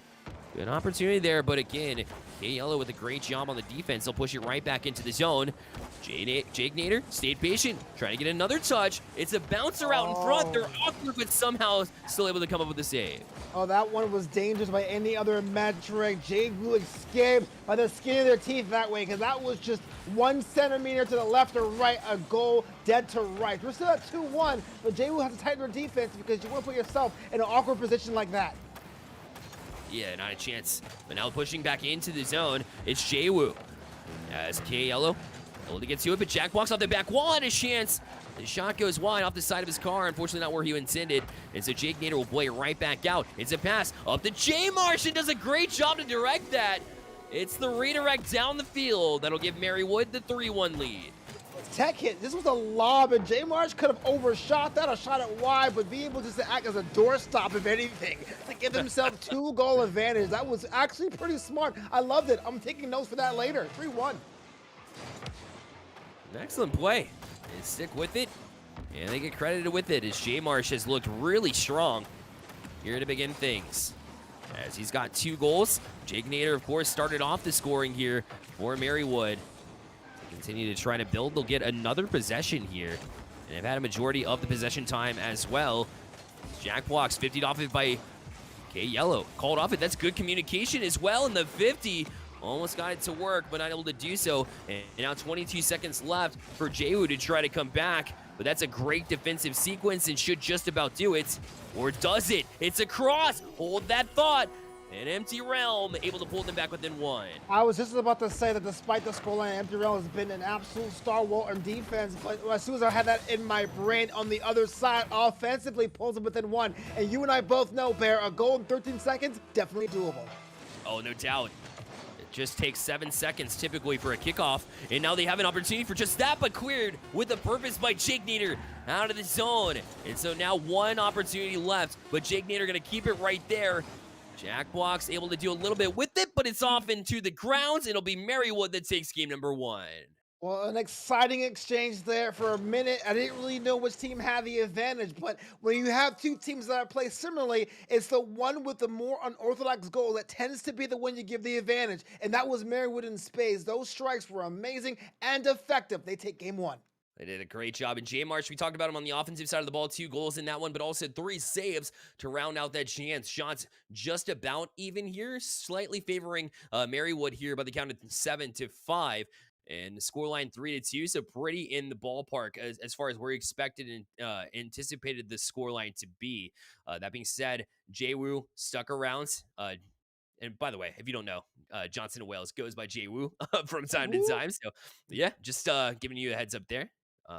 Speaker 3: Good opportunity there, but again, K Yellow with a great job on the defense. They'll push it right back into the zone. Jake Nader stayed patient, trying to get another touch. It's a bouncer out in front. They're awkward, but somehow still able to come up with a save.
Speaker 4: Oh, that one was dangerous by any other metric. J-Wu escaped by the skin of their teeth that way, because that was just 1 centimeter to the left or right, a goal dead to right. We're still at 2-1, but J-Wu has to tighten their defense because you want to put yourself in an awkward position like that.
Speaker 3: Yeah, not a chance. But now pushing back into the zone, it's J-Wu. As K Yellow able to get to it, but Jackbox off the back wall had a chance. The shot goes wide off the side of his car, unfortunately not where he intended. And so Jake Nader will play it right back out. It's a pass up to J Marsh and does a great job to direct that. It's the redirect down the field that'll give Marywood the 3-1 lead.
Speaker 4: Tech hit. This was a lob, and J Marsh could have overshot that or shot it wide, but being able just to act as a doorstop, if anything, to give himself 2-goal advantage. That was actually pretty smart. I loved it. I'm taking notes for that later. 3-1.
Speaker 3: An excellent play. They stick with it, and they get credited with it as J Marsh has looked really strong here to begin things. As he's got 2 goals. Jake Nader, of course, started off the scoring here for Marywood. Continue to try to build. They'll get another possession here. And they've had a majority of the possession time as well. Jackbox 50'd off it by K Yellow. Called off it. That's good communication as well in the 50. Almost got it to work, but not able to do so. And now 22 seconds left for J-Wu to try to come back. But that's a great defensive sequence and should just about do it. Or does it? It's a cross. Hold that thought. An Empty Realm able to pull them back within 1.
Speaker 4: I was just about to say that despite the scoreline, Empty Realm has been an absolute stalwart on defense, but as soon as I had that in my brain, on the other side, offensively pulls them within 1. And you and I both know, Bear, a goal in 13 seconds, definitely doable.
Speaker 3: Oh, no doubt. It just takes 7 seconds typically for a kickoff, and now they have an opportunity for just that, but cleared with a purpose by Jake Nader out of the zone. And so now 1 opportunity left, but Jake Nader gonna keep it right there. Jackbox able to do a little bit with it, but it's off into the grounds. It'll be Marywood that takes game number 1.
Speaker 4: Well, an exciting exchange there for a minute. I didn't really know which team had the advantage, but when you have 2 teams that play similarly, it's the one with the more unorthodox goal that tends to be the one you give the advantage, and that was Marywood in spades. Those strikes were amazing and effective. They take game 1.
Speaker 3: They did a great job. And J Marsh, we talked about him on the offensive side of the ball, 2 goals in that one, but also 3 saves to round out that chance. Shots just about even here, slightly favoring Marywood here by the count of 7-5. And the scoreline 3-2, so pretty in the ballpark as far as we expected and anticipated the scoreline to be. That being said, J-Wu stuck around. And by the way, if you don't know, Johnson and Wales goes by J-Wu from time to time. So yeah, just giving you a heads up there.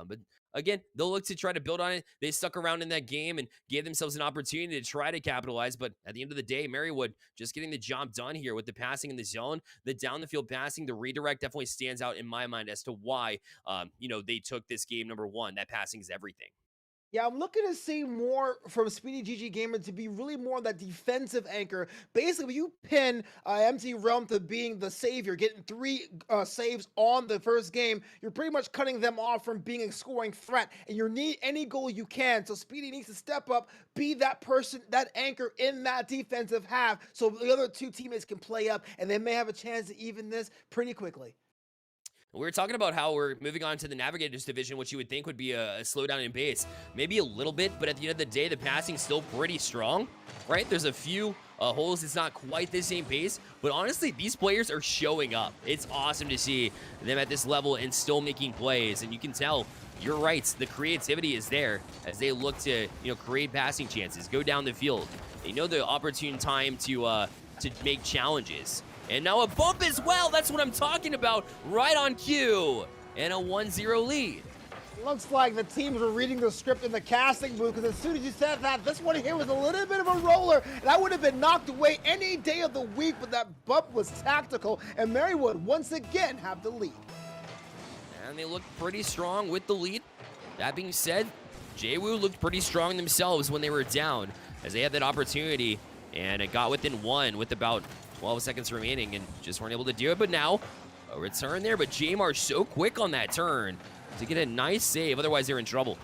Speaker 3: But again, they'll look to try to build on it. They stuck around in that game and gave themselves an opportunity to try to capitalize. But at the end of the day, Marywood just getting the job done here with the passing in the zone, the down the field passing, the redirect definitely stands out in my mind as to why, they took this game number 1. That passing is everything.
Speaker 4: Yeah, I'm looking to see more from Speedy GG Gamer to be really more on that defensive anchor. Basically, you pin Empty Realm to being the savior, getting 3 saves on the first game, you're pretty much cutting them off from being a scoring threat, and you need any goal you can. So Speedy needs to step up, be that person, that anchor in that defensive half, so the other 2 teammates can play up, and they may have a chance to even this pretty quickly.
Speaker 3: We were talking about how we're moving on to the Navigators division, which you would think would be a slowdown in pace. Maybe a little bit, but at the end of the day, the passing's still pretty strong, right? There's a few holes it's not quite the same pace, but honestly, these players are showing up. It's awesome to see them at this level and still making plays, and you can tell, you're right, the creativity is there as they look to, create passing chances, go down the field. They know the opportune time to make challenges. And now a bump as well. That's what I'm talking about. Right on cue. And a 1-0 lead.
Speaker 4: Looks like the teams were reading the script in the casting booth, because as soon as you said that, this one here was a little bit of a roller, and I would have been knocked away any day of the week, but that bump was tactical, and Marywood once again have the lead.
Speaker 3: And they look pretty strong with the lead. That being said, JWoo looked pretty strong themselves when they were down, as they had that opportunity, and it got within one with about 12 seconds remaining, and just weren't able to do it. But now, a return there, but J-Marsh so quick on that turn to get a nice save, otherwise they're in trouble.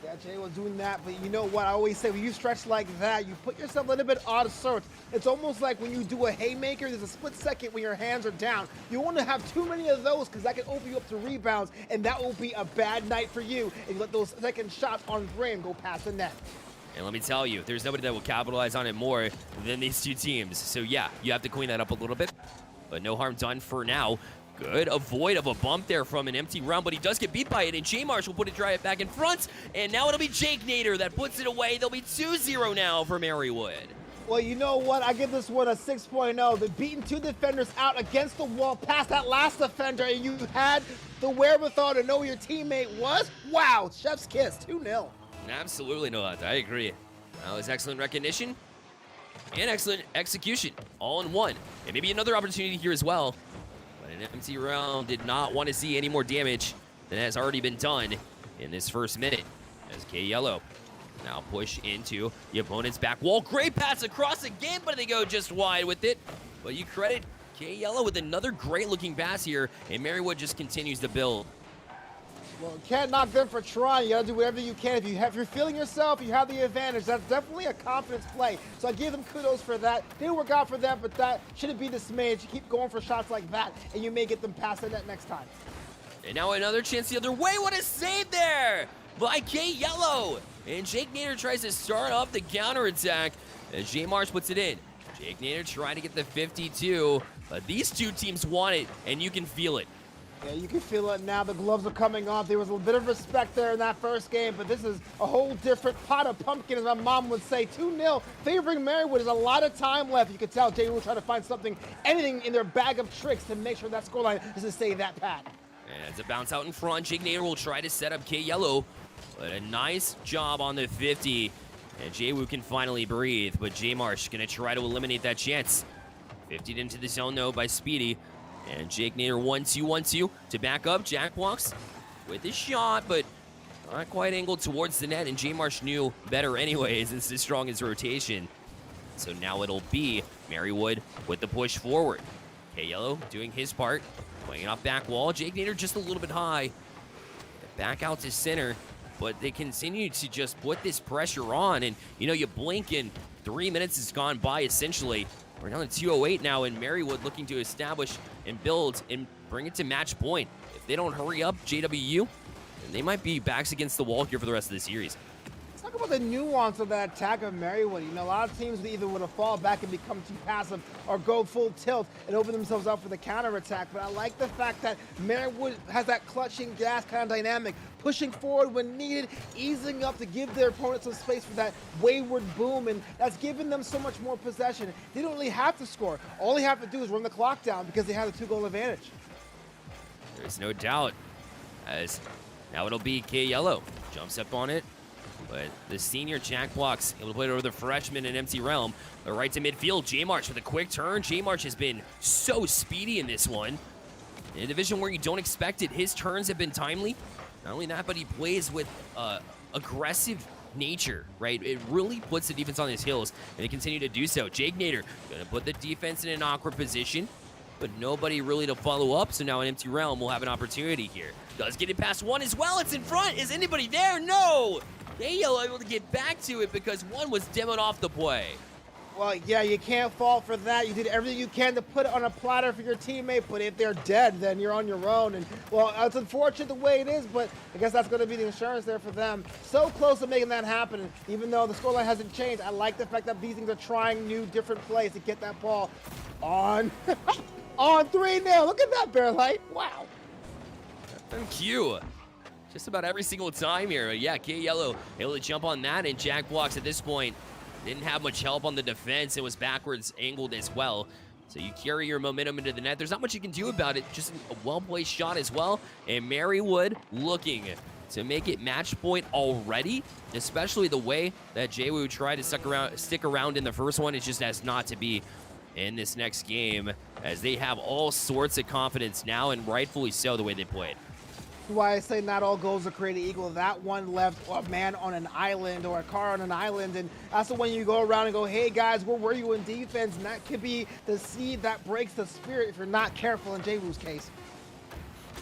Speaker 4: Yeah, Jay was doing that, but you know what? I always say when you stretch like that, you put yourself a little bit out of sorts. It's almost like when you do a haymaker, there's a split second when your hands are down. You want to have too many of those, because that can open you up to rebounds, and that will be a bad night for you if you let those second shots on frame go past the net.
Speaker 3: And let me tell you, there's nobody that will capitalize on it more than these two teams. So yeah, you have to clean that up a little bit, but no harm done for now. Good avoid of a bump there from an empty round, but he does get beat by it, and J-Marsh will put it drive it back in front, and now it'll be Jake Nader that puts it away. They'll be 2-0 now for Marywood.
Speaker 4: Well, you know what? I give this one a 6.0. They're beating two defenders out against the wall past that last defender, and you had the wherewithal to know where your teammate was? Wow, chef's kiss, 2-0.
Speaker 3: Absolutely not. I agree. That was excellent recognition and excellent execution, all in one. And maybe another opportunity here as well. But an empty round did not want to see any more damage than has already been done in this first minute. As K-Yellow now push into the opponent's back wall. Great pass across again, but they go just wide with it. But you credit K-Yellow with another great looking pass here, and Marywood just continues to build.
Speaker 4: Well, can't knock them for trying. You gotta do whatever you can. If you're feeling yourself, you have the advantage. That's definitely a confidence play. So I give them kudos for that. Didn't work out for them, but that shouldn't be dismayed. You keep going for shots like that, and you may get them past the net next time.
Speaker 3: And now another chance the other way. What a save there by K-Yellow. And Jake Nader tries to start off the counterattack as J-Marsh puts it in. Jake Nader trying to get the 52, but these two teams want it, and you can feel it.
Speaker 4: Yeah, you can feel it now. The gloves are coming off. There was a bit of respect there in that first game, but this is a whole different pot of pumpkin, as my mom would say. 2-0, favoring Marywood. There's a lot of time left. You can tell Jay will try to find something, anything in their bag of tricks to make sure that scoreline doesn't stay that pat.
Speaker 3: And it's a bounce out in front. Jake Nader will try to set up K-Yellow, but a nice job on the 50. And JWoo can finally breathe, but J-Marsh gonna try to eliminate that chance. 50'd into the zone though by Speedy. And Jake Nader 1-2-1-2 to back up. Jack walks with his shot, but not quite angled towards the net. And J-Marsh knew better anyways. It's as strong as rotation. So now it'll be Marywood with the push forward. K-Yellow doing his part, playing it off back wall. Jake Nader just a little bit high. Back out to center, but they continue to just put this pressure on. And, you know, you blink and 3 minutes has gone by essentially. We're down to 2:08 now, and Marywood looking to establish and build and bring it to match point. If they don't hurry up, JWU, then they might be backs against the wall here for the rest of the series.
Speaker 4: Let's talk about the nuance of that attack of Marywood. You know, a lot of teams either would have fall back and become too passive or go full tilt and open themselves up for the counterattack. But I like the fact that Marywood has that clutching gas kind of dynamic, pushing forward when needed, easing up to give their opponents some space for that wayward boom, and that's given them so much more possession. They don't really have to score. All they have to do is run the clock down because they have a 2-goal advantage.
Speaker 3: There's no doubt, as now it'll be K-Yellow. Jumps up on it, but the senior Jack blocks, able to play it over the freshman in empty realm. But right to midfield, J-Marsh with a quick turn. J-Marsh has been so speedy in this one. In a division where you don't expect it, his turns have been timely. Not only that, but he plays with aggressive nature, right? It really puts the defense on his heels, and they continue to do so. Jake Nader gonna put the defense in an awkward position, but nobody really to follow up, so now an empty realm will have an opportunity here. Does get it past one as well. It's in front. Is anybody there? No! Yale able to get back to it because one was demoed off the play.
Speaker 4: Well, yeah, you can't fault for that. You did everything you can to put it on a platter for your teammate, but if they're dead, then you're on your own. And, well, it's unfortunate the way it is, but I guess that's going to be the insurance there for them. So close to making that happen. And even though the scoreline hasn't changed, I like the fact that these things are trying new, different plays to get that ball on, on 3-0. Look at that, Bear Light. Wow.
Speaker 3: Thank you. Just about every single time here. Yeah, K-Yellow able to jump on that, and Jack blocks at this point. Didn't have much help on the defense. It was backwards angled as well. So you carry your momentum into the net. There's not much you can do about it. Just a well-placed shot as well. And Marywood looking to make it match point already, especially the way that Jwoo tried to stick around in the first one. It just has not to be in this next game, as they have all sorts of confidence now, and rightfully so the way they played.
Speaker 4: Why I say not all goals are created equal. That one left a man on an island or a car on an island, and that's the one you go around and go, hey guys, where were you in defense? And that could be the seed that breaks the spirit if you're not careful in Jwoo's case.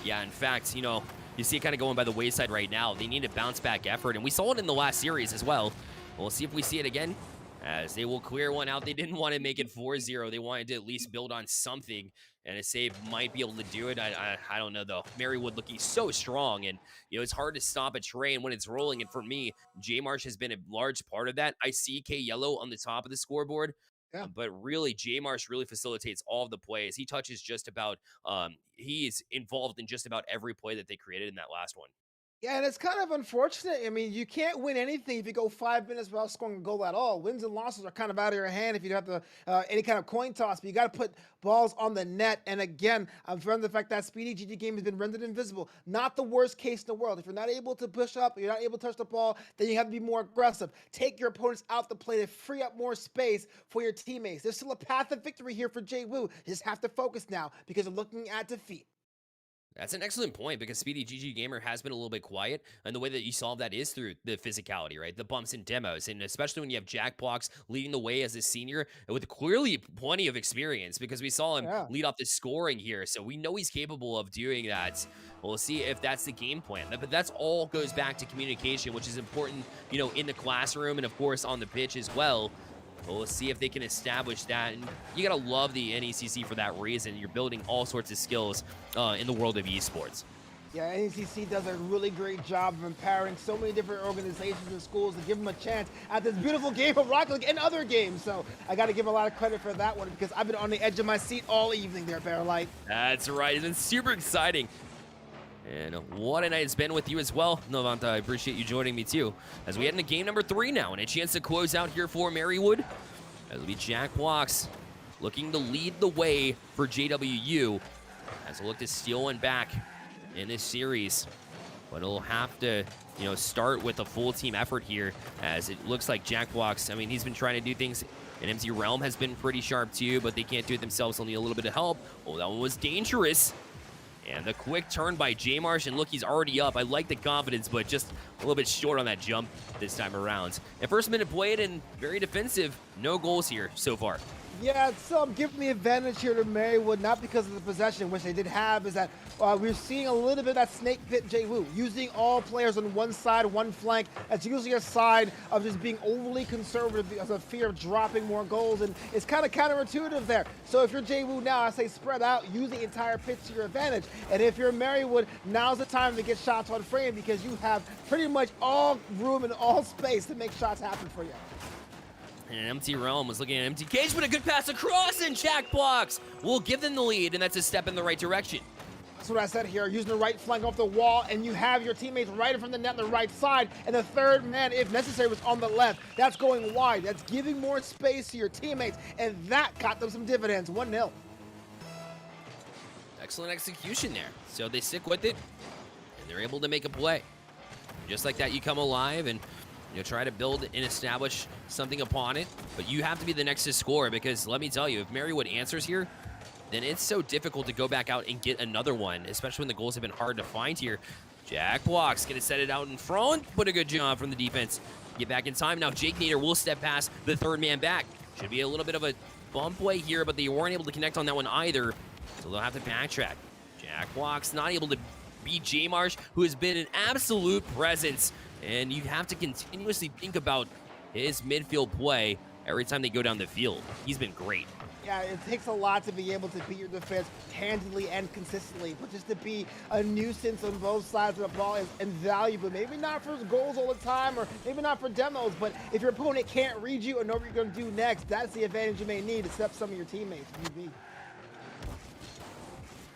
Speaker 3: Yeah, in fact, you see it kind of going by the wayside right now. They need a bounce back effort, and we saw it in the last series as well. We'll see if we see it again, as they will clear one out. They didn't want to make it 4-0. They wanted to at least build on something, and a save might be able to do it. I don't know, though. Marywood looking so strong, and it's hard to stop a train when it's rolling, and for me, J Marsh has been a large part of that. I see K Yellow on the top of the scoreboard,
Speaker 4: yeah,
Speaker 3: but really, J Marsh really facilitates all of the plays. He touches just about, he's involved in just about every play that they created in that last one.
Speaker 4: Yeah, and it's kind of unfortunate. I mean, you can't win anything if you go 5 minutes without scoring a goal at all. Wins and losses are kind of out of your hand if you don't have any kind of coin toss, but you got to put balls on the net. And again, I'm from the fact that Speedy GG game has been rendered invisible. Not the worst case in the world. If you're not able to push up, you're not able to touch the ball, then you have to be more aggressive. Take your opponents out the play to free up more space for your teammates. There's still a path of victory here for Jwoo. You just have to focus now because you're looking at defeat.
Speaker 3: That's an excellent point, because Speedy GG Gamer has been a little bit quiet, and the way that you solve that is through the physicality, right? The bumps and demos, and especially when you have Jack Blocks leading the way as a senior with clearly plenty of experience, because we saw him lead off the scoring here, so we know he's capable of doing that. We'll see if that's the game plan. But that's all goes back to communication, which is important, in the classroom and, of course, on the pitch as well. We'll see if they can establish that. And you got to love the NECC for that reason. You're building all sorts of skills in the world of esports.
Speaker 4: Yeah, NECC does a really great job of empowering so many different organizations and schools to give them a chance at this beautiful game of Rocket League and other games. So I got to give a lot of credit for that one, because I've been on the edge of my seat all evening there, Bearlight.
Speaker 3: That's right. It's been super exciting. And what a night it's been with you as well, Novanta. I appreciate you joining me too, as we head into game number 3 now, and a chance to close out here for Marywood. As it'll be Jack Blocks looking to lead the way for JWU, as we'll look to steal one back in this series. But it'll have to, start with a full team effort here, as it looks like Jack Blocks, he's been trying to do things, and Empty Realm has been pretty sharp too, but they can't do it themselves. They'll need a little bit of help. Oh, that one was dangerous. And the quick turn by J Marsh, and look, he's already up. I like the confidence, but just a little bit short on that jump this time around. And first minute played, and very defensive. No goals here so far.
Speaker 4: Yeah, so I'm giving the advantage here to Marywood, not because of the possession, which they did have, is that we're seeing a little bit of that snake pit Jwoo, using all players on one side, one flank. That's usually a side of just being overly conservative because of fear of dropping more goals, and it's kind of counterintuitive there. So if you're Jwoo now, I say spread out, use the entire pitch to your advantage. And if you're Marywood, now's the time to get shots on frame, because you have pretty much all room and all space to make shots happen for you.
Speaker 3: And an Empty Realm was looking at an empty cage, but a good pass across, and Jack Blocks will give them the lead, and that's a step in the right direction.
Speaker 4: That's what I said here, using the right flank off the wall, and you have your teammates right in front of the net on the right side, and the third man, if necessary, was on the left. That's going wide. That's giving more space to your teammates, and that got them some dividends. 1-0.
Speaker 3: Excellent execution there. So they stick with it, and they're able to make a play. Just like that, you come alive, and try to build and establish something upon it, but you have to be the next to score, because let me tell you, if Marywood answers here, then it's so difficult to go back out and get another one, especially when the goals have been hard to find here. Jack Blocks gonna set it out in front, but a good job from the defense. Get back in time. Now Jake Nader will step past the third man back. Should be a little bit of a bump play here, but they weren't able to connect on that one either, so they'll have to backtrack. Jack Blocks not able to beat J Marsh, who has been an absolute presence. And you have to continuously think about his midfield play every time they go down the field. He's been great.
Speaker 4: Yeah, it takes a lot to be able to beat your defense tangibly and consistently, but just to be a nuisance on both sides of the ball is invaluable. Maybe not for goals all the time, or maybe not for demos, but if your opponent can't read you or know what you're going to do next, that's the advantage you may need to step some of your teammates.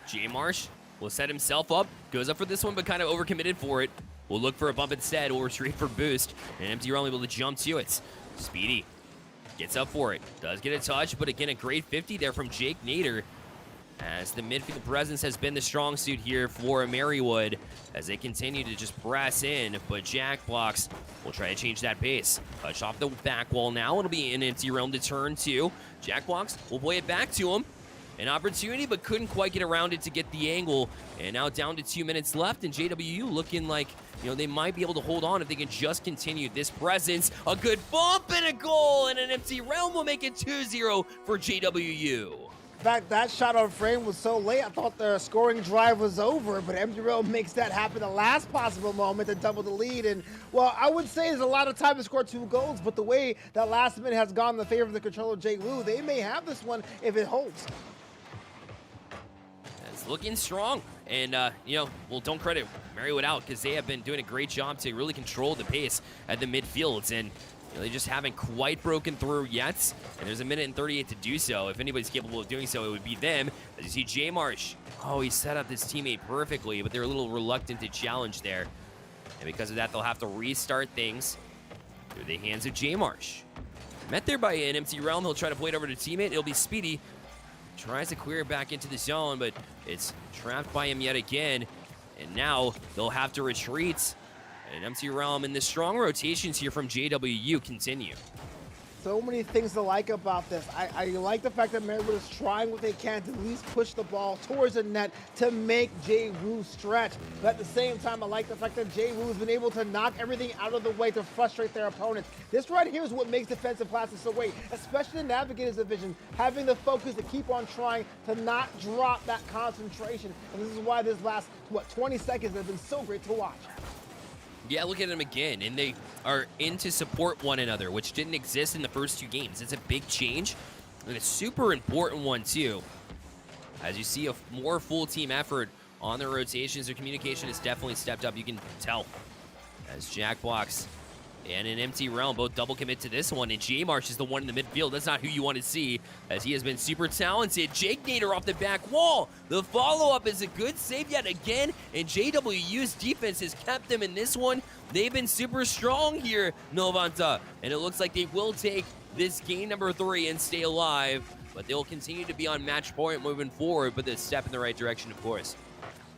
Speaker 3: J Marsh will set himself up, goes up for this one, but kind of overcommitted for it. We'll look for a bump instead. We'll retreat for boost. And Empty Realm able to jump to it. Speedy gets up for it. Does get a touch, but again, a great 50 there from Jake Nader. as the midfield presence has been the strong suit here for Marywood as they continue to just press in, but Jackbox will try to change that pace. Touch off the back wall now. It'll be an empty realm to turn to. Jackbox will play it back to him. An opportunity, but couldn't quite get around it to get the angle. And now down to 2 minutes left, and JWU looking like, they might be able to hold on if they can just continue this presence. A good bump and a goal, and an empty realm will make it 2-0 for JWU.
Speaker 4: In fact, that shot on frame was so late, I thought the scoring drive was over, but Empty Realm makes that happen the last possible moment to double the lead. And, well, I would say there's a lot of time to score 2 goals, but the way that last minute has gone in the favor of the controller, Jay Wu, they may have this one if it holds.
Speaker 3: It's looking strong. And, don't credit Marywood out because they have been doing a great job to really control the pace at the midfields. And they just haven't quite broken through yet, and there's 1:38 to do so. If anybody's capable of doing so, it would be them. As you see J Marsh, he set up his teammate perfectly, but they're a little reluctant to challenge there. And because of that, they'll have to restart things through the hands of J Marsh. Met there by an empty realm. He'll try to play it over to teammate. It'll be Speedy. Tries to clear it back into the zone, but it's trapped by him yet again. And now they'll have to retreat. An empty realm, and the strong rotations here from JWU continue.
Speaker 4: So many things to like about this. I like the fact that Marywood is trying what they can to at least push the ball towards the net to make Jay Wu stretch. But at the same time, I like the fact that Jay Wu has been able to knock everything out of the way to frustrate their opponents. This right here is what makes defensive classes so great, especially in Navigator's division, having the focus to keep on trying to not drop that concentration. And this is why this last, 20 seconds has been so great to watch.
Speaker 3: Yeah, look at them again, and they are in to support one another, which didn't exist in the first 2 games. It's a big change, and a super important one, too. As you see a more full team effort on their rotations, their communication has definitely stepped up, you can tell. As Jackbox and an empty realm both double commit to this one, and J-Marsh is the one in the midfield. That's not who you want to see, as he has been super talented. Jake Nader off the back wall. The follow-up is a good save yet again, and JWU's defense has kept them in this one. They've been super strong here, Novanta, and it looks like they will take this game number 3 and stay alive, but they'll continue to be on match point moving forward, but a step in the right direction, of course.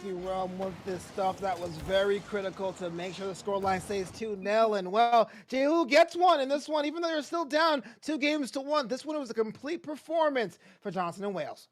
Speaker 4: Realm with this stuff that was very critical to make sure the scoreline stays 2-0. And well, Jehu gets one in this one, even though they're still down 2-1. This one was a complete performance for Johnson and Wales.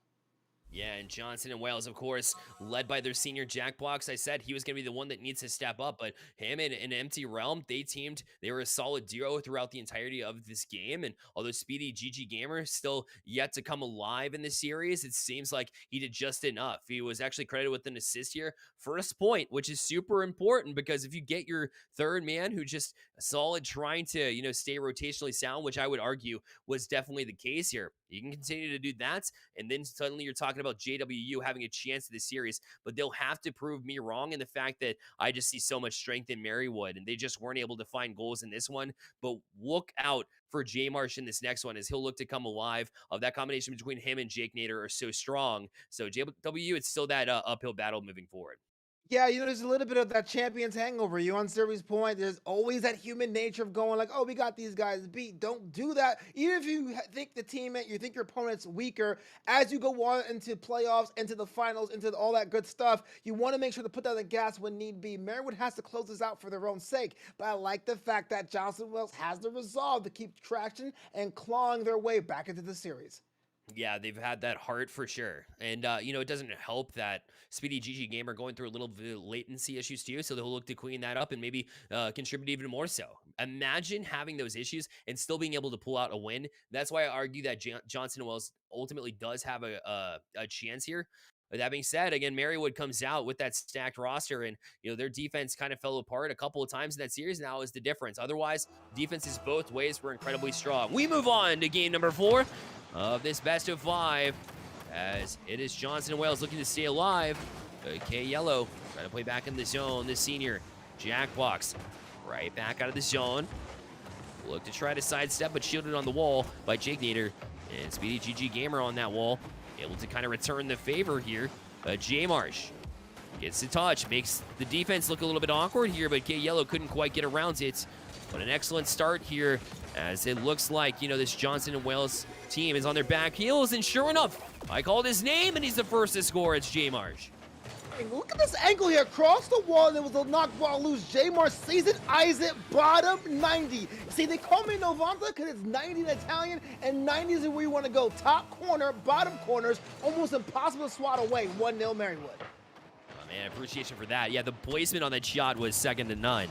Speaker 3: Yeah, and Johnson and Wales, of course, led by their senior Jackbox. I said he was going to be the one that needs to step up, but him and an empty realm, they teamed. They were a solid duo throughout the entirety of this game, and although Speedy GG Gamer still yet to come alive in this series, it seems like he did just enough. He was actually credited with an assist here, first point, which is super important because if you get your third man who just solid trying to, stay rotationally sound, which I would argue was definitely the case here, you can continue to do that, and then suddenly you're talking about JWU having a chance in this series, but they'll have to prove me wrong in the fact that I just see so much strength in Marywood, and they just weren't able to find goals in this one. But look out for J Marsh in this next one as he'll look to come alive. That combination between him and Jake Nader are so strong. So JWU, it's still that uphill battle moving forward.
Speaker 4: Yeah, there's a little bit of that champion's hangover. You on Series Point, there's always that human nature of going like, oh, we got these guys beat. Don't do that. Even if you think you think your opponent's weaker, as you go on into playoffs, into the finals, into all that good stuff, you want to make sure to put that on the gas when need be. Marywood has to close this out for their own sake, but I like the fact that Johnson Wells has the resolve to keep traction and clawing their way back into the series.
Speaker 3: Yeah, they've had that heart for sure. And, it doesn't help that Speedy GG Gamer going through a little bit of latency issues too, so they'll look to clean that up and maybe contribute even more so. Imagine having those issues and still being able to pull out a win. That's why I argue that Johnson Wells ultimately does have a chance here. But that being said, again, Marywood comes out with that stacked roster, and their defense kind of fell apart a couple of times in that series. Now is the difference. Otherwise, defenses both ways were incredibly strong. We move on to game number 4 of this best of 5, as it is Johnson and Wales looking to stay alive. K Yellow trying to play back in the zone. The senior Jackbox right back out of the zone. Look to try to sidestep, but shielded on the wall by Jake Nader and Speedy GG Gamer on that wall. Able to kind of return the favor here. J Marsh gets the touch, makes the defense look a little bit awkward here, but K Yellow couldn't quite get around it. But an excellent start here, as it looks like, this Johnson and Wales team is on their back heels, and sure enough, I called his name, and he's the first to score. It's J Marsh.
Speaker 4: Look at this angle here, across the wall, and it was a knock ball loose. J Marsh sees it, eyes it, bottom 90. See, they call me Novanta because it's 90 in Italian, and 90 is where you want to go. Top corner, bottom corners, almost impossible to swat away. 1-0 Marywood.
Speaker 3: Oh, man, appreciation for that. Yeah, the placement on that shot was second to none.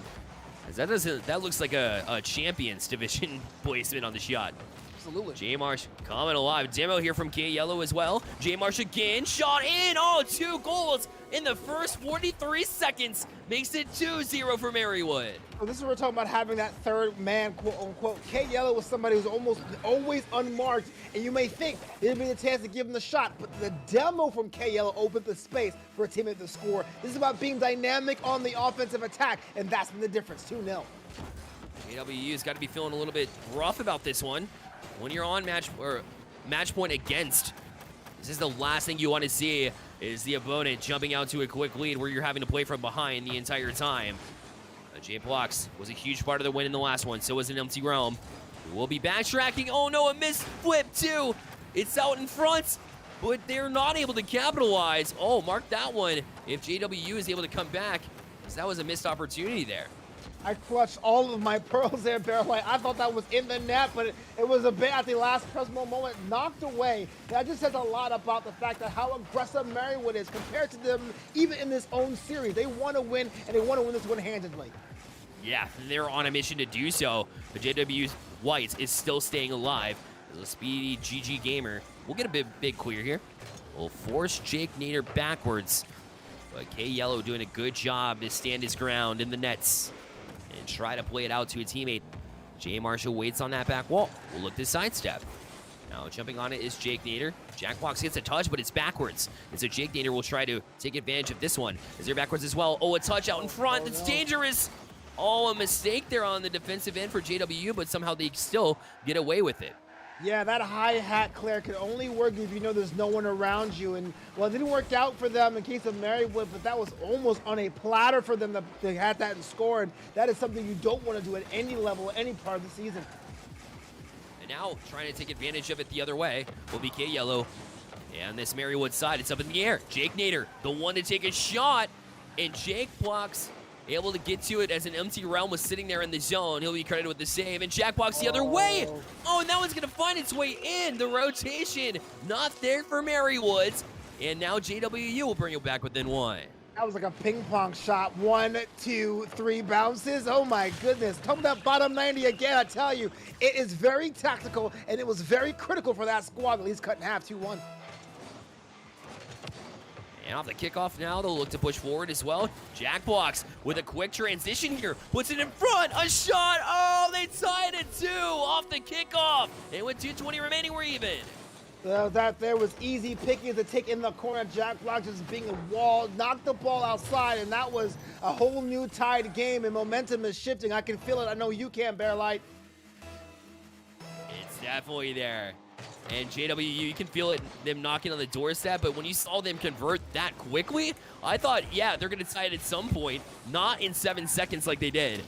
Speaker 3: As that looks like a Champions Division placement on the shot.
Speaker 4: Absolutely.
Speaker 3: J Marsh coming alive. Demo here from K Yellow as well. J Marsh again, shot in. Oh, 2 goals in the first 43 seconds. Makes it 2-0 for Marywood.
Speaker 4: So this is what we're talking about, having that third man, quote unquote. K Yellow was somebody who's almost always unmarked, and you may think there'd be a chance to give him the shot, but the demo from K Yellow opened the space for a teammate to score. This is about being dynamic on the offensive attack, and that's been the difference. 2-0.
Speaker 3: JWU's got to be feeling a little bit rough about this one. When you're on match point against, this is the last thing you want to see, is the opponent jumping out to a quick lead where you're having to play from behind the entire time. J Blocks was a huge part of the win in the last one, so was an Empty Realm. We'll be backtracking. Oh no, a missed flip too. It's out in front, but they're not able to capitalize. Oh, mark that one if JWU is able to come back, because that was a missed opportunity there.
Speaker 4: I clutched all of my pearls there, Barrelite. I thought that was in the net, but it was a bit at the last possible moment, knocked away. That just says a lot about the fact that how aggressive Marywood is compared to them, even in this own series. They want to win, and they want to win this one handedly.
Speaker 3: Yeah, they're on a mission to do so. But JW's White is still staying alive. The speedy GG Gamer will get a big clear here. Will force Jake Nader backwards. But K Yellow doing a good job to stand his ground in the nets and try to play it out to a teammate. J Marshall waits on that back wall. Will look to sidestep. Now jumping on it is Jake Nader. Jackbox gets a touch, but it's backwards. And so Jake Nader will try to take advantage of this one. Is there backwards as well? Oh, a touch out in front. That's dangerous. Oh, a mistake there on the defensive end for JW, but somehow they still get away with it.
Speaker 4: Yeah, that hi-hat, Claire, can only work if you know there's no one around you. And, well, it didn't work out for them in case of Marywood, but that was almost on a platter for them to have that and score. And that is something you don't want to do at any level, any part of the season.
Speaker 3: And now trying to take advantage of it the other way will be K Yellow. And this Marywood side, it's up in the air. Jake Nader, the one to take a shot, and Jake blocks. Able to get to it as an empty realm was sitting there in the zone. He'll be credited with the save, and Jackbox the other way. Oh, and that one's gonna find its way in. The rotation not there for Marywoods, and now JWU will bring it back within one.
Speaker 4: That was like a ping pong shot. 1, 2, 3 bounces. Oh my goodness. Talking about bottom 90 again, I tell you, it is very tactical, and it was very critical for that squad. At least cut in half, 2-1.
Speaker 3: And off the kickoff now, they'll look to push forward as well. Jackbox with a quick transition here. Puts it in front. A shot. Oh, they tied it too off the kickoff. And with 2:20 remaining, we're even.
Speaker 4: That there was easy pickings to take in the corner. Jackbox just being a wall, knocked the ball outside, and that was a whole new tied game, and momentum is shifting. I can feel it. I know you can, Bearlight.
Speaker 3: It's definitely there. And JWU, you can feel it, them knocking on the doorstep, but when you saw them convert that quickly, I thought, yeah, they're going to tie it at some point, not in 7 seconds like they did.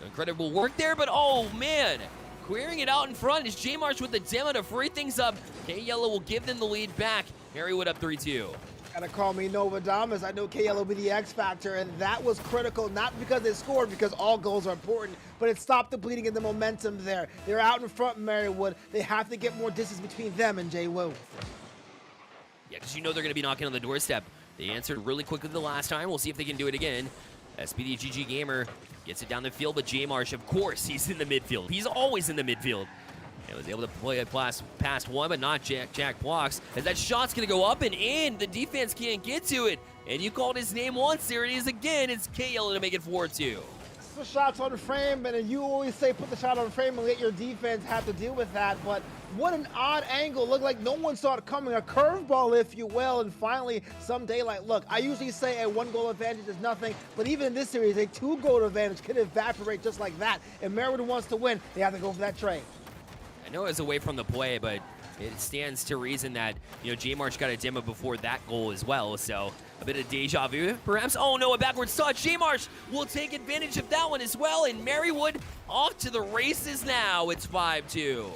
Speaker 3: Incredible work there, but oh, man. Clearing it out in front is J Marsh with the demo to free things up. K Yellow will give them the lead back. Marywood up 3-2.
Speaker 4: Gotta call me Novadamas. I know KL will be the X factor, and that was critical, not because they scored, because all goals are important, but it stopped the bleeding and the momentum there. They're out in front, Marywood. They have to get more distance between them and Jay Wu.
Speaker 3: Yeah, because you know they're going to be knocking on the doorstep. They answered really quickly the last time. We'll see if they can do it again. SPDGG Gamer gets it down the field, but J Marsh, of course, he's in the midfield. He's always in the midfield. And was able to play it past one, but not Jack blocks. As that shot's going to go up and in. The defense can't get to it. And you called his name once. There it is again. It's KL to make it 4-2.
Speaker 4: The shots on the frame, and you always say put the shot on the frame and let your defense have to deal with that. But what an odd angle. Looked like no one saw it coming. A curveball, if you will, and finally some daylight. Look, I usually say a 1-goal advantage is nothing, but even in this series, a 2-goal advantage could evaporate just like that. If Marywood wants to win, they have to go for that trade.
Speaker 3: I know it was away from the play, but it stands to reason that, you know, J Marsh got a demo before that goal as well, so a bit of deja vu, perhaps. Oh no, a backwards touch. J Marsh will take advantage of that one as well, and Marywood off to the races now. It's 5-2.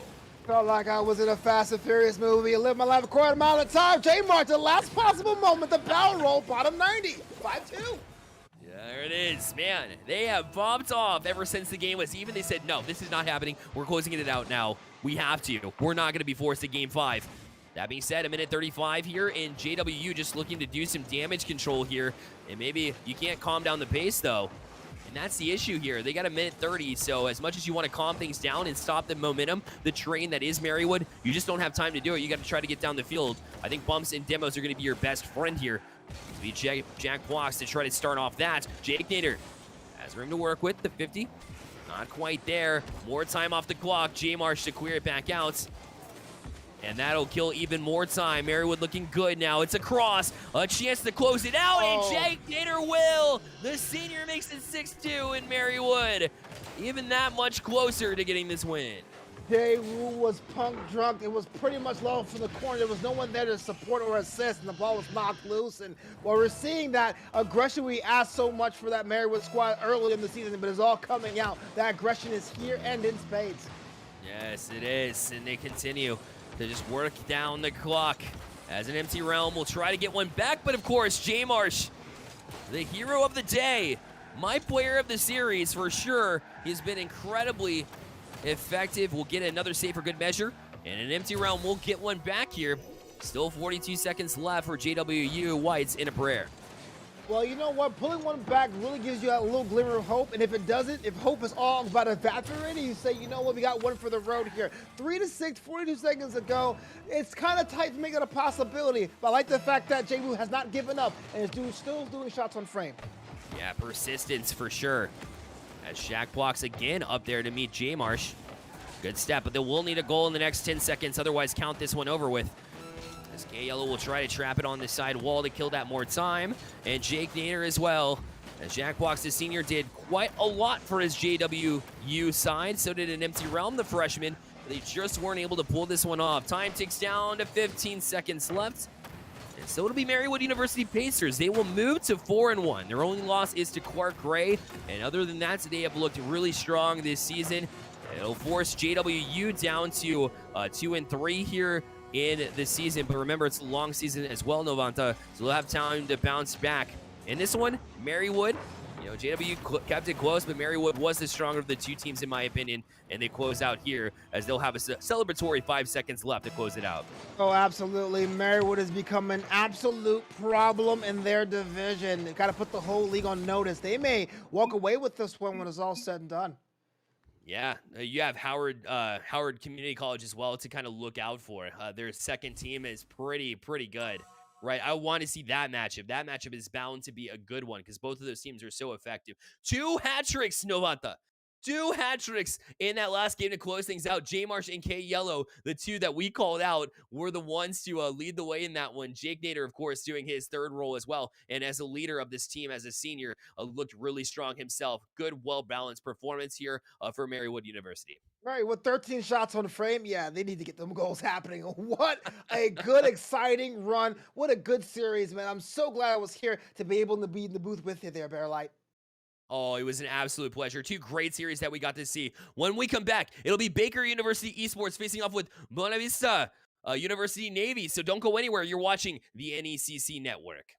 Speaker 4: Felt like I was in a Fast and Furious movie and lived my life a quarter mile at a time. J Mark, the last possible moment, the barrel roll, bottom 90, 5-2.
Speaker 3: There it is, man. They have bombed off ever since the game was even. They said, no, this is not happening. We're closing it out now. We have to. We're not going to be forced to game 5. That being said, a minute 35 here, and JWU just looking to do some damage control here. And maybe you can't calm down the pace, though. And that's the issue here. They got a minute 30, so as much as you want to calm things down and stop the momentum, the train that is Marywood, you just don't have time to do it. You got to try to get down the field. I think bumps and demos are going to be your best friend here. It'll be Jack Blocks to try to start off that. Jake Nader has room to work with. The 50, not quite there. More time off the clock. J Marsh to clear it back out. And that'll kill even more time. Marywood looking good now. It's a cross. A chance to close it out, and Jake Nader will. The senior makes it 6-2 in Marywood. Even that much closer to getting this win.
Speaker 4: Daewoo was punk drunk. It was pretty much low from the corner. There was no one there to support or assist, and the ball was knocked loose. And while we're seeing that aggression we asked so much for that Marywood squad early in the season, but it's all coming out. That aggression is here and in spades.
Speaker 3: Yes, it is, and they continue to just work down the clock. As an empty realm, will try to get one back, but of course, J Marsh, the hero of the day, my player of the series for sure. He's been incredibly effective. We'll get another save for good measure, and an empty realm will get one back here. Still 42 seconds left for JWU Whites in a prayer.
Speaker 4: Well, you know what? Pulling one back really gives you a little glimmer of hope. And if it doesn't, if hope is all about evaporating, you say, you know what? We got one for the road here. 3-6, 42 seconds ago. It's kind of tight to make it a possibility. But I like the fact that JWU has not given up and is still doing shots on frame.
Speaker 3: Yeah, persistence for sure. As Shaq blocks again up there to meet J Marsh. Good step, but they will need a goal in the next 10 seconds. Otherwise, count this one over with. As K-Yellow will try to trap it on the side wall to kill that more time. And Jake Nader as well. As Jack Blocks, the senior, did quite a lot for his JWU side. So did an empty realm, the freshman. They just weren't able to pull this one off. Time ticks down to 15 seconds left. And so it'll be Marywood University Pacers. They will move to 4-1. Their only loss is to Clark Gray. And other than that, they have looked really strong this season. It'll force JWU down to 2-3 here in the season, but remember, it's a long season as well, Novanta, so they'll have time to bounce back. In this one, Marywood, you know, JW kept it close, but Marywood was the stronger of the two teams, in my opinion, and they close out here as they'll have a celebratory 5 seconds left to close it out.
Speaker 4: Oh, absolutely. Marywood has become an absolute problem in their division. They've got to put the whole league on notice. They may walk away with this one when it's all said and done.
Speaker 3: Yeah, you have Howard Community College as well to kind of look out for. Their second team is pretty good, right? I want to see that matchup. That matchup is bound to be a good one because both of those teams are so effective. 2 hat tricks, Novanta. 2 hat tricks in that last game to close things out. J Marsh and K Yellow, the two that we called out, were the ones to lead the way in that one. Jake Nader, of course, doing his third role as well. And as a leader of this team, as a senior, looked really strong himself. Good, well-balanced performance here for Marywood University.
Speaker 4: Right, with 13 shots on frame, yeah, they need to get them goals happening. What a good, exciting run. What a good series, man. I'm so glad I was here to be able to be in the booth with you there, Bearlight.
Speaker 3: Oh, it was an absolute pleasure. 2 great series that we got to see. When we come back, it'll be Baker University Esports facing off with Buena Vista University Navy. So don't go anywhere. You're watching the NECC Network.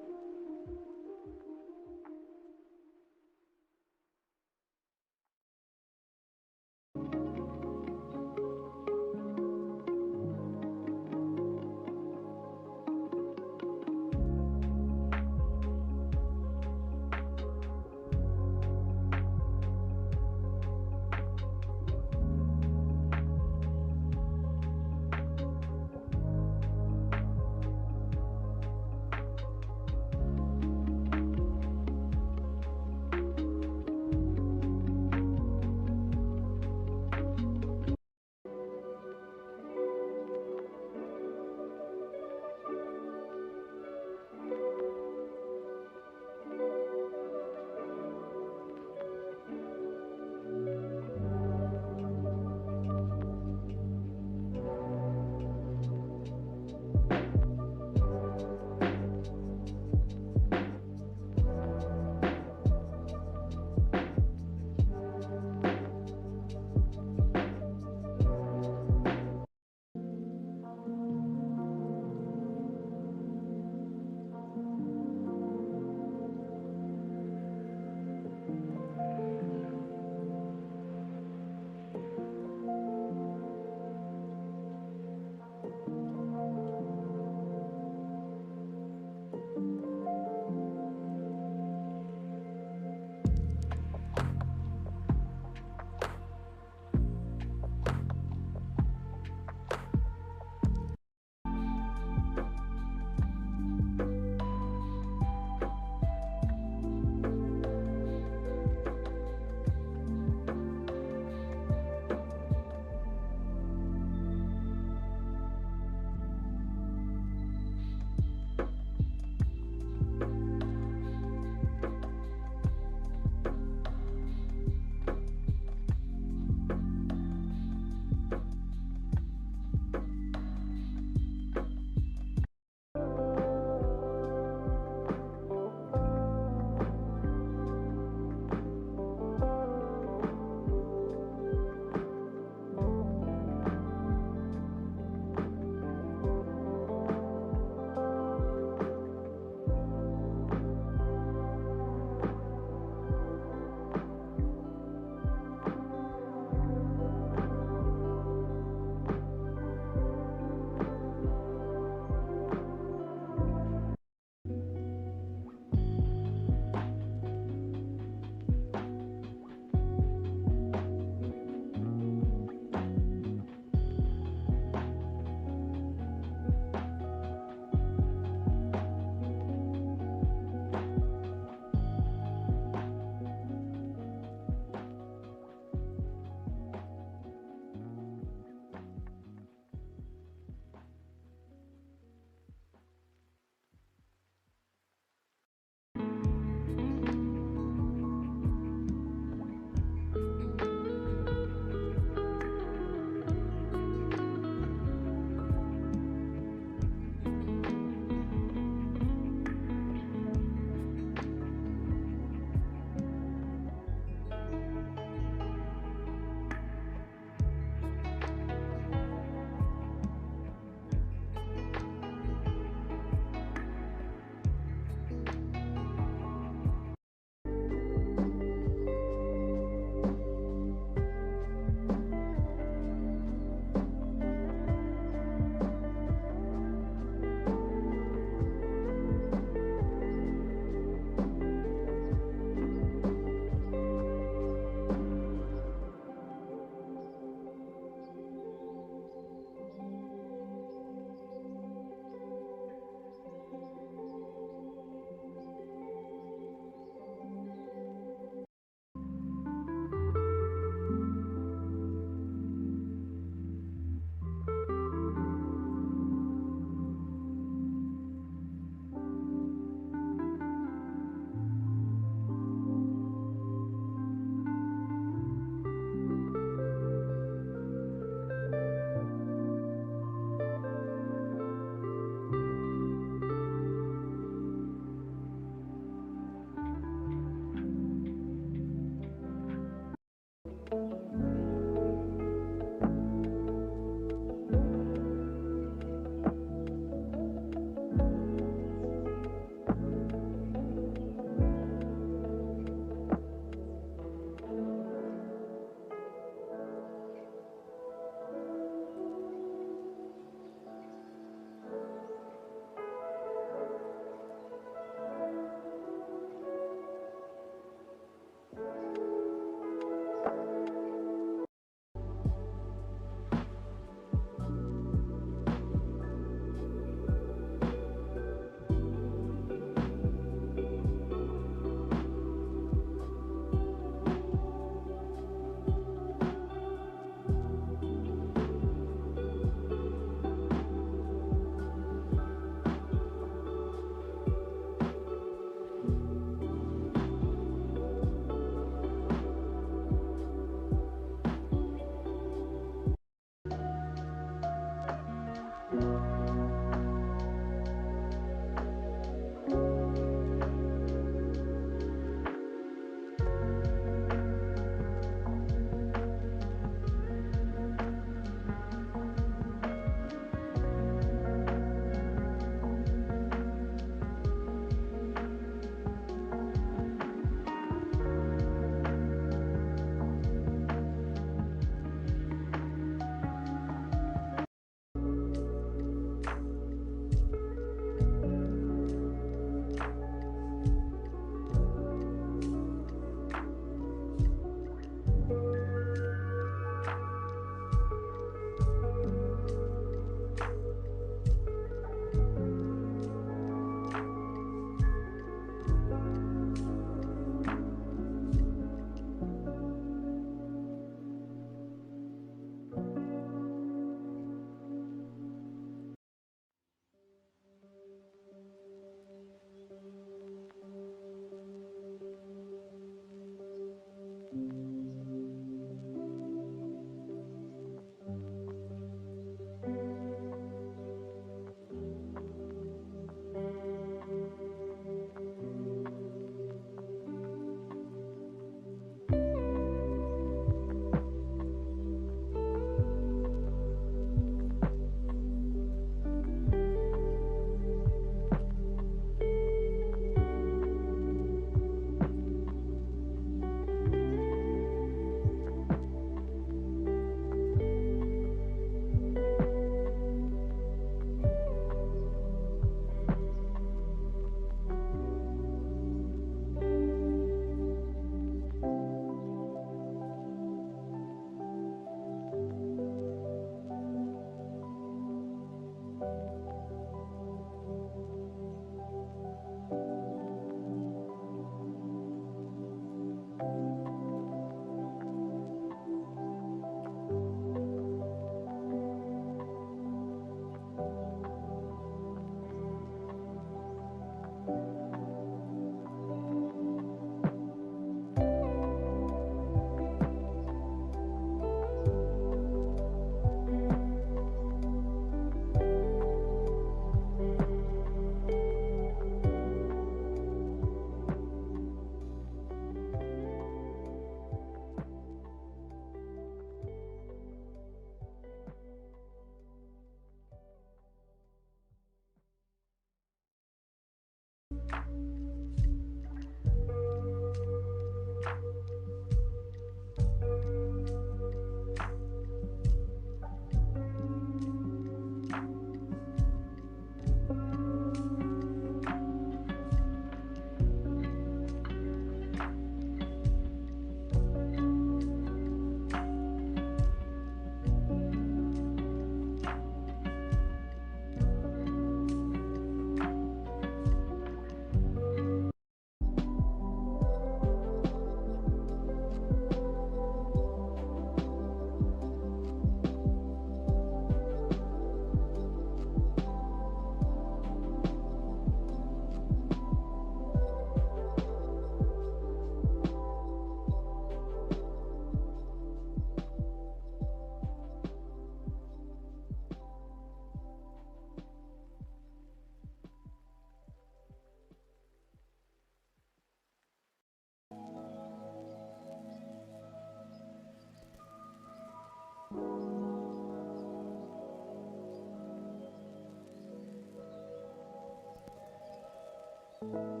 Speaker 4: it.